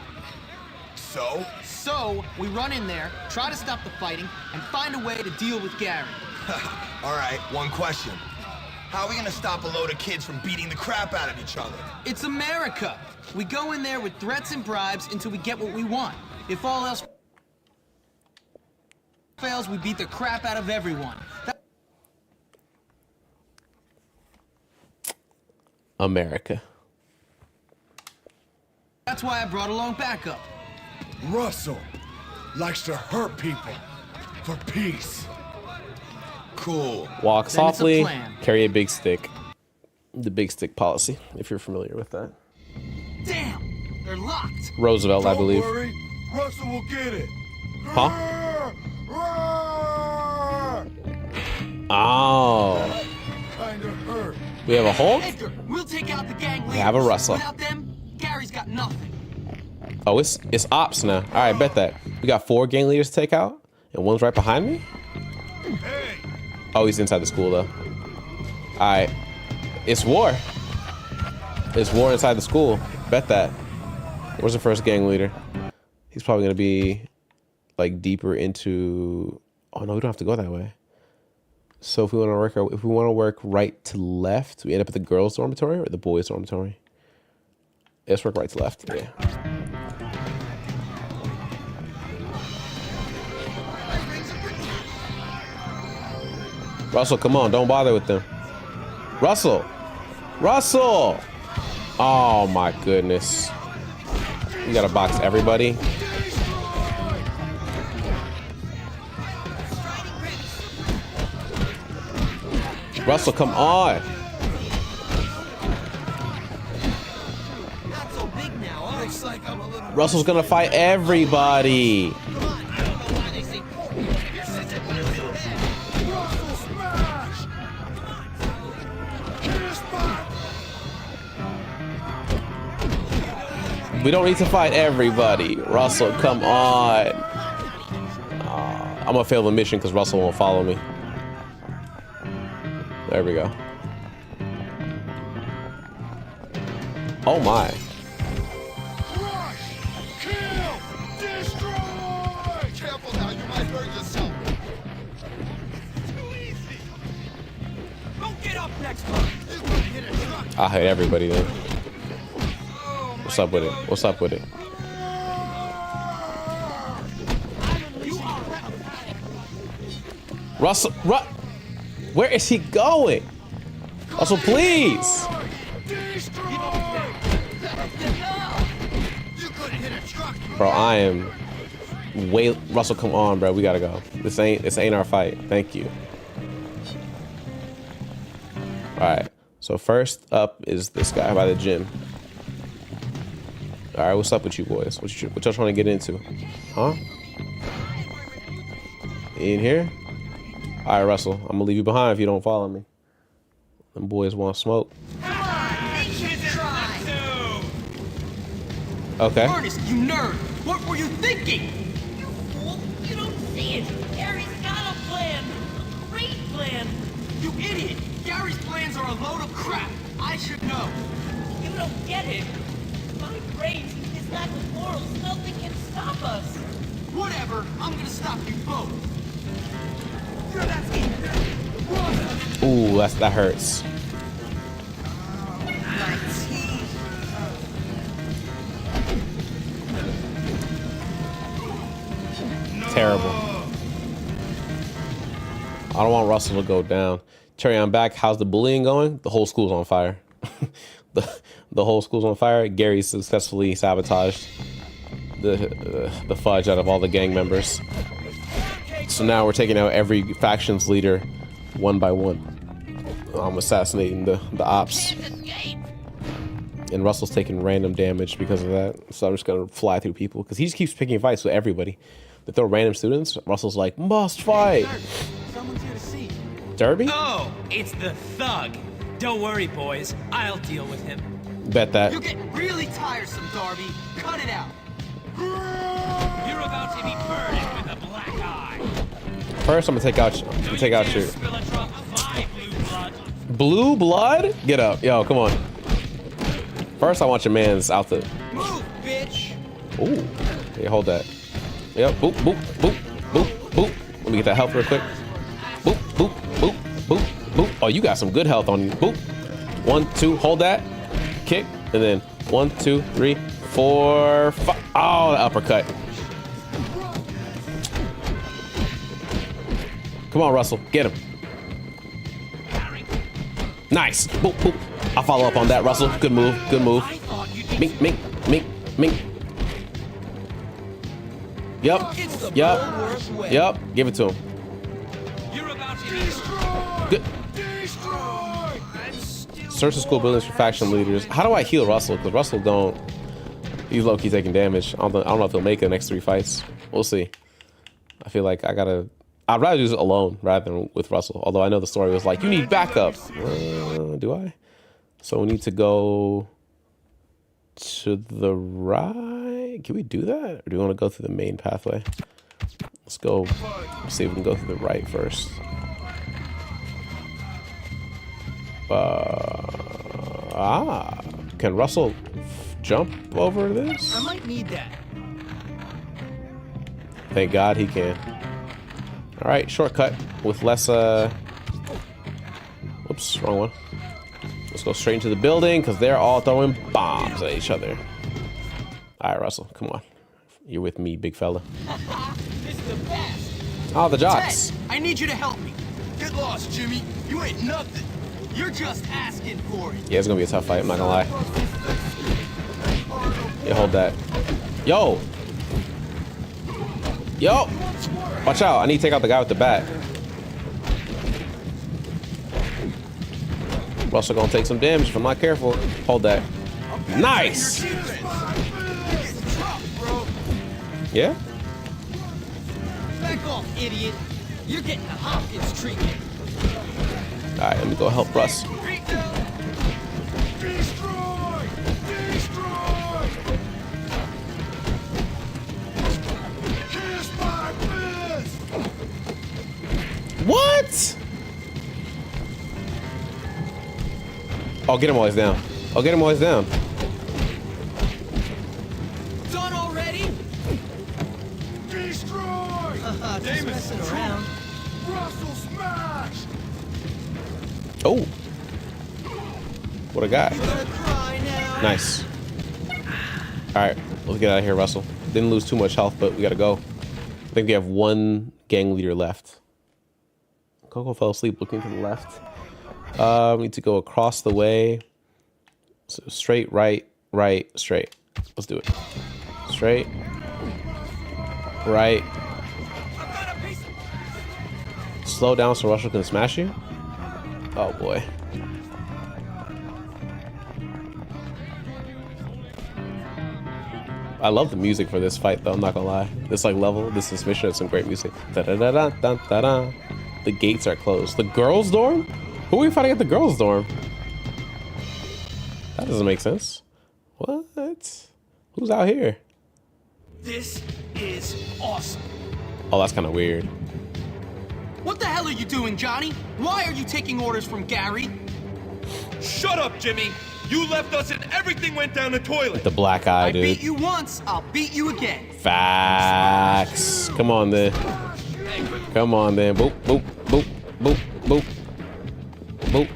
So, we run in there, try to stop the fighting, and find a way to deal with Gary. All right, one question. How are we gonna stop a load of kids from beating the crap out of each other? It's America. We go in there with threats and bribes until we get what we want. If all else fails, we beat the crap out of everyone. America. That's why I brought along backup. Russell likes to hurt people for peace. Cool. Walk Then softly, it's a plan. carry a big stick. The big stick policy, if you're familiar with that. Damn, they're locked. Roosevelt, I believe. Don't worry, Russell will get it. Huh? Oh. Kinda hurt. We have a Hulk? Edgar, we'll take out the gang leaders. We have a Russell. Without them, Gary's got nothing. Oh, it's ops now. All right, bet that. We got 4 gang leaders to take out, and one's right behind me? Oh, he's inside the school, though. All right. It's war. It's war inside the school. Bet that. Where's the first gang leader? He's probably going to be, like, deeper into... Oh, no, we don't have to go that way. So if we want to work right to left, we end up at the girls' dormitory or the boys' dormitory? Let's work right to left. Yeah. Russell, come on, don't bother with them. Russell! Russell! Oh my goodness. We gotta box everybody. Russell, come on! Russell's gonna fight everybody. We don't need to fight everybody. Russell, come on. I'm gonna fail the mission because Russell won't follow me. There we go. Oh my. I hate everybody then. What's up with it? What's up with it? Russell, where is he going? Russell, please. Bro, I am way. Russell, come on, bro. We gotta go. This ain't our fight. Thank you. All right. So first up is this guy by the gym. All right, what's up with you boys? What y'all trying to get into? Huh? In here? All right, Russell, I'm gonna leave you behind if you don't follow me. Them boys want smoke. Okay. Ernest, you nerd! What were you thinking? You fool! You don't see it! Gary's got a plan! A great plan! You idiot! Gary's plans are a load of crap! I should know! You don't get it! My brains is not the morals. Nothing can stop us! Whatever! I'm gonna stop you both! Ooh, that hurts. Terrible. I don't want Russell to go down. Terry, I'm back. How's the bullying going? The whole school's on fire. the whole school's on fire. Gary successfully sabotaged the fudge out of all the gang members. So now we're taking out every faction's leader one by one. I'm assassinating the ops. And Russell's taking random damage because of that. So I'm just gonna fly through people because he just keeps picking fights with everybody. They throw random students. Russell's like, must fight. Someone's here to see. Derby? Oh, it's the thug. Don't worry, boys. I'll deal with him. Bet that. You're getting really tiresome, Darby. Cut it out. You're about to be burdened with a black eye. First, I'm gonna take out your Spill a drop of my blue blood. blue blood. Get up, yo, come on. First, I want your man's outfit. Move, bitch! Ooh, yeah, hold that. Yep, boop, boop, boop, boop, boop. Let me get that health real quick. Boop, boop, boop, boop, boop. Oh, you got some good health on you. Boop. 1, 2, hold that. Kick, and then 1, 2, 3, 4, 5. Oh, the uppercut. Come on, Russell, get him. Nice. Boop, boop. I'll follow up on that, Russell. Good move, good move. Mink, mink, mink, mink. Yep, yep, yep. Give it to him. You're about to Good. Search the school buildings for faction leaders. How do I heal Russell? Because Russell don't. He's low-key taking damage. I don't know if he'll make it the next 3 fights. We'll see. I feel like I'd rather do it alone rather than with Russell. Although I know the story was like, you need backup. Do I? So we need to go to the right. Can we do that? Or do we want to go through the main pathway? Let's go see if we can go through the right first. Can Russell jump over this? I might need that. Thank God he can. All right, shortcut with less, whoops, wrong one. Let's go straight into the building because they're all throwing bombs at each other. All right, Russell, come on. You're with me, big fella. This is the best! Oh, the jocks. Ted, I need you to help me. Get lost, Jimmy. You ain't nothing. You're just asking for it. Yeah, it's gonna be a tough fight, I'm not gonna lie. Yeah, hold that. Yo! Yo! Watch out, I need to take out the guy with the bat. Russell gonna take some damage if I'm not careful. Hold that. Nice! Yeah? Back off, idiot. You're getting the Hopkins treatment. Alright, let me go help Russ. Destroy! Destroy! Kiss my fist! What? Oh, get him while he's down. Oh, get him while he's down. Done already? Destroy! Just messing around. Russell smash! Oh. What a guy. You gonna cry now? Nice. Alright, let's get out of here, Russell. Didn't lose too much health, but we gotta go. I think we have 1 gang leader left. Coco fell asleep looking to the left. We need to go across the way. So straight, right, right, straight. Let's do it. Straight. Right. Slow down so Russell can smash you. Oh boy. I love the music for this fight though, I'm not gonna lie. This like level, this mission has some great music. Da da da da da da da. The gates are closed. The girls' dorm? Who are we fighting at the girls' dorm? That doesn't make sense. What? Who's out here? This is awesome. Oh, that's kind of weird. What the hell are you doing, Johnny? Why are you taking orders from Gary? Shut up, Jimmy! You left us and everything went down the toilet! The black eye, I dude. beat you once, I'll beat you again. Facts. Come on then. Come on then. Boop, boop, boop, boop, boop. Boop.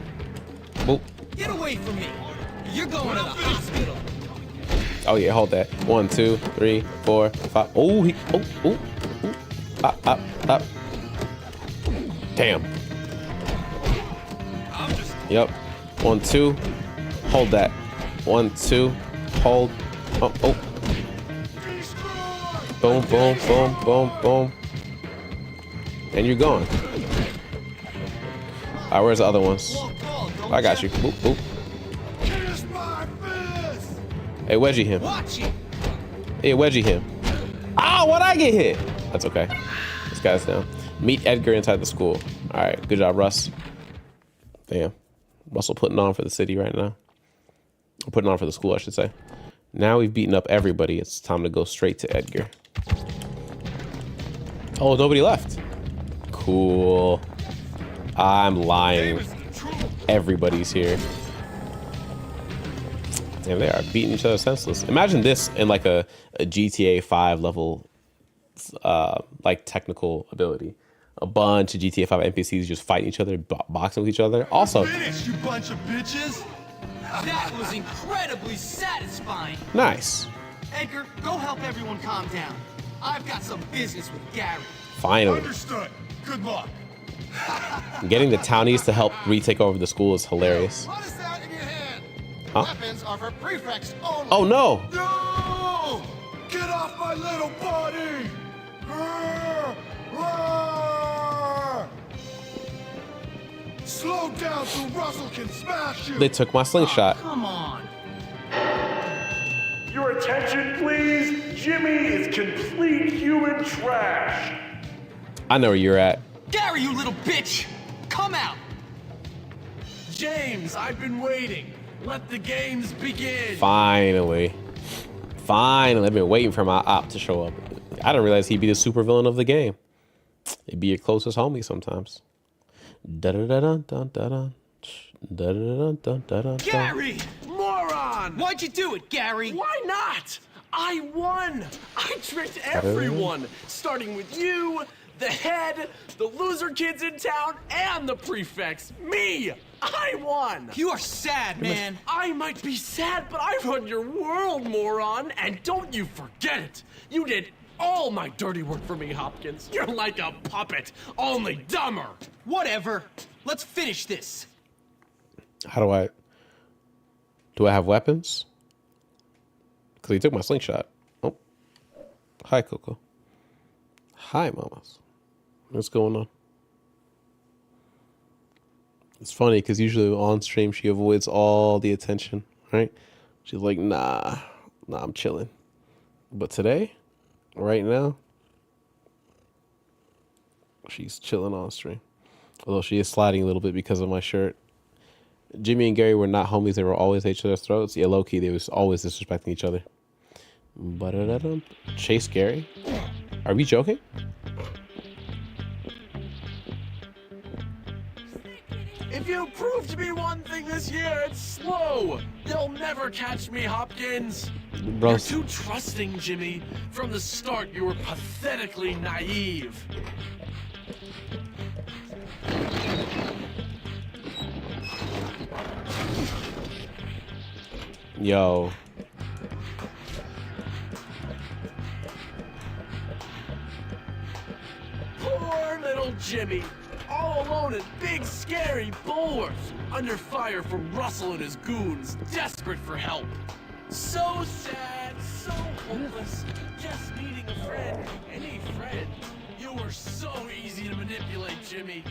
Boop. Get away from me. You're going to the hospital. Oh yeah, hold that. 1, 2, 3, 4, 5. Oh, he. Oh, oh, oh. Up, up, up. Damn. Yep. 1, 2. Hold that. 1, 2. Hold. Oh, oh. Boom, boom, boom, boom, boom. And you're gone. Alright, where's the other ones? I got you. Boop, boop. Hey, wedgie him. Hey, wedgie him. Ah, why'd I get hit? That's okay. This guy's down. Meet Edgar inside the school. All right, good job, Russ. Damn. Russell putting on for the city right now. Putting on for the school, I should say. Now we've beaten up everybody. It's time to go straight to Edgar. Oh, nobody left. Cool. I'm lying. Everybody's here. Damn, they are beating each other senseless. Imagine this in like a GTA 5 level, like technical ability. A bunch of GTA 5 NPCs just fighting each other, boxing with each other. Also, Finish, you bunch of bitches! That was incredibly satisfying. nice. Edgar, go help everyone calm down. I've got some business with Gary. Finally. Understood. Good luck. Getting the townies to help retake over the school is hilarious. What is that in your hand? Huh? Weapons are for prefects only. Oh no! No! Get off my little body! Roar! Roar! Slow down so Russell can smash you! They took my slingshot. Come on. Your attention, please. Jimmy is complete human trash. I know where you're at. Gary, you little bitch! Come out! James, I've been waiting. Let the games begin. Finally. Finally. I've been waiting for my op to show up. I didn't realize he'd be the supervillain of the game. He'd be your closest homie sometimes. Da-da-da-dun-dun-dun-dun. Da-da-da-dun-dun-dun-dun. Gary! Moron! Why'd you do it, Gary? Why not? I won! I tricked everyone, starting with you, the head, the loser kids in town, and the prefects. Me! I won! You are sad, man. I might be sad, but I run your world, moron! And don't you forget it! You did all my dirty work for me, Hopkins. You're like a puppet, only dumber! Whatever. Let's finish this. How do I have weapons? Because he took my slingshot. Oh. Hi, Coco. Hi, mamas. What's going on? It's funny because usually on stream she avoids all the attention, right? She's like, nah, I'm chilling. But today, right now, she's chilling on stream. Although she is sliding a little bit because of my shirt. Jimmy and Gary were not homies. They were always at each other's throats. Yeah, low-key, they was always disrespecting each other. Chase Gary? Are we joking? If you prove to me one thing this year, it's slow. You'll never catch me, Hopkins. Bro. You're too trusting, Jimmy. From the start, you were pathetically naive. Yo. Poor little Jimmy. All alone at Big Scary Bulworth, under fire from Russell and his goons, desperate for help. So sad, so hopeless, just needing a friend, any friend. You were so easy to manipulate, Jimmy.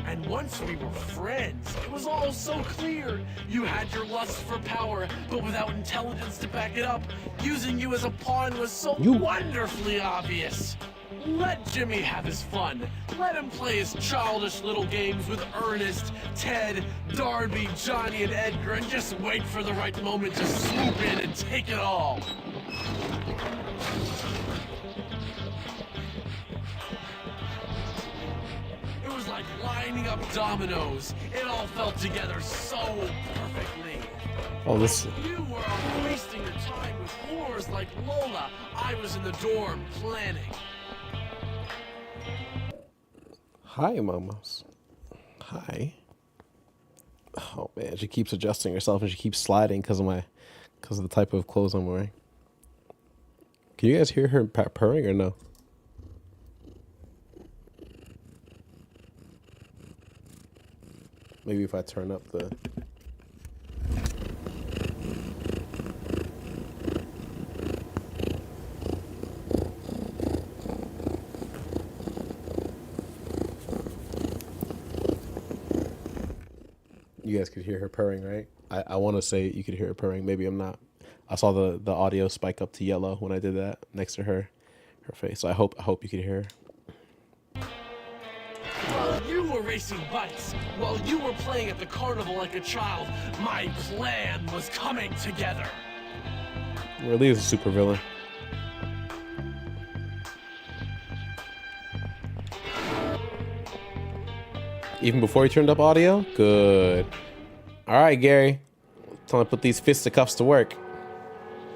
And once we were friends, it was all so clear. You had your lust for power, but without intelligence to back it up. Using you as a pawn was so wonderfully obvious. Let Jimmy have his fun. Let him play his childish little games with Ernest, Ted, Darby, Johnny, and Edgar, and just wait for the right moment to swoop in and take it all. It was like lining up dominoes. It all fell together so perfectly. Oh, this. You were all wasting your time with whores like Lola. I was in the dorm planning. Hi, mamas. Hi. Oh man, she keeps adjusting herself and she keeps sliding because of the type of clothes I'm wearing. Can you guys hear her purring or no? Maybe if I turn up the... You guys could hear her purring, right? I want to say you could hear her purring. Maybe I'm not. I saw the audio spike up to yellow when I did that next to her face. So I hope you could hear her. While you were facing bites. While you were playing at the carnival like a child, my plan was coming together. Really is a super villain. Even before he turned up audio? Good. All right, Gary. Time to put these fisticuffs to work.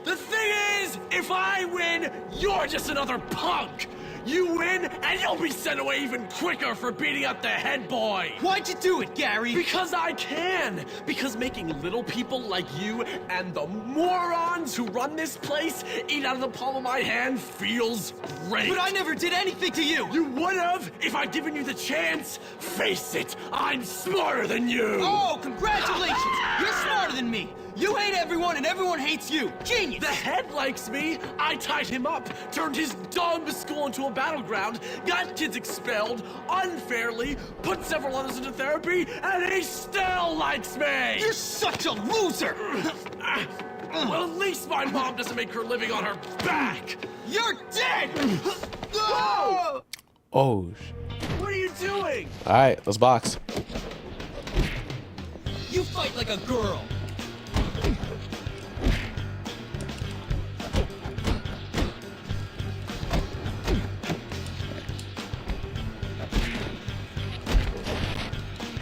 The thing is, if I win, you're just another punk. You win, and you'll be sent away even quicker for beating up the head boy. Why'd you do it, Gary? Because I can. Because making little people like you and the morons who run this place eat out of the palm of my hand feels great. But I never did anything to you. You would have if I'd given you the chance. Face it, I'm smarter than you. Oh, congratulations! You're smarter than me. You hate everyone and everyone hates you. Genius! The head likes me. I tied him up, turned his dumb school into a battleground, got kids expelled unfairly, put several others into therapy, and he still likes me! You're such a loser! Well, at least my mom doesn't make her living on her back! You're dead! Whoa! Oh, What are you doing? all right, let's box. You fight like a girl.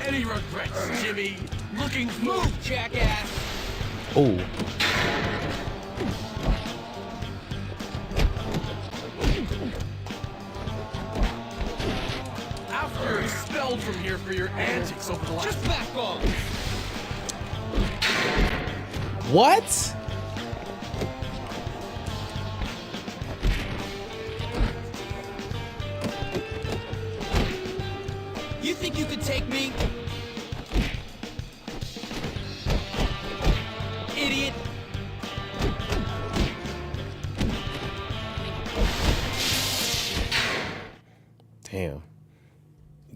Any regrets, Jimmy? Looking for... Move, jackass! Oh. After you're expelled from here for your antics over the last... Just back off! What? You think you could take me? Idiot! Damn.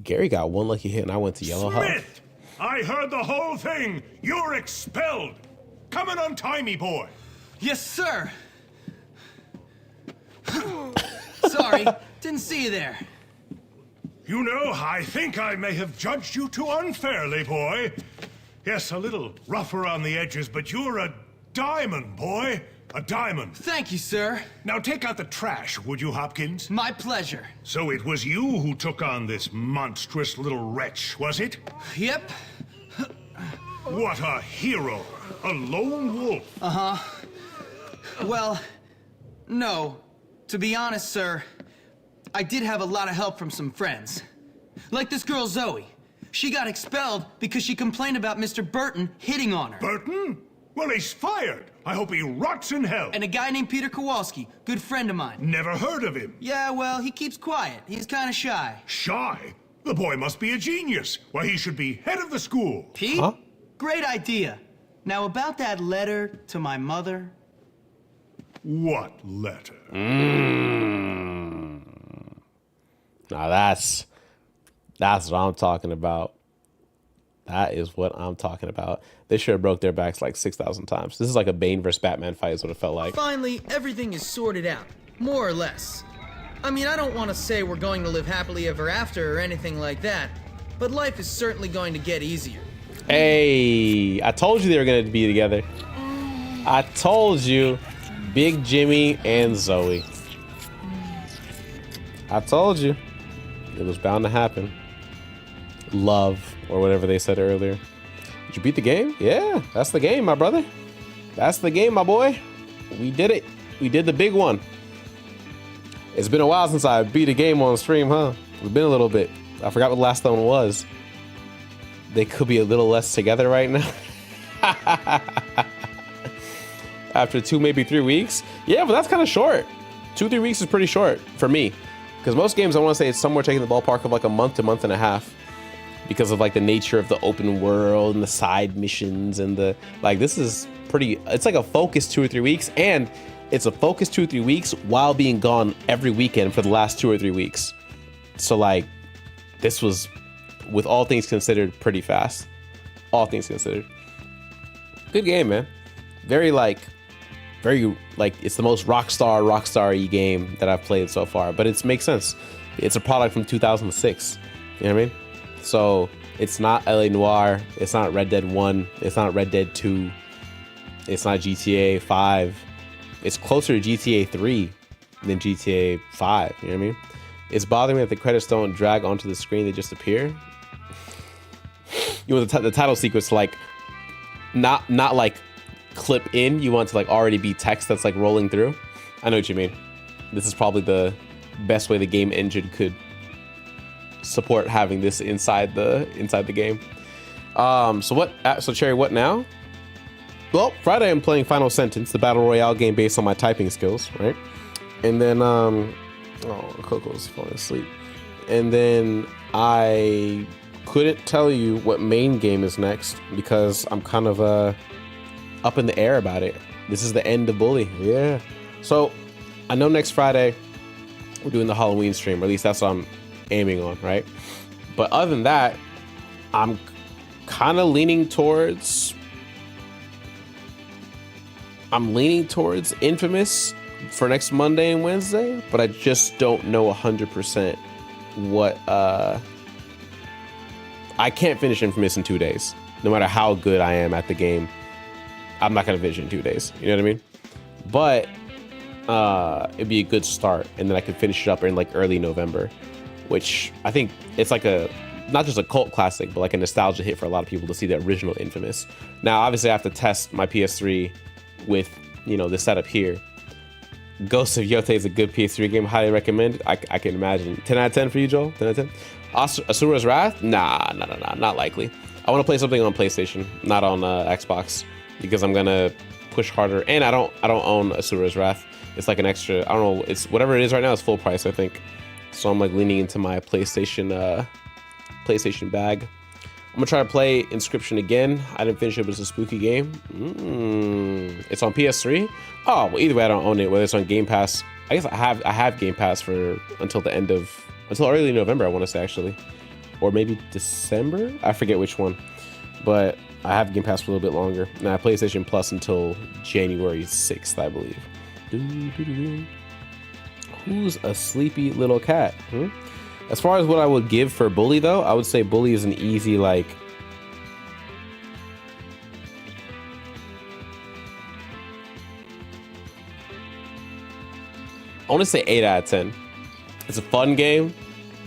Gary got one lucky hit and I went to Yellow Hub. Smith! I heard the whole thing! You're expelled! Come and untie me, boy! Yes, sir! Sorry, didn't see you there. You know, I think I may have judged you too unfairly, boy. Yes, a little rough around the edges, but you're a diamond, boy. A diamond. Thank you, sir. Now take out the trash, would you, Hopkins? My pleasure. So it was you who took on this monstrous little wretch, was it? Yep. What a hero! A lone wolf! Uh-huh. Well, no. To be honest, sir, I did have a lot of help from some friends. Like this girl, Zoe. She got expelled because she complained about Mr. Burton hitting on her. Burton? Well, he's fired. I hope he rots in hell. And a guy named Peter Kowalski, good friend of mine. Never heard of him. Yeah, well, he keeps quiet. He's kind of shy. Shy? The boy must be a genius. Why, he should be head of the school. Pete? Huh? Great idea. Now, about that letter to my mother. What letter? Now that's what I'm talking about. That is what I'm talking about. They sure broke their backs like 6,000 times. This is like a Bane versus Batman fight is what it felt like. Finally, everything is sorted out, more or less. I mean, I don't want to say we're going to live happily ever after or anything like that, but life is certainly going to get easier. Hey, I told you they were going to be together. I told you. Big Jimmy and Zoe. I told you. It was bound to happen. Love, or whatever they said earlier. Did you beat the game? Yeah, that's the game, my brother. That's the game, my boy. We did it. We did the big one. It's been a while since I beat a game on stream, huh? It's been a little bit. I forgot what the last one was. They could be a little less together right now. After 2, maybe 3 weeks. Yeah, but that's kind of short. 2-3 weeks is pretty short for me. Because most games, I want to say it's somewhere taking the ballpark of like a month to month and a half. Because of like the nature of the open world and the side missions and the, like, this is pretty, it's like a focused 2 or 3 weeks. And it's a focused 2 or 3 weeks while being gone every weekend for the last 2 or 3 weeks. So like, this was, with all things considered, pretty fast. All things considered. Good game, man. Very like, it's the most rockstar-y game that I've played so far, but it makes sense. It's a product from 2006. You know what I mean? So it's not LA Noire, it's not Red Dead 1, it's not Red Dead 2, it's not GTA 5. It's closer to GTA 3 than GTA 5, you know what I mean? It's bothering me that the credits don't drag onto the screen, they just appear. You want the title sequence to like, not like clip in, you want to like already be text that's like rolling through. I know what you mean. This is probably the best way the game engine could support having this inside the game. So Cherry, what now? Well, Friday I'm playing Final Sentence, the battle royale game based on my typing skills, right? And then Coco's falling asleep. And then I couldn't tell you what main game is next because I'm kind of up in the air about it. This is the end of Bully. Yeah. So I know next Friday we're doing the Halloween stream, or at least that's what I'm aiming on, right? But other than that, I'm kind of leaning towards Infamous for next Monday and Wednesday, but I just don't know 100% what I can't finish Infamous in 2 days. No matter how good I am at the game, I'm not gonna finish it in 2 days. You know what I mean? But it'd be a good start, and then I could finish it up in like early November, which I think it's like a not just a cult classic, but like a nostalgia hit for a lot of people to see the original Infamous. Now, obviously, I have to test my PS3 with, you know, the setup here. Ghost of Yote is a good PS3 game. Highly recommend. I can imagine. 10 out of 10 for you, Joel? 10 out of 10? Asura's Wrath? Nah, not likely. I want to play something on PlayStation, not on Xbox, because I'm gonna push harder. And I don't own Asura's Wrath. It's like an extra. I don't know. It's whatever it is right now. It's full price, I think. So I'm like leaning into my PlayStation bag. I'm gonna try to play Inscription again. I didn't finish it, but it's a spooky game. It's on PS3. Oh, well, either way, I don't own it. Whether it's on Game Pass, I guess I have Game Pass for until early November. I want to say actually, or maybe December. I forget which one, but I have Game Pass for a little bit longer. And I have PlayStation Plus until January 6th, I believe. Who's a sleepy little cat? As far as what I would give for Bully, though, I would say Bully is an easy, like, I want to say 8 out of 10. It's a fun game.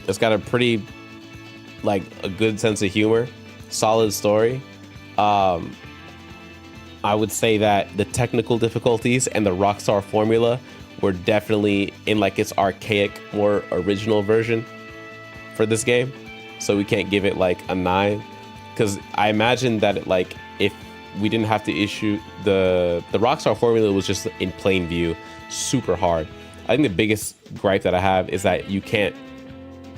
It's got a pretty, like, a good sense of humor, solid story. I would say that the technical difficulties and the Rockstar formula were definitely in, like, its archaic, more original version for this game, so we can't give it like a 9, because I imagine that it, like, if we didn't have to issue the Rockstar formula was just in plain view super hard. I think the biggest gripe that I have is that you can't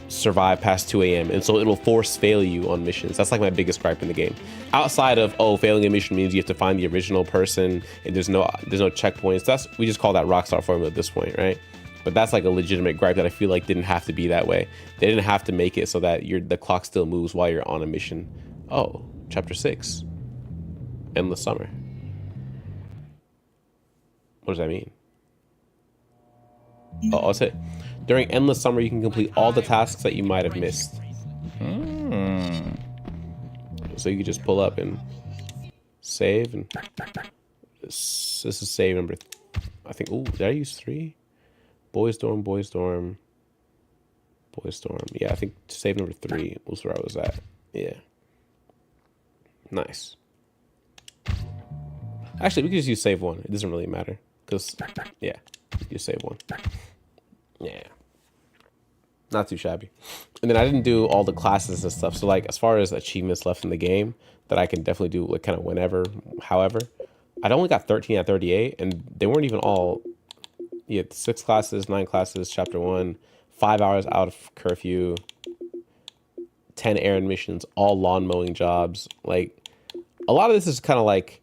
survive past 2 a.m. and so it'll force fail you on missions. That's like my biggest gripe in the game, outside of, oh, failing a mission means you have to find the original person and there's no checkpoints. We just call that Rockstar formula at this point, right? But that's like a legitimate gripe that I feel like didn't have to be that way. They didn't have to make it so that the clock still moves while you're on a mission. Oh, chapter 6. Endless Summer. What does that mean? Oh, that's it. During Endless Summer, you can complete all the tasks that you might have missed. So you can just pull up and save. And this is save number, I think. Oh, did I use 3? Boys Dorm. Yeah, I think save number 3 was where I was at. Yeah. Nice. Actually, we can just use save 1. It doesn't really matter. Because, yeah, you save 1. Yeah. Not too shabby. And then I didn't do all the classes and stuff. So, like, as far as achievements left in the game that I can definitely do, like, kind of whenever, however, I'd only got 13 out of 38, and they weren't even all. You had 6 classes, 9 classes, chapter 1, 5 hours out of curfew, 10 errand missions, all lawn mowing jobs. Like, a lot of this is kind of like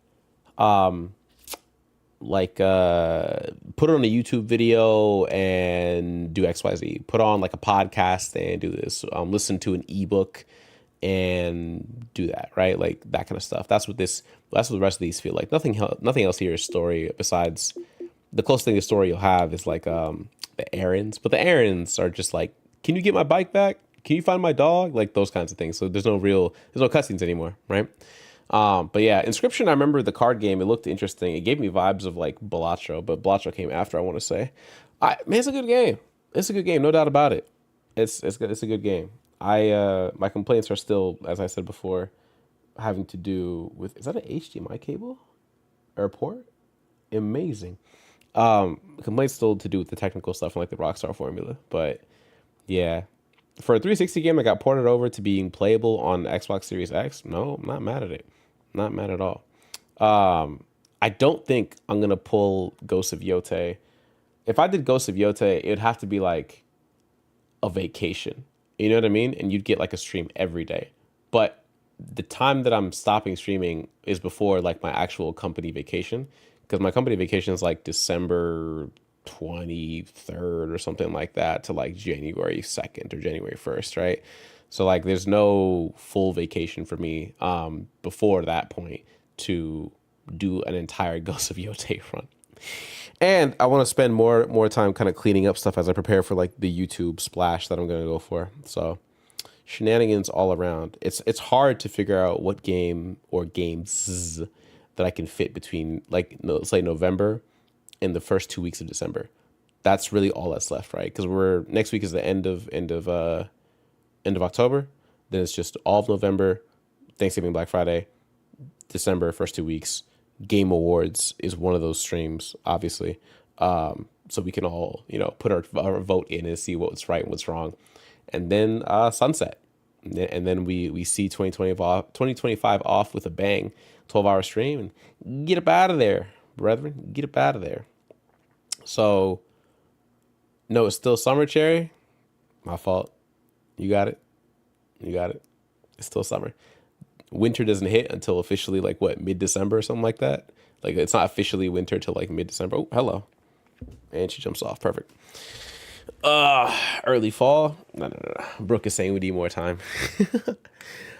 put it on a YouTube video and do XYZ. Put on like a podcast and do this. Listen to an ebook and do that, right? Like that kind of stuff. That's what the rest of these feel like. Nothing else here is story besides. The closest thing to story you'll have is like the errands, but the errands are just like, can you get my bike back? can you find my dog? Like those kinds of things. So there's no cutscenes anymore, right? But yeah, Inscription, I remember the card game. It looked interesting. It gave me vibes of like Balatro, but Balatro came after, I want to say. Man, it's a good game. It's a good game, no doubt about it. It's good. It's a good game. My complaints are still, as I said before, having to do with, is that an HDMI cable or a port? Amazing. Complaints still to do with the technical stuff and like the Rockstar formula, but yeah. For a 360 game that got ported over to being playable on Xbox Series X, no, I'm not mad at it. Not mad at all. I don't think I'm gonna pull Ghost of Yotei. If I did Ghost of Yotei, it would have to be like a vacation. You know what I mean? And you'd get like a stream every day. But the time that I'm stopping streaming is before like my actual company vacation, because my company vacation is like December 23rd or something like that to like January 2nd or January 1st, right? So like there's no full vacation for me before that point to do an entire Ghost of Yotei run. And I want to spend more time kind of cleaning up stuff as I prepare for like the YouTube splash that I'm going to go for. So shenanigans all around. It's hard to figure out what game or games that I can fit between, like, let's say November and the first 2 weeks of December. That's really all that's left, right? Because next week is the end of October. Then it's just all of November, Thanksgiving, Black Friday, December, first 2 weeks. Game Awards is one of those streams, obviously. So we can all, put our vote in and see what's right and what's wrong. And then sunset. And then we see 2025 off with a bang, 12-hour stream, and get up out of there, brethren. Get up out of there. So, no, it's still summer, Cherry. My fault. You got it. It's still summer. Winter doesn't hit until officially like mid-December or something like that. Like it's not officially winter till like mid-December. Oh, hello. And she jumps off. Perfect. Early fall. No. Brooke is saying we need more time.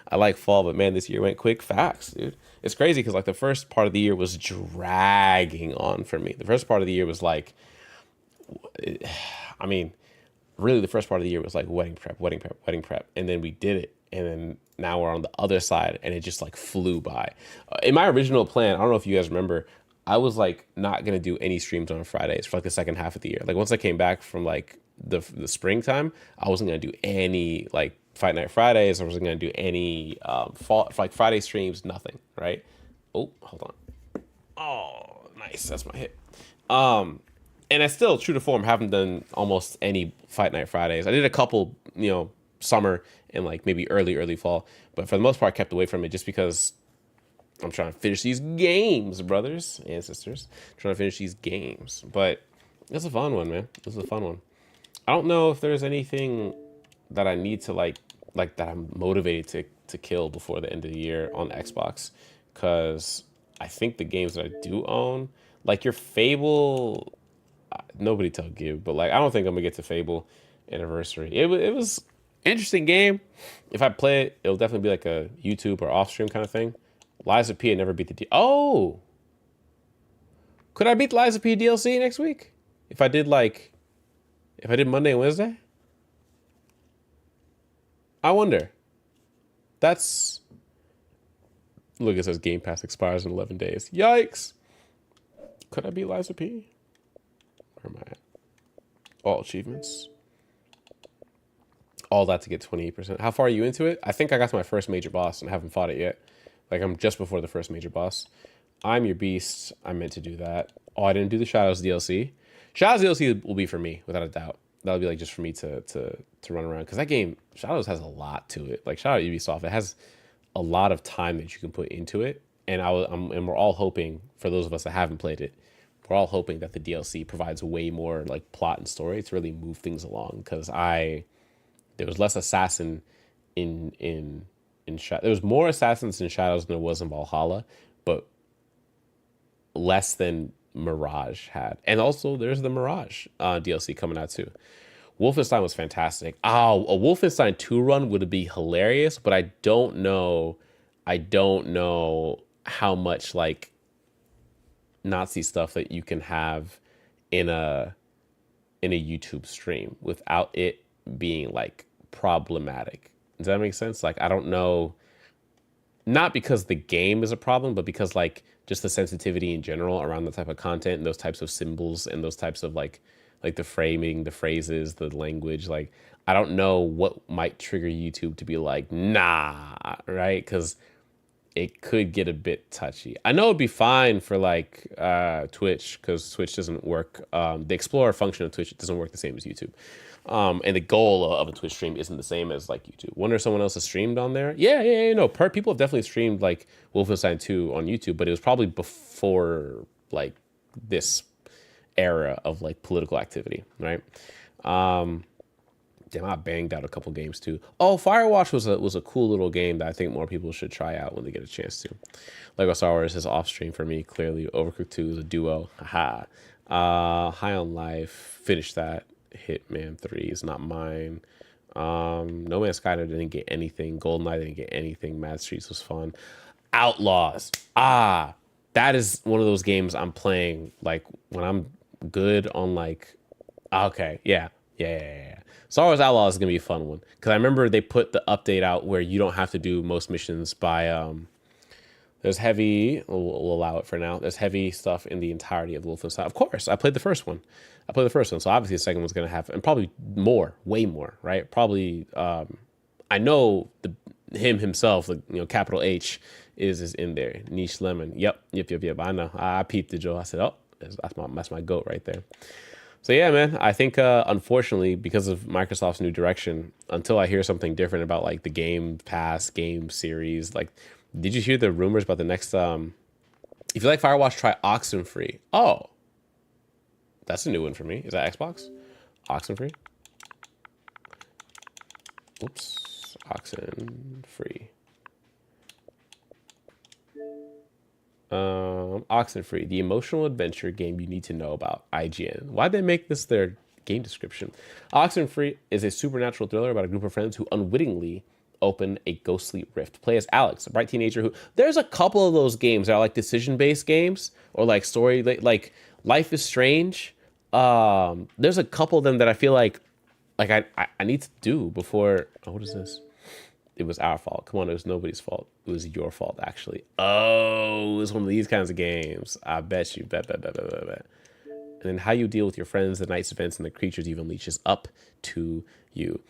I like fall, but man, this year went quick. Facts, dude. It's crazy because like the first part of the year was dragging on for me. The first part of the year was like, really the first part of the year was like wedding prep. And then we did it. And then now we're on the other side and it just like flew by. In my original plan, I don't know if you guys remember, I was like not going to do any streams on Fridays for like the second half of the year. Like once I came back from like the springtime, I wasn't going to do any like Fight Night Fridays. I wasn't going to do any fall, like Friday streams, nothing, right? Oh, hold on. Oh, nice. That's my hit. And I still, true to form, haven't done almost any Fight Night Fridays. I did a couple, summer and like maybe early fall, but for the most part, I kept away from it just because I'm trying to finish these games, brothers and sisters. Trying to finish these games, but it's a fun one, man. This is a fun one. I don't know if there's anything that I need to like that I'm motivated to kill before the end of the year on Xbox, because I think the games that I do own, like your Fable, nobody tell Gib, but like I don't think I'm gonna get to Fable Anniversary. It was interesting game. If I play it, it'll definitely be like a YouTube or off stream kind of thing. Liza P had never beat the Oh, could I beat the Liza P DLC next week? If I did Monday and Wednesday? I wonder. Look, it says Game Pass expires in 11 days. Yikes. Could I beat Liza P? Where am I at? All achievements. All that to get 28%. How far are you into it? I think I got to my first major boss and I haven't fought it yet. Like I'm just before the first major boss. I'm your beast. I meant to do that. Oh, I didn't do the Shadows DLC. Shadows DLC will be for me, without a doubt. That'll be like just for me to run around. Because that game, Shadows has a lot to it. Like shout out Ubisoft. It has a lot of time that you can put into it. And we're all hoping, for those of us that haven't played it, we're all hoping that the DLC provides way more like plot and story to really move things along. Because there was less assassin in there was more assassins in Shadows than there was in Valhalla, but less than Mirage had. And also there's the Mirage DLC coming out too. Wolfenstein was fantastic. Oh, a Wolfenstein 2 run would be hilarious, but I don't know how much like Nazi stuff that you can have in a YouTube stream without it being like problematic. Does that make sense? Like, I don't know, not because the game is a problem, but because like just the sensitivity in general around the type of content and those types of symbols and those types of like the framing, the phrases, the language. Like, I don't know what might trigger YouTube to be like, nah, right? Because it could get a bit touchy. I know it'd be fine for like Twitch, because Twitch doesn't work. The Explorer function of Twitch doesn't work the same as YouTube. And the goal of a Twitch stream isn't the same as like YouTube. Wonder if someone else has streamed on there. Yeah. No, people have definitely streamed like Wolfenstein 2 on YouTube, but it was probably before like this era of like political activity, right? Damn, I banged out a couple games too. Oh, Firewatch was a cool little game that I think more people should try out when they get a chance to. Lego Star Wars is off stream for me, clearly. Overcooked 2 is a duo. Haha. High on Life, finished that. Hitman 3 is not mine. No Man's Sky didn't get anything. GoldenEye didn't get anything. Mad Streets was fun. Outlaws. That is one of those games I'm playing like when I'm good on like, okay, yeah. Star Wars Outlaws is gonna be a fun one, because I remember they put the update out where you don't have to do most missions by there's heavy, we'll allow it for now, there's heavy stuff in the entirety of Wolfenstein. Of course, I played the first one, so obviously the second one's gonna have, and probably more, way more, right? Probably I know him himself, capital H is in there. Niche Lemon. Yep. I know. I peeped the Joe. I said, oh, that's my goat right there. So yeah, man, I think unfortunately, because of Microsoft's new direction, until I hear something different about like the Game Pass game series, like, did you hear the rumors about the next if you like Firewatch, try Oxenfree. Oh, that's a new one for me. Is that Xbox? Oxenfree? Oops. Oxenfree. Oxenfree, the emotional adventure game you need to know about. IGN. Why'd they make this their game description? Oxenfree is a supernatural thriller about a group of friends who unwittingly open a ghostly rift. Play as Alex, a bright teenager who... There's a couple of those games that are like decision-based games, or like story, like Life is Strange. There's a couple of them that I feel like I need to do before... Oh, what is this? It was our fault. Come on, it was nobody's fault. It was your fault, actually. Oh, it was one of these kinds of games. I bet you. Bet. And then how you deal with your friends, the night's events, and the creatures you've unleashed is up to you.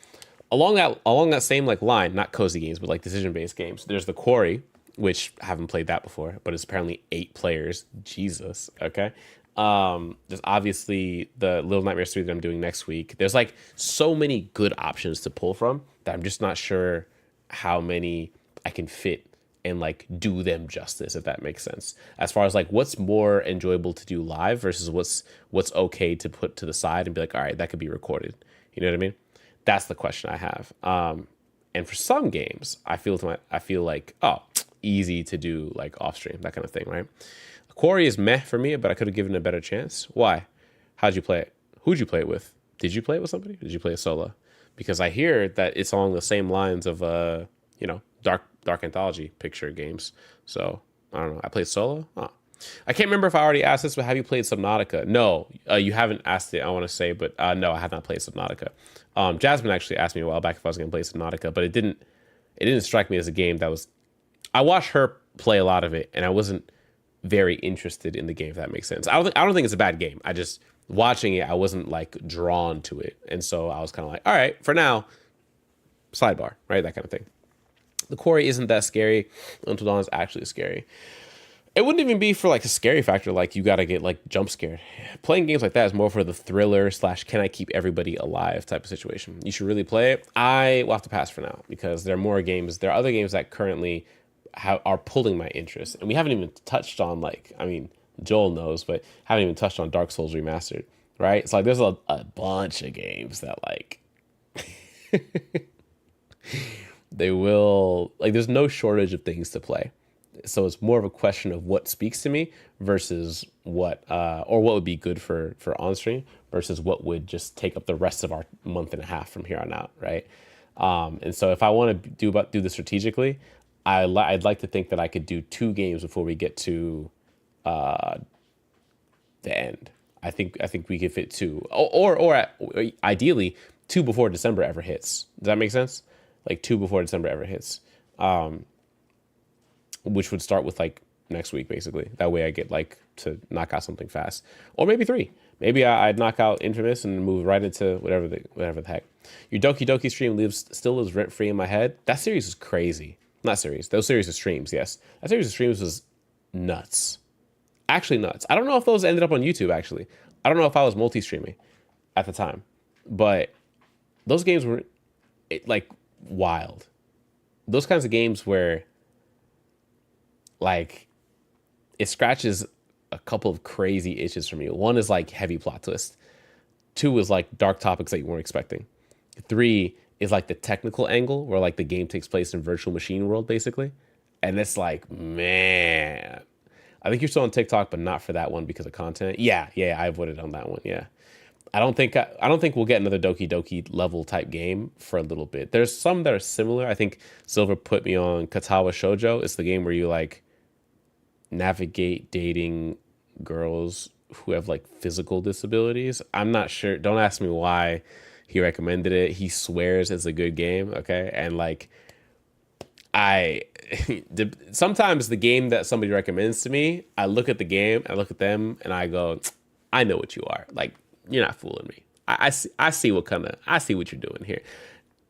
Along that same like line, not cozy games, but like decision-based games, there's The Quarry, which I haven't played that before, but it's apparently 8 players. Jesus, okay? There's obviously the Little Nightmares 3 that I'm doing next week. There's like so many good options to pull from that I'm just not sure how many I can fit and like do them justice, if that makes sense. As far as like what's more enjoyable to do live versus what's okay to put to the side and be like, all right, that could be recorded. You know what I mean? That's the question I have. And for some games, I feel like, oh, easy to do like off stream, that kind of thing, right? Quarry is meh for me, but I could have given it a better chance. Why? How'd you play it? Who'd you play it with? Did you play it with somebody? Did you play it solo? Because I hear that it's along the same lines of dark anthology picture games. So I don't know. I played solo. Oh. I can't remember if I already asked this, but have you played Subnautica? No, you haven't asked it, I want to say, but no, I have not played Subnautica. Jasmine actually asked me a while back if I was going to play Subnautica, but it didn't strike me as a game that was... I watched her play a lot of it, and I wasn't very interested in the game, if that makes sense. I don't think it's a bad game. I just... watching it, I wasn't like drawn to it. And so I was kind of like, all right, for now, sidebar, right? That kind of thing. The Quarry isn't that scary. Until Dawn is actually scary. It wouldn't even be for like a scary factor, like you got to get like jump scared. Playing games like that is more for the thriller / can I keep everybody alive type of situation. You should really play it. I will have to pass for now because there are more games. There are other games that currently are pulling my interest. And we haven't even touched on Joel knows, but haven't even touched on Dark Souls Remastered, right? It's like there's a bunch of games that like they will like. There's no shortage of things to play, so it's more of a question of what speaks to me versus what would be good for on stream versus what would just take up the rest of our month and a half from here on out, right? And so if I want to do this strategically, I'd like to think that I could do 2 games before we get to the end. I think we could fit 2, or ideally two before December ever hits. Does that make sense? Like two before December ever hits, which would start with like next week, basically. That way I get like to knock out something fast, or maybe three. Maybe I'd knock out Infamous and move right into whatever the heck. Your Doki Doki stream still lives rent free in my head. That series is crazy. Not series. Those series of streams, yes. That series of streams was nuts. Actually nuts. I don't know if those ended up on YouTube, actually. I don't know if I was multi-streaming at the time. But those games were, like, wild. Those kinds of games where, like, it scratches a couple of crazy itches for me. One is, like, heavy plot twist. Two is, like, dark topics that you weren't expecting. Three is, like, the technical angle where, like, the game takes place in virtual machine world, basically. And it's like, man. I think you're still on TikTok, but not for that one because of content. Yeah, I avoided on that one, yeah. I don't think we'll get another Doki Doki level type game for a little bit. There's some that are similar. I think Silver put me on Katawa Shoujo. It's the game where you like navigate dating girls who have like physical disabilities. I'm not sure. Don't ask me why he recommended it. He swears it's a good game, okay? And like sometimes the game that somebody recommends to me, I look at the game, I look at them, and I go, I know what you are. Like, you're not fooling me. I see what you're doing here.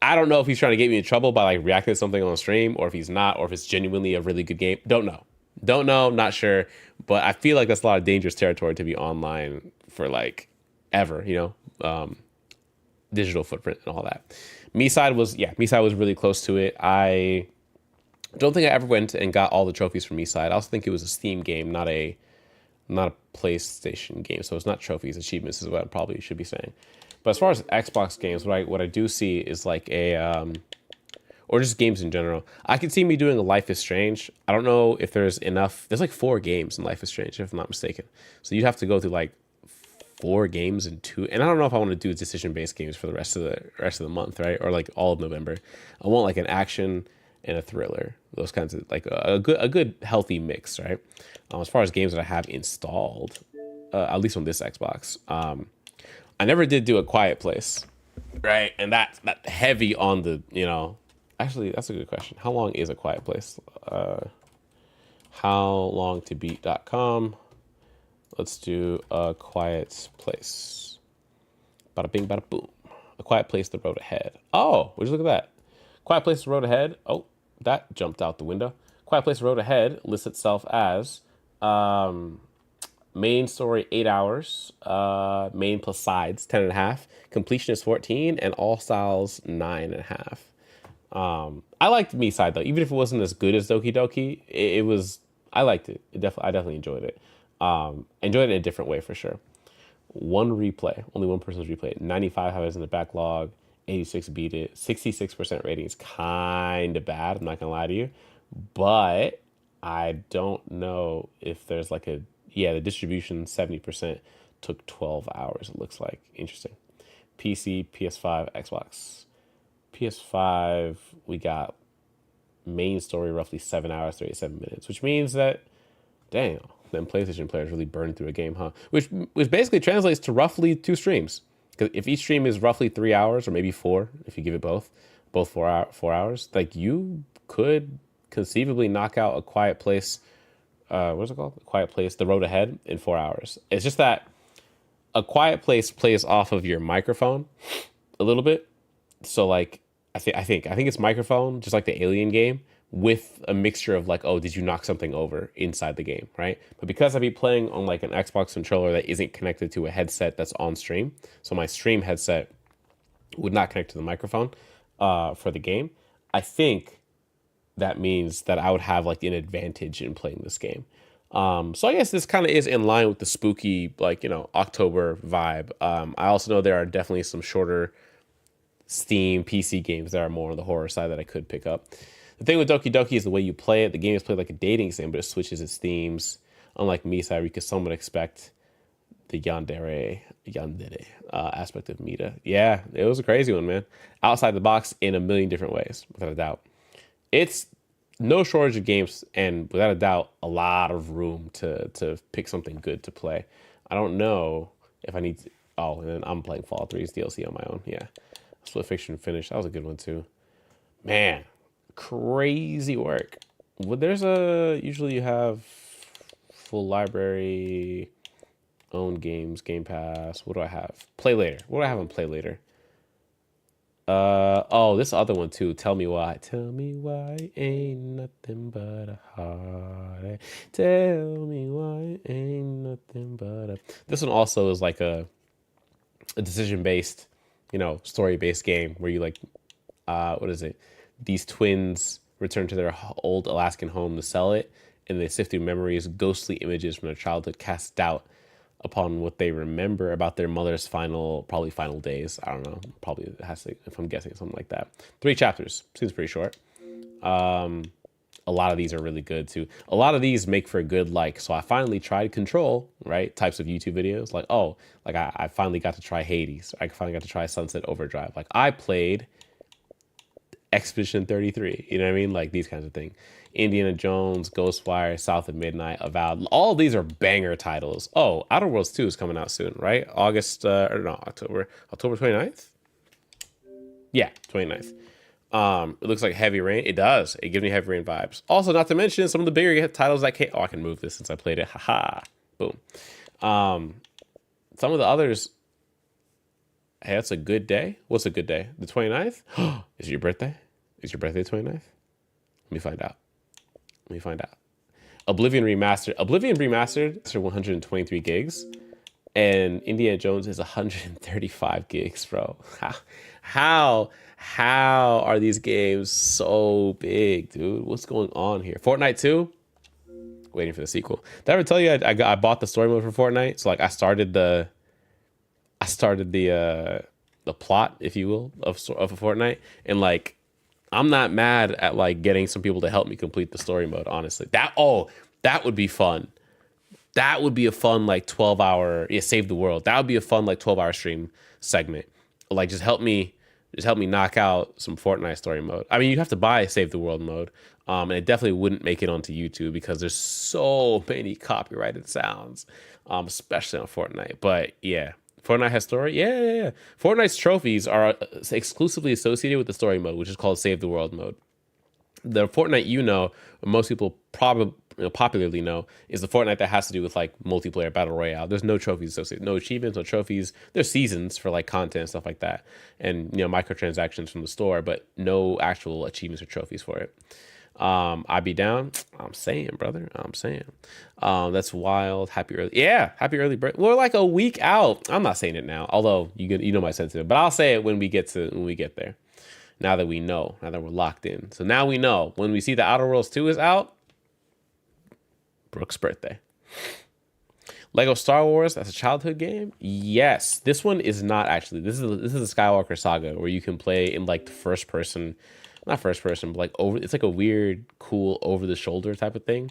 I don't know if he's trying to get me in trouble by like reacting to something on stream, or if he's not, or if it's genuinely a really good game. Don't know, not sure. But I feel like that's a lot of dangerous territory to be online for like ever, you know, digital footprint and all that. Me-side was really close to it. I don't think I ever went and got all the trophies from Me-side. I also think it was a Steam game, not a PlayStation game. So it's not trophies, achievements is what I probably should be saying. But as far as Xbox games, what I do see is like or just games in general. I could see me doing a Life is Strange. I don't know if there's enough. There's like 4 games in Life is Strange, if I'm not mistaken. So you'd have to go through like 4 games in 2. And I don't know if I want to do decision-based games for the rest of the month, right? Or like all of November. I want like an action and a thriller. Those kinds of like a good healthy mix, right? As far as games that I have installed, at least on this Xbox, I never did do A Quiet Place, right? And that heavy on the, you know, actually that's a good question. How long is A Quiet Place? Howlongtobeat.com. Let's do A Quiet Place. Bada bing, bada boom. A Quiet Place, The Road Ahead. Oh, would you look at that? Quiet Place, The Road Ahead. Oh, that jumped out the window. Quiet Place, The Road Ahead lists itself as main story 8 hours, main plus sides 10.5, completion is 14, and all styles 9.5. I liked Me-side though, even if it wasn't as good as Doki Doki. It was. I liked it. I definitely enjoyed it. Enjoyed it in a different way for sure. One replay, only one person's replay. 95 hours in the backlog. 86 beat it. 66% rating is kind of bad. I'm not gonna lie to you, but I don't know if there's like the distribution 70% took 12 hours. It looks like interesting. PC, PS5, Xbox. PS5, we got main story roughly 7 hours 37 minutes, which means that damn, them PlayStation players really burned through a game, huh? Which basically translates to roughly 2 streams. Because if each stream is roughly 3 hours, or maybe 4, if you give it both 4 hours, like you could conceivably knock out A Quiet Place. What's it called? A Quiet Place, The Road Ahead in 4 hours. It's just that A Quiet Place plays off of your microphone a little bit. So like, I think it's microphone, just like the Alien game, with a mixture of like, oh, did you knock something over inside the game, right? But because I'd be playing on like an Xbox controller that isn't connected to a headset that's on stream, so my stream headset would not connect to the microphone for the game, I think that means that I would have like an advantage in playing this game. So I guess this kind of is in line with the spooky, like, you know, October vibe. I also know there are definitely some shorter Steam PC games that are more on the horror side that I could pick up. The thing with Doki Doki is the way you play it. The game is played like a dating sim, but it switches its themes. Unlike Me-side, where you could somewhat expect the yandere aspect of Mita. Yeah, it was a crazy one, man. Outside the box in a million different ways, without a doubt. It's no shortage of games, and without a doubt, a lot of room to pick something good to play. I don't know if I need to... Oh, and then I'm playing Fallout 3's DLC on my own, yeah. Split Fiction finished. That was a good one too. Man, crazy work. Well, there's a usually you have full library, own games, Game Pass. What do I have? Play later. What do I have on Play later? Oh, this other one too. Tell me why. Tell me why ain't nothing but a heartache. Tell me why ain't nothing but a. This one also is like a decision based, story based game where you like, what is it? These twins return to their old Alaskan home to sell it, and they sift through memories, ghostly images from their childhood, cast doubt upon what they remember about their mother's probably final days. I don't know. Probably it has to, if I'm guessing, something like that. 3 chapters. Seems pretty short. A lot of these are really good too. A lot of these make for a good, so I finally tried Control, right? Types of YouTube videos. I finally got to try Hades. I finally got to try Sunset Overdrive. Like I played Expedition 33, you know what I mean? Like these kinds of things. Indiana Jones, Ghostwire, South of Midnight, Avowed. All of these are banger titles. Oh, Outer Worlds 2 is coming out soon, right? October 29th? Yeah, 29th. It looks like Heavy Rain. It does. It gives me Heavy Rain vibes. Also, not to mention some of the bigger titles that came. Oh, I can move this since I played it. Haha. Boom. Some of the others. Hey, that's a good day. What's a good day? The 29th? Is it your birthday? Is your birthday the 29th? Let me find out. Oblivion Remastered is 123 gigs. And Indiana Jones is 135 gigs, bro. How are these games so big, dude? What's going on here? Fortnite 2? Waiting for the sequel. Did I ever tell you I bought the story mode for Fortnite? So I started the plot, if you will, of a Fortnite, and I'm not mad at getting some people to help me complete the story mode. Honestly, that would be fun. That would be a fun 12-hour save the world. That would be a fun 12-hour stream segment. Just help me knock out some Fortnite story mode. I mean, you have to buy Save the World mode, and it definitely wouldn't make it onto YouTube because there's so many copyrighted sounds, especially on Fortnite. But yeah. Fortnite has story? Yeah. Fortnite's trophies are exclusively associated with the story mode, which is called Save the World mode. The Fortnite most people probably popularly know, is the Fortnite that has to do with multiplayer battle royale. There's no trophies associated, no achievements, no trophies. There's seasons for content and stuff like that, and microtransactions from the store, but no actual achievements or trophies for it. I'd be down. I'm saying, brother. That's wild. Happy early birthday. We're a week out. I'm not saying it now, although you know my sentiment, but I'll say it when we get there. Now that we know, now that we're locked in. So now we know when we see the Outer Worlds 2 is out, Brooke's birthday. Lego Star Wars, that's a childhood game? Yes. This one is not actually. This is a Skywalker saga where you can play in the first person. Not first person, but it's a weird, cool, over the shoulder type of thing.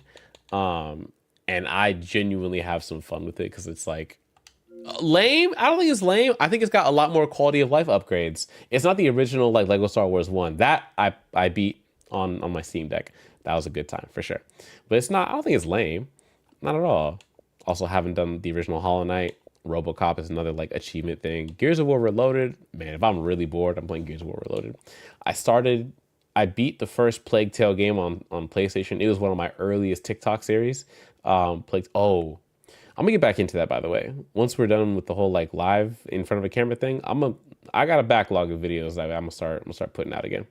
And I genuinely have some fun with it because it's lame. I don't think it's lame. I think it's got a lot more quality of life upgrades. It's not the original Lego Star Wars 1. That I beat on my Steam Deck. That was a good time for sure. But it's not, I don't think it's lame. Not at all. Also haven't done the original Hollow Knight. RoboCop is another achievement thing. Gears of War Reloaded. Man, if I'm really bored, I'm playing Gears of War Reloaded. I beat the first Plague Tale game on PlayStation. It was one of my earliest TikTok series. I'm gonna get back into that, by the way. Once we're done with the whole live in front of a camera thing, I got a backlog of videos that I'm gonna start putting out again.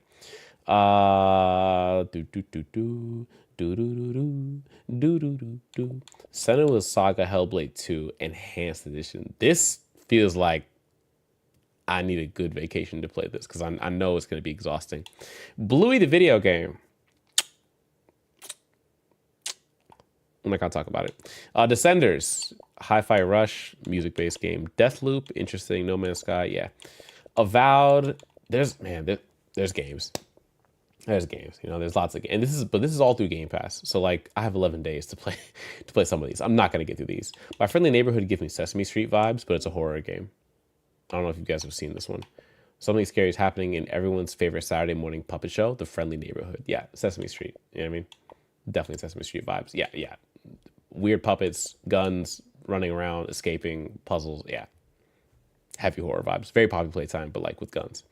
Senua's Saga Hellblade 2 Enhanced Edition. This feels like I need a good vacation to play this because I know it's going to be exhausting. Bluey the video game. I'm not going to talk about it. Descenders. Hi-Fi Rush. Music-based game. Deathloop. Interesting. No Man's Sky. Yeah. Avowed. There's games. There's games. There's lots of games. And this is all through Game Pass. So I have 11 days to play some of these. I'm not going to get through these. My Friendly Neighborhood gives me Sesame Street vibes, but it's a horror game. I don't know if you guys have seen this one. Something scary is happening in everyone's favorite Saturday morning puppet show, The Friendly Neighborhood. Yeah, Sesame Street. You know what I mean? Definitely Sesame Street vibes. Yeah. Weird puppets, guns, running around, escaping, puzzles. Yeah. heavy horror vibes. Very Poppy Playtime, but like with guns.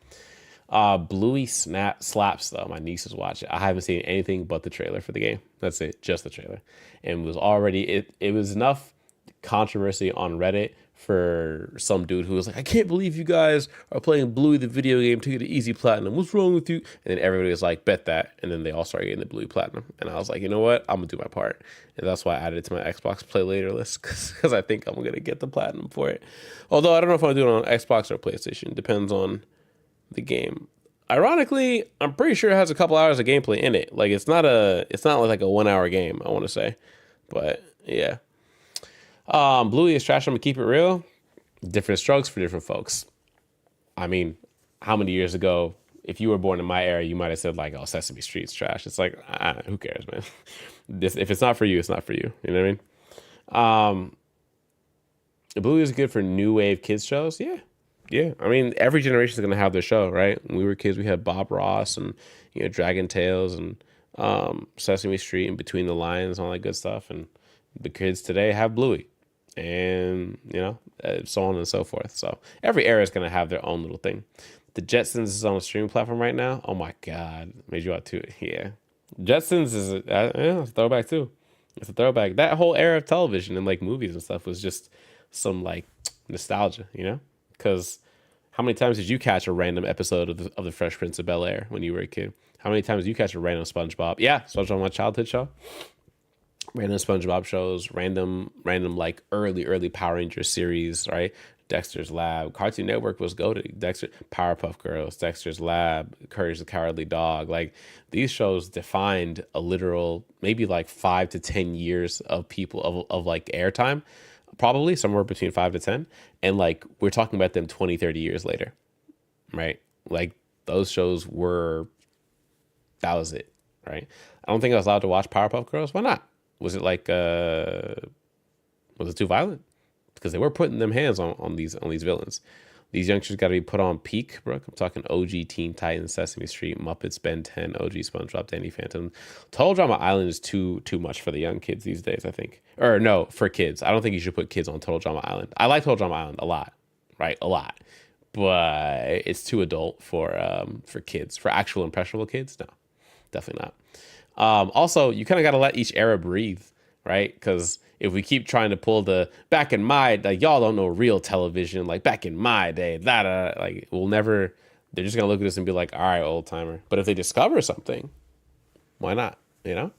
Bluey slaps though. My niece is watching. I haven't seen anything but the trailer for the game. That's it, just the trailer. And was already it was enough controversy on Reddit for some dude who was like, I can't believe you guys are playing Bluey the video game to get an easy platinum. What's wrong with you? And then everybody was like, bet that. And then they all started getting the Bluey platinum. And I was like, you know what? I'm gonna do my part. And that's why I added it to my Xbox Play Later list because I think I'm gonna get the platinum for it. Although I don't know if I'm doing it on Xbox or PlayStation. Depends on the game. Ironically, I'm pretty sure it has a couple hours of gameplay in it. Like it's not like a 1 hour game, I want to say. But yeah. Bluey is trash. I'm gonna keep it real. Different strokes for different folks. I mean, how many years ago, if you were born in my era, you might have said like, "Oh, Sesame Street's trash." It's like, who cares, man? If it's not for you, it's not for you. You know what I mean? Bluey is good for new wave kids shows. Yeah. I mean, every generation is gonna have their show, right? When we were kids, we had Bob Ross and Dragon Tales and Sesame Street and Between the Lines and all that good stuff. And the kids today have Bluey. And so on and so forth. So every era is going to have their own little thing. The Jetsons is on a streaming platform right now. Oh my god, made you out too. Yeah, Jetsons is a throwback too. It's a throwback. That whole era of television and like movies and stuff was just some like nostalgia, because how many times did you catch a random episode of the Fresh Prince of Bel-Air when you were a kid? How many times did you catch a random SpongeBob? Yeah, SpongeBob, my childhood show. Random SpongeBob shows, random like early Power Rangers series, right? Dexter's Lab, Cartoon Network was goated. Powerpuff Girls, Dexter's Lab, Courage the Cowardly Dog. Like these shows defined a literal maybe like 5 to 10 years of people of like airtime, probably somewhere between 5 to 10. And like we're talking about them 20, 30 years later, right? Like those shows that was it, right? I don't think I was allowed to watch Powerpuff Girls. Why not? Was it like was it too violent? Because they were putting them hands on these villains. These youngsters got to be put on peak, bro. I'm talking OG Teen Titans, Sesame Street, Muppets, Ben 10, OG SpongeBob, Danny Phantom. Total Drama Island is too much for the young kids these days, I think. Or no, for kids. I don't think you should put kids on Total Drama Island. I like Total Drama Island a lot, right? A lot. But it's too adult for kids. For actual impressionable kids, no, definitely not. Also, you kind of got to let each era breathe, right? Because if we keep trying to pull the back in my, like y'all don't know real television, like back in my day, like we'll never. They're just gonna look at us and be like, all right, old timer. But if they discover something, why not? I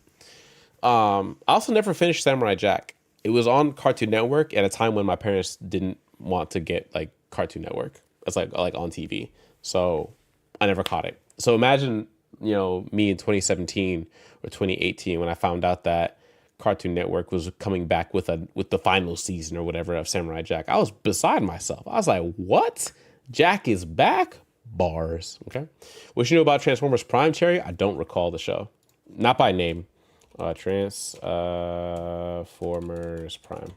also never finished Samurai Jack. It was on Cartoon Network at a time when my parents didn't want to get like Cartoon Network. It's like on TV, so I never caught it. So imagine me in 2017 or 2018 when I found out that Cartoon Network was coming back with the final season or whatever of Samurai Jack. I was beside myself. I was like, what? Jack is back? Bars. Okay. What you know about Transformers Prime, Cherry? I don't recall the show. Not by name. Transformers Prime.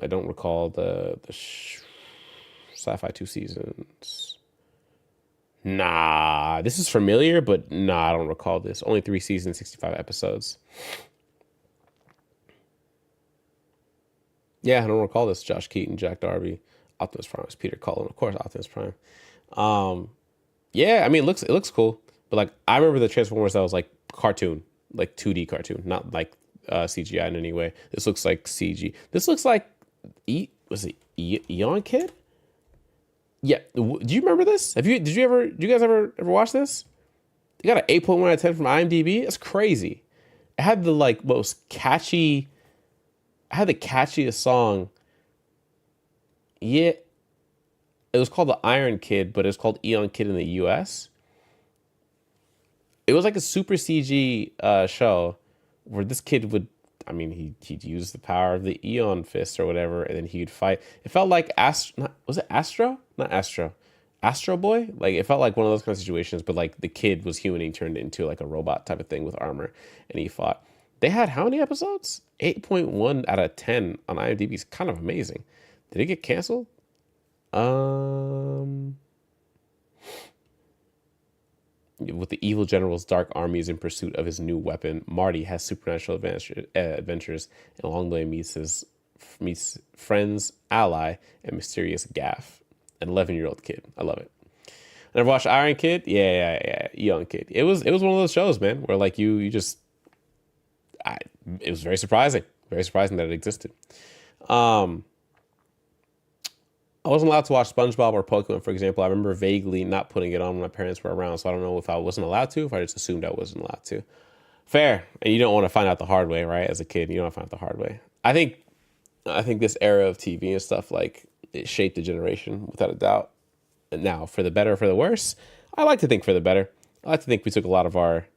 I don't recall the Sci-Fi 2 seasons. Nah, this is familiar, but nah, I don't recall this. Only 3 seasons, 65 episodes. Yeah, I don't recall this. Josh Keaton, Jack Darby, Optimus Prime, Peter Cullen, of course, Optimus Prime. Yeah, I mean, it looks cool, but like I remember the Transformers that was like cartoon, like 2D cartoon, not like CGI in any way. This looks like CG. This looks like Eon Kid? Yeah. Do you remember this? Did you guys ever watch this? It got an 8.1 out of 10 from IMDb. It's crazy. It had the like most catchy. I had the catchiest song. Yeah. It was called The Iron Kid, but it's called Eon Kid in the US. It was like a super CG show where this kid would, I mean, he'd use the power of the Eon Fist or whatever, and then he'd fight. It felt like was it Astro? Not Astro. Astro Boy? Like, it felt like one of those kind of situations, but like the kid was human, he turned into like a robot type of thing with armor, and he fought. They had how many episodes? 8.1 out of 10 on IMDb is kind of amazing. Did it get canceled? With the evil general's dark armies in pursuit of his new weapon, Marty has supernatural adventures, and along the way meets friends, ally, and mysterious Gaff. an 11-year-old kid. I love it. Never watched Iron Kid? Yeah. Young kid. It was one of those shows, man, where like you just, it was very surprising that it existed. I wasn't allowed to watch SpongeBob or Pokemon, for example. I remember vaguely not putting it on when my parents were around, so I don't know if I wasn't allowed to, if I just assumed I wasn't allowed to. Fair. And you don't want to find out the hard way, right? As a kid, you don't want to find out the hard way. I think this era of TV and stuff, like, it shaped the generation without a doubt. And now, for the better or for the worse, I like to think for the better. I like to think we took a lot of our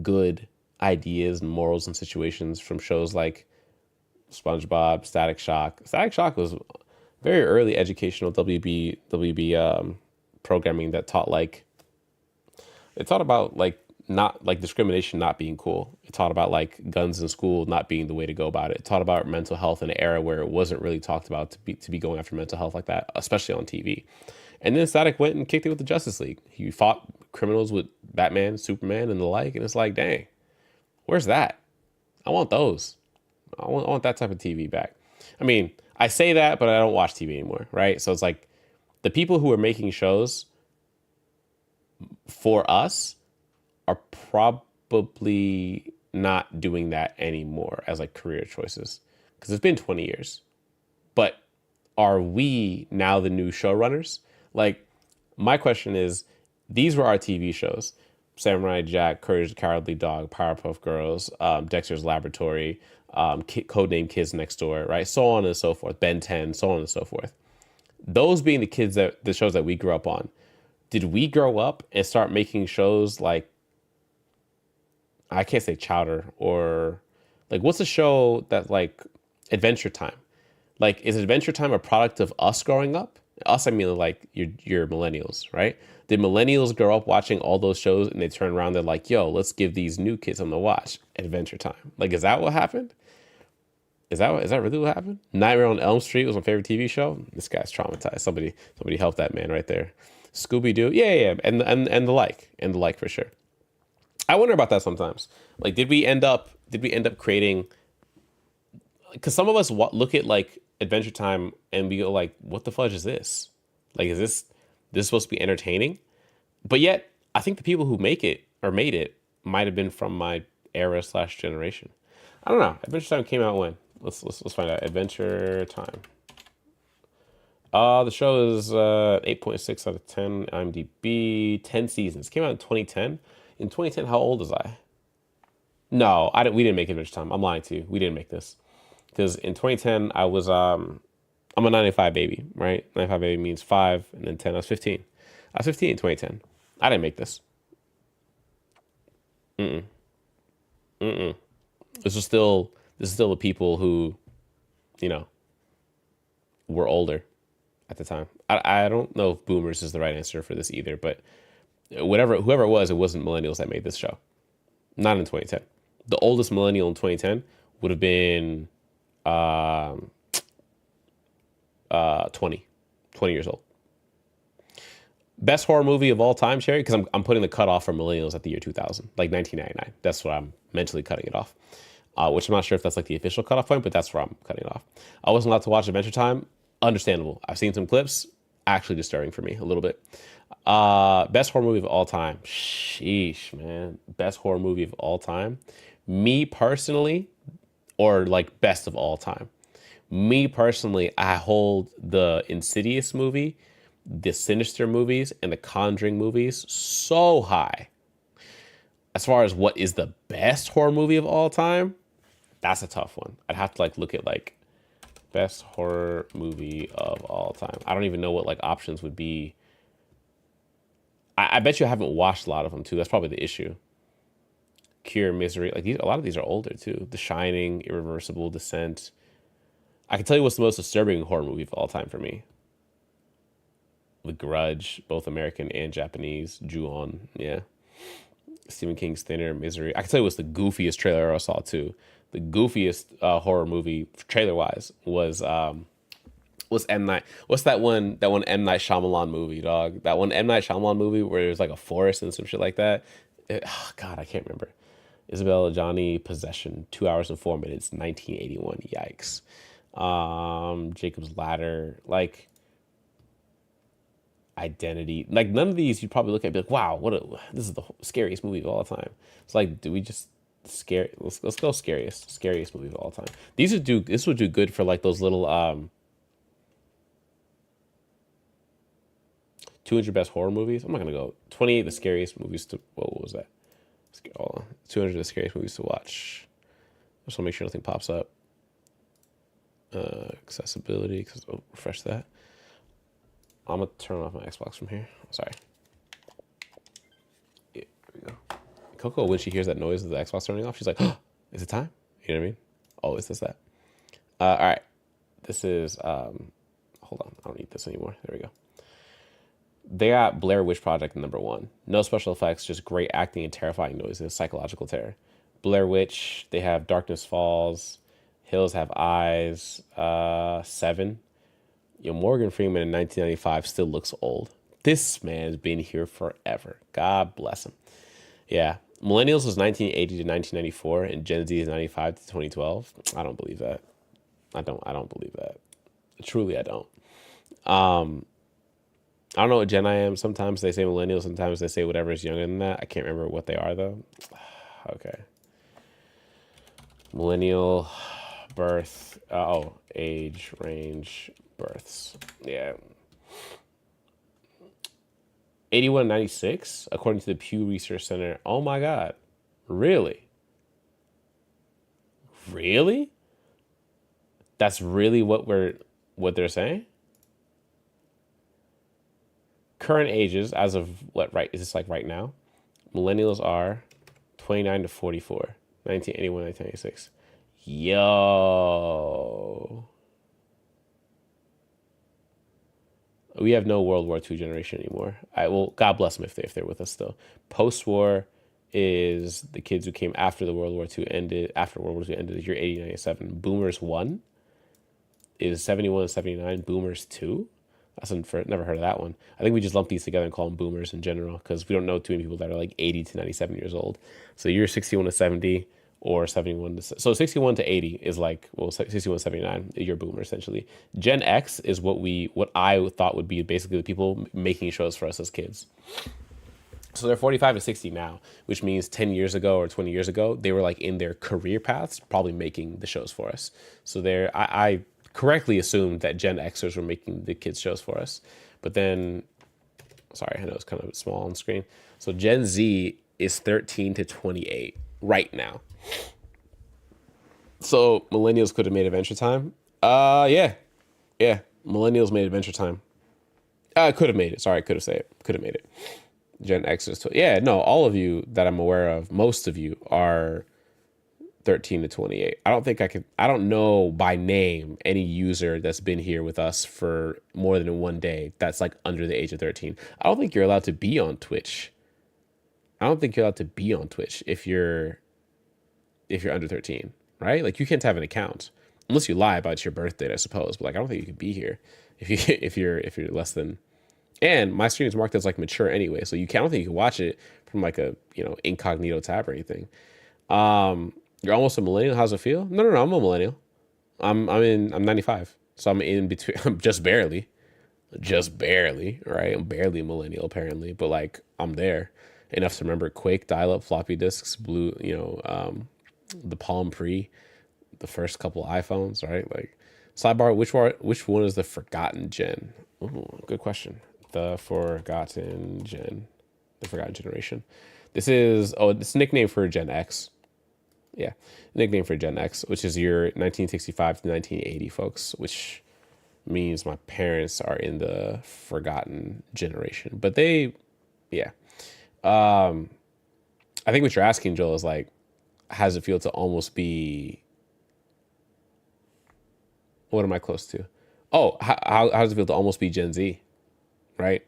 good ideas and morals and situations from shows like SpongeBob, Static Shock. Static Shock was very early educational WB programming that taught about like not like discrimination not being cool. It taught about like guns in school not being the way to go about it. It taught about mental health in an era where it wasn't really talked about to be going after mental health like that, especially on TV. And then Static went and kicked it with the Justice League. He fought criminals with Batman, Superman, and the like. And it's like, dang, where's that? I want those. I want that type of TV back. I mean, I say that, but I don't watch TV anymore, right? So it's like the people who are making shows for us are probably not doing that anymore as like career choices because it's been 20 years. But are we now the new showrunners? Like, my question is, these were our TV shows: Samurai Jack, Courage the Cowardly Dog, Powerpuff Girls, Dexter's Laboratory, Codename Kids Next Door, right? So on and so forth. Ben 10, so on and so forth. Those being the shows that we grew up on. Did we grow up and start making shows like, I can't say Chowder, or like, what's a show that like Adventure Time? Like, is Adventure Time a product of us growing up? Us, I mean, like your millennials, right? Did millennials grow up watching all those shows and they turn around, they're like, yo, let's give these new kids something to watch? Adventure Time. Like, is that what happened? Is that really what happened? Nightmare on Elm Street was my favorite TV show. This guy's traumatized. Somebody help that man right there. Scooby-Doo. Yeah. And the like for sure. I wonder about that sometimes. Like, did we end up creating, because some of us look at like Adventure Time and we go like, what the fudge is this? Like, is this supposed to be entertaining? But yet, I think the people who made it might have been from my era / generation. I don't know. Adventure Time came out when? Let's find out. Adventure Time. The show is 8.6 out of 10 IMDb. 10 seasons. Came out in 2010. In 2010, how old was I? No, we didn't make Adventure Time. I'm lying to you. We didn't make this. Because in 2010, I was, I'm a 95 baby, right? 95 baby means 5, and then 10, I was 15. I was 15 in 2010. I didn't make this. This is still the people who, you know, were older at the time. I don't know if boomers is the right answer for this either, but whoever it wasn't millennials that made this show. Not in 2010. The oldest millennial in 2010 would have been 20 years old. Best horror movie of all time, Sherry? Because I'm putting the cutoff for millennials at the year 2000, like 1999. That's what I'm mentally cutting it off. Which I'm not sure if that's like the official cutoff point, but that's where I'm cutting it off. I wasn't allowed to watch Adventure Time. Understandable. I've seen some clips. Actually disturbing for me a little bit. Best horror movie of all time. Sheesh, man. Best horror movie of all time. Me personally, or like best of all time. Me personally, I hold the Insidious movie, the Sinister movies, and the Conjuring movies so high. As far as what is the best horror movie of all time, that's a tough one. I'd have to like look at like best horror movie of all time. I don't even know what like options would be. I bet you I haven't watched a lot of them too. That's probably the issue. Cure, Misery, like a lot of these are older too. The Shining, Irreversible, Descent. I can tell you what's the most disturbing horror movie of all time for me. The Grudge, both American and Japanese. Ju-on, yeah. Stephen King's Thinner, Misery. I can tell you what's the goofiest trailer I saw too. The goofiest horror movie trailer-wise was M. Night. What's that one M. Night Shyamalan movie, dog? That one M. Night Shyamalan movie where there's like a forest and some shit like that. God, I can't remember. Isabella Johnny, Possession, 2 hours and 4 minutes, 1981. Yikes. Jacob's Ladder. Like, Identity. Like none of these you'd probably look at and be like, wow, this is the scariest movie of all time. It's like, do we just scare? Let's go scariest movie of all time. This would do good for like those little 200 best horror movies. I'm not gonna go 28 the scariest movies to. What was that? 200 the scariest movies to watch. Just want to make sure nothing pops up. Accessibility. Refresh that. I'm gonna turn off my Xbox from here. Sorry. Yeah, there we go. Coco, when she hears that noise of the Xbox turning off, she's like, oh, "Is it time?" You know what I mean? Always does that. All right. This is. Hold on. I don't need this anymore. There we go. They got Blair Witch Project #1. No special effects, just great acting and terrifying noises, psychological terror. Blair Witch, they have Darkness Falls, Hills Have Eyes, 7. Morgan Freeman in 1995 still looks old. This man's been here forever. God bless him. Yeah. Millennials was 1980 to 1994, and Gen Z is 95 to 2012. I don't believe that. I don't believe that. Truly, I don't. I don't know what gen I am. Sometimes they say millennial. Sometimes they say whatever is younger than that. I can't remember what they are, though. Okay. Millennial, birth. Age, range, births. Yeah. 81 96, according to the Pew Research Center. Oh, my God. Really? Really? That's really what they're saying? Current ages, as of what, right? Is this like right now? Millennials are 29 to 44, 1981, 1996. Yo. We have no World War II generation anymore. God bless them if they're with us still. Post-war is the kids who came after the World War II ended, after World War II ended, the year 80, 97. Boomers 1 is 71 and 79. Boomers 2? Never heard of that one. I think we just lump these together and call them boomers in general because we don't know too many people that are like 80 to 97 years old. So you're 61 to 70 or 71 to... So 61 to 80 is like, well, 61 to 79, you're a boomer essentially. Gen X is what I thought would be basically the people making shows for us as kids. So they're 45 to 60 now, which means 10 years ago or 20 years ago, they were like in their career paths, probably making the shows for us. So I correctly assumed that Gen Xers were making the kids shows for us. But then, sorry, I know it's kind of small on screen. So Gen Z is 13 to 28 right now. So millennials could have made Adventure Time. Yeah. Millennials made Adventure Time. Could have made it. Sorry, I could have said it. Could have made it. Gen Xers. Yeah, no, all of you that I'm aware of, most of you are 13 to 28. I don't know by name any user that's been here with us for more than one day that's like under the age of 13. I don't think you're allowed to be on Twitch. If you're under 13, right? Like you can't have an account unless you lie about your birth date, I suppose. But like I don't think you could be here if you're less than. And my stream is marked as like mature anyway, so I don't think you can watch it from like a incognito tab or anything. You're almost a millennial. How's it feel? No, I'm a millennial. I'm 95, so I'm in between. I'm just barely, right? I'm barely a millennial apparently, but like I'm there enough to remember Quake, dial-up, floppy disks, blue, the Palm Pre, the first couple iPhones, right? Like sidebar, which one is the forgotten gen? Ooh, good question. The forgotten generation. This is it's a nickname for Gen X. Yeah, nickname for Gen X, which is your 1965 to 1980 folks, which means my parents are in the forgotten generation. But I think what you're asking, Joel, is like, how does it feel to almost be... What am I close to? Oh, how does it feel to almost be Gen Z, right?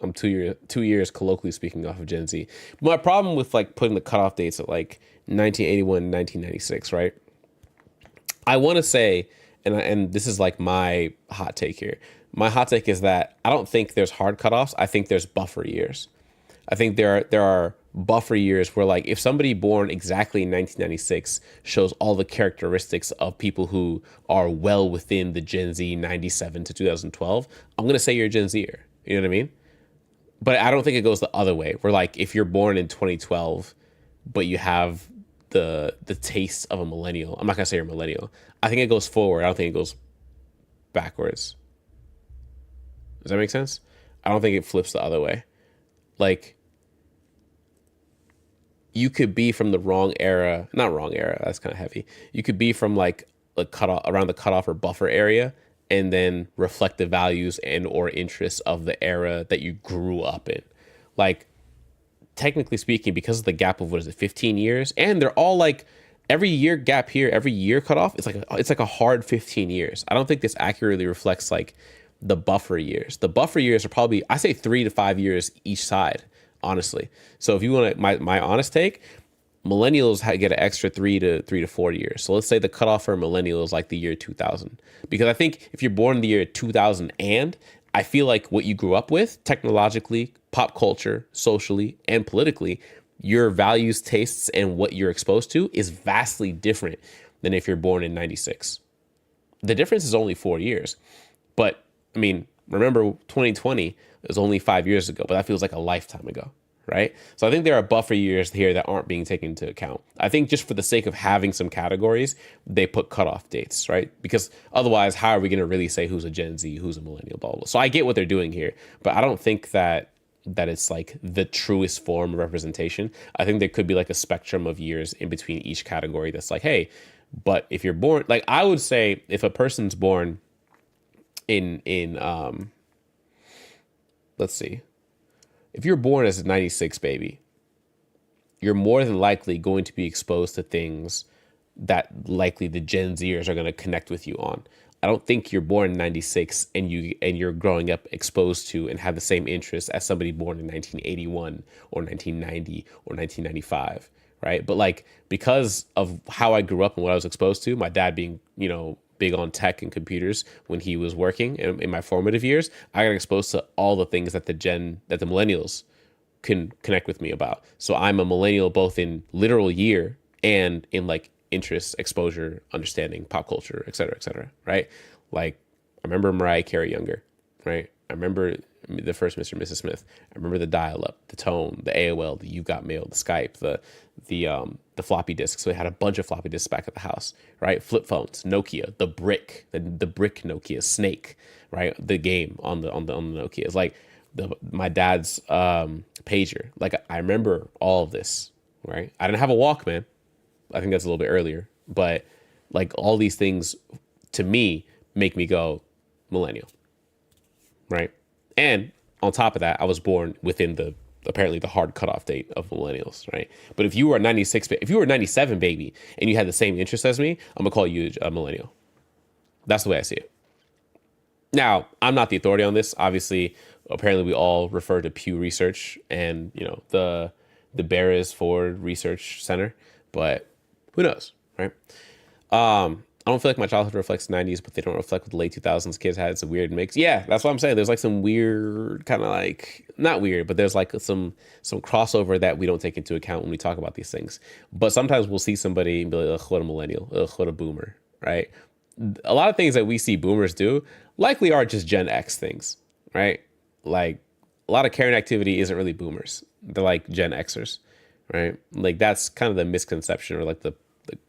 I'm 2 years colloquially speaking off of Gen Z. My problem with like putting the cutoff dates at like 1981, 1996, right? I want to say, and this is like my hot take here. My hot take is that I don't think there's hard cutoffs. I think there's buffer years. I think there are buffer years where like if somebody born exactly in 1996 shows all the characteristics of people who are well within the Gen Z 97 to 2012, I'm going to say you're a Gen Zer. You know what I mean? but I don't think it goes the other way. Where like if you're born in 2012, but you have the taste of a millennial. I'm not gonna say you're a millennial. I think it goes forward. I don't think it goes backwards. Does that make sense? I don't think it flips the other way. Like you could be from the wrong era, not wrong era. That's kind of heavy. You could be from like a cutoff around the cutoff or buffer area, and then reflect the values and or interests of the era that you grew up in. Like technically speaking, because of the gap of 15 years, and they're all like every year gap here, every year cutoff, it's like a hard 15 years. I don't think this accurately reflects like the buffer years. The buffer years are probably, I say 3 to 5 years each side, honestly. So if you want to, my honest take, millennials get an extra 3 to 4 years. So let's say the cutoff for a millennial is like the year 2000, because I think if you're born in the year 2000, and I feel like what you grew up with technologically, pop culture, socially, and politically, your values, tastes, and what you're exposed to is vastly different than if you're born in 96. The difference is only 4 years. But I mean, remember 2020 was only 5 years ago, but that feels like a lifetime ago, right? So I think there are buffer years here that aren't being taken into account. I think just for the sake of having some categories, they put cutoff dates, right? Because otherwise, how are we going to really say who's a Gen Z, who's a millennial, blah, blah, blah. So I get what they're doing here, but I don't think that it's like the truest form of representation. I think there could be like a spectrum of years in between each category that's like, hey, but if you're born, like I would say if a person's born in let's see, if you're born as a 96 baby, you're more than likely going to be exposed to things that likely the Gen Zers are going to connect with you on. I don't think you're born in 96 and you're growing up exposed to and have the same interests as somebody born in 1981 or 1990 or 1995, right? But like because of how I grew up and what I was exposed to, my dad being, you know, big on tech and computers when he was working in my formative years, I got exposed to all the things that the millennials can connect with me about. So I'm a millennial both in literal year and in like interest, exposure, understanding, pop culture, et cetera, right? Like I remember Mariah Carey younger, right? I remember the first Mr. and Mrs. Smith. I remember the dial-up, the tone, the AOL, the You Got Mail, the Skype, the floppy disks. So we had a bunch of floppy disks back at the house, right? Flip phones, Nokia, the brick Nokia, Snake, right? The game on the Nokia. It's like my dad's pager. Like I remember all of this, right? I didn't have a Walkman. I think that's a little bit earlier, but like all these things to me make me go millennial, right? And on top of that, I was born within apparently the hard cutoff date of millennials, right? But if you were a 97 baby and you had the same interests as me, I'm gonna call you a millennial. That's the way I see it. Now, I'm not the authority on this. Obviously, apparently we all refer to Pew Research and, you know, the Barris Ford Research Center, but who knows, right? I don't feel like my childhood reflects the 90s, but they don't reflect what the late 2000s kids had. It's a weird mix. Yeah, that's what I'm saying. There's like some weird kind of like, not weird, but there's like some crossover that we don't take into account when we talk about these things. But sometimes we'll see somebody and be like, ugh, what a millennial, ugh, what a boomer, right? A lot of things that we see boomers do likely are just Gen X things, right? Like a lot of caring activity isn't really boomers. They're like Gen Xers, right? Like that's kind of the misconception or like the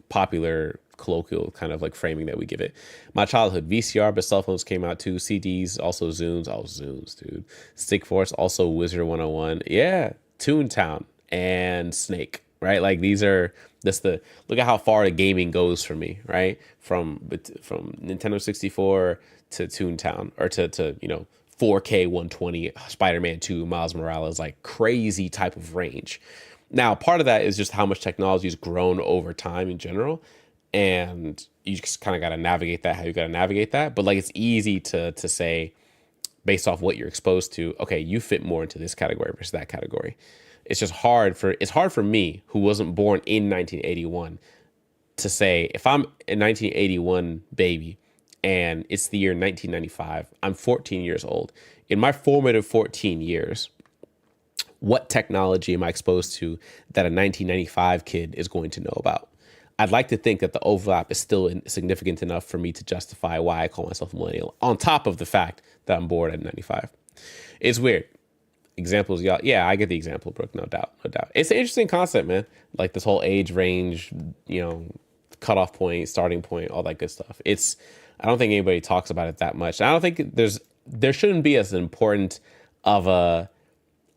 popular colloquial kind of like framing that we give it. My childhood, VCR, but cell phones came out too. CDs, also Zunes. Oh, Zunes, dude. Stick Force, also Wizard 101. Yeah, Toontown and Snake, right? Like these are look at how far the gaming goes for me, right? From Nintendo 64 to Toontown or to you know 4K 120, Spider-Man 2, Miles Morales, like crazy type of range. Now, part of that is just how much technology has grown over time in general. And you just kind of got to navigate that, how you got to navigate that. But like, it's easy to say based off what you're exposed to, okay, you fit more into this category versus that category. It's just hard for me, who wasn't born in 1981, to say if I'm a 1981 baby and it's the year 1995, I'm 14 years old. In my formative 14 years, what technology am I exposed to that a 1995 kid is going to know about? I'd like to think that the overlap is still significant enough for me to justify why I call myself a millennial, on top of the fact that I'm born at 95. It's weird. examples, y'all. Yeah, I get the example, Brooke. No doubt, no doubt. It's an interesting concept, man. Like this whole age range, cutoff point, starting point, all that good stuff. I don't think anybody talks about it that much. I don't think there shouldn't be as important of an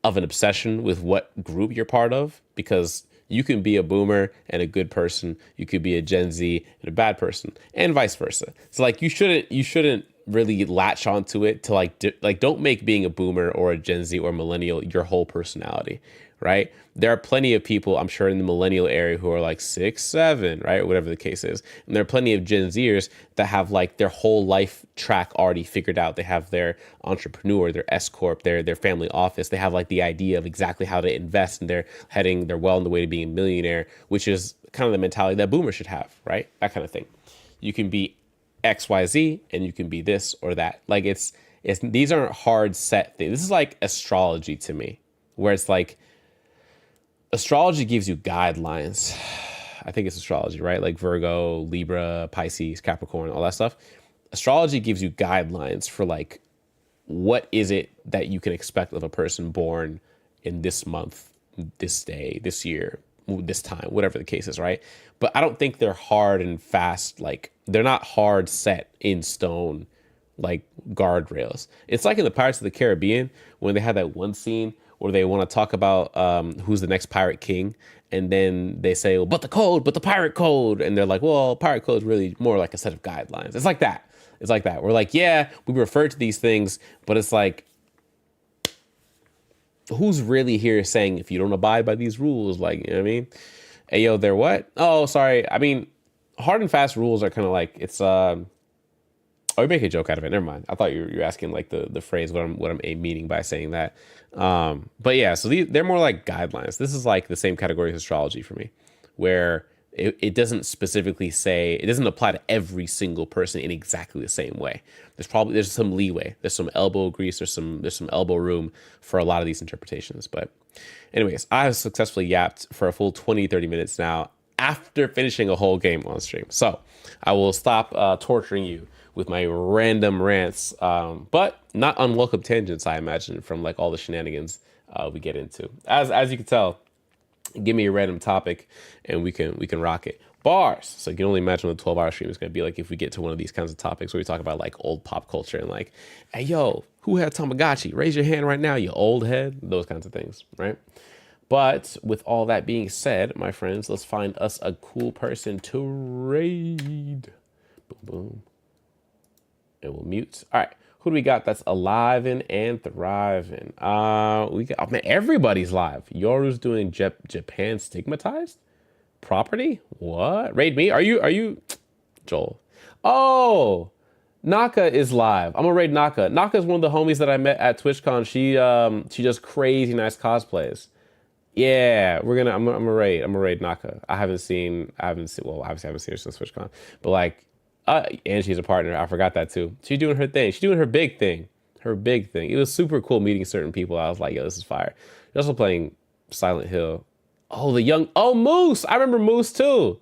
obsession with what group you're part of, because you can be a boomer and a good person. You could be a Gen Z and a bad person, and vice versa. So like you shouldn't really latch onto it to like don't make being a boomer or a Gen Z or millennial your whole personality, right? There are plenty of people, I'm sure, in the millennial area who are like 6, 7, right? Whatever the case is. And there are plenty of Gen Zers that have like their whole life track already figured out. They have their entrepreneur, their S Corp, their family office. They have like the idea of exactly how to invest, and they're well on the way to being a millionaire, which is kind of the mentality that boomers should have, right? That kind of thing. You can be XYZ and you can be this or that. Like these aren't hard set things. This is like astrology to me, where it's like, astrology gives you guidelines. I think it's astrology, right? Like Virgo, Libra, Pisces, Capricorn, all that stuff. Astrology gives you guidelines for like, what is it that you can expect of a person born in this month, this day, this year, this time, whatever the case is, right? But I don't think they're hard and fast. Like they're not hard set in stone, like guardrails. It's like in the Pirates of the Caribbean when they had that one scene where they want to talk about who's the next pirate king. And then they say, well, but the pirate code. And they're like, well, pirate code is really more like a set of guidelines. It's like that. We're like, yeah, we refer to these things, but it's like, who's really here saying if you don't abide by these rules, like, you know what I mean? Hey, yo, they're what? Oh, sorry. I mean, hard and fast rules are kind of like, it's, oh, you make a joke out of it. Never mind. I thought you were asking like the phrase, what I'm meaning by saying that. But yeah, so they're more like guidelines. This is like the same category as astrology for me, where it doesn't specifically say, it doesn't apply to every single person in exactly the same way. There's some leeway. There's some elbow grease. There's some elbow room for a lot of these interpretations. But anyways, I have successfully yapped for a full 20, 30 minutes now after finishing a whole game on stream. So I will stop torturing you with my random rants, but not unwelcome tangents, I imagine, from like all the shenanigans we get into. As you can tell, give me a random topic and we can rock it. Bars. So you can only imagine what a 12-hour stream is going to be like if we get to one of these kinds of topics where we talk about like old pop culture and like, hey, yo, who had Tamagotchi? Raise your hand right now, you old head. Those kinds of things, right? But with all that being said, my friends, let's find us a cool person to raid. Boom, boom. And we'll mute. All right. Who do we got that's alive and thriving? We got, oh man, everybody's live. Yoru's doing Japan stigmatized property. What? Raid me? Are you Joel? Oh, Naka is live. I'm gonna raid Naka. Naka is one of the homies that I met at TwitchCon. She does crazy nice cosplays. Yeah, I'm gonna raid Naka. I haven't seen, well, obviously I haven't seen her since TwitchCon, but like, and she's a partner. I forgot that too. She's doing her thing. She's doing her big thing. It was super cool meeting certain people. I was like, yo, this is fire. She's also playing Silent Hill. Oh, Moose. I remember Moose too.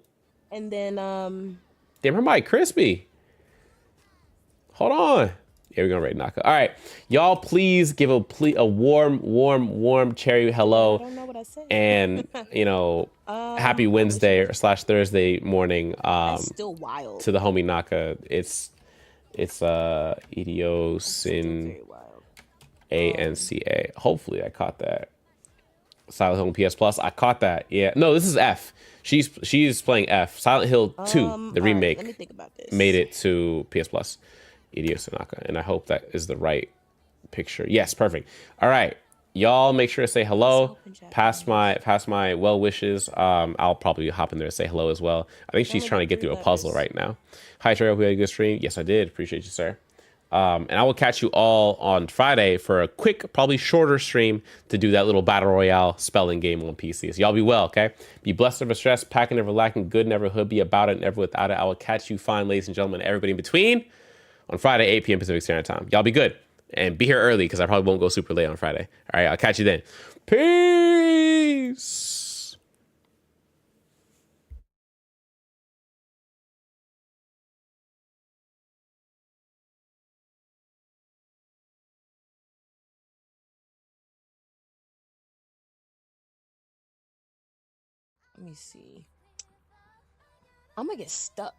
And then, damn, her mic crispy. Hold on. Yeah, we're gonna raid Naka. All right, y'all, please give a warm cherry hello. I don't know what I said. And happy Wednesday / Thursday morning. That's still wild. To the homie Naka. It's Idiosin ANCA. Hopefully I caught that. Silent Hill PS Plus. I caught that. Yeah. No, this is F. She's playing F. Silent Hill 2, the remake. Let me think about this. Made it to PS Plus. Idiosinaka, and I hope that is the right picture. Yes, perfect. All right, y'all, make sure to say hello. Pass my well wishes. I'll probably hop in there to say hello as well. I think she's trying to get through a puzzle right now. Hi, Trey. Hope you had a good stream. Yes, I did. Appreciate you, sir. And I will catch you all on Friday for a quick, probably shorter stream to do that little battle royale spelling game on PC. So y'all be well, okay? Be blessed, never stressed, packing, never lacking, good, never hood, be about it, never without it. I will catch you fine, ladies and gentlemen, everybody in between, on Friday, 8 p.m. Pacific Standard Time. Y'all be good. And be here early because I probably won't go super late on Friday. All right, I'll catch you then. Peace. Let me see. I'm gonna get stuck.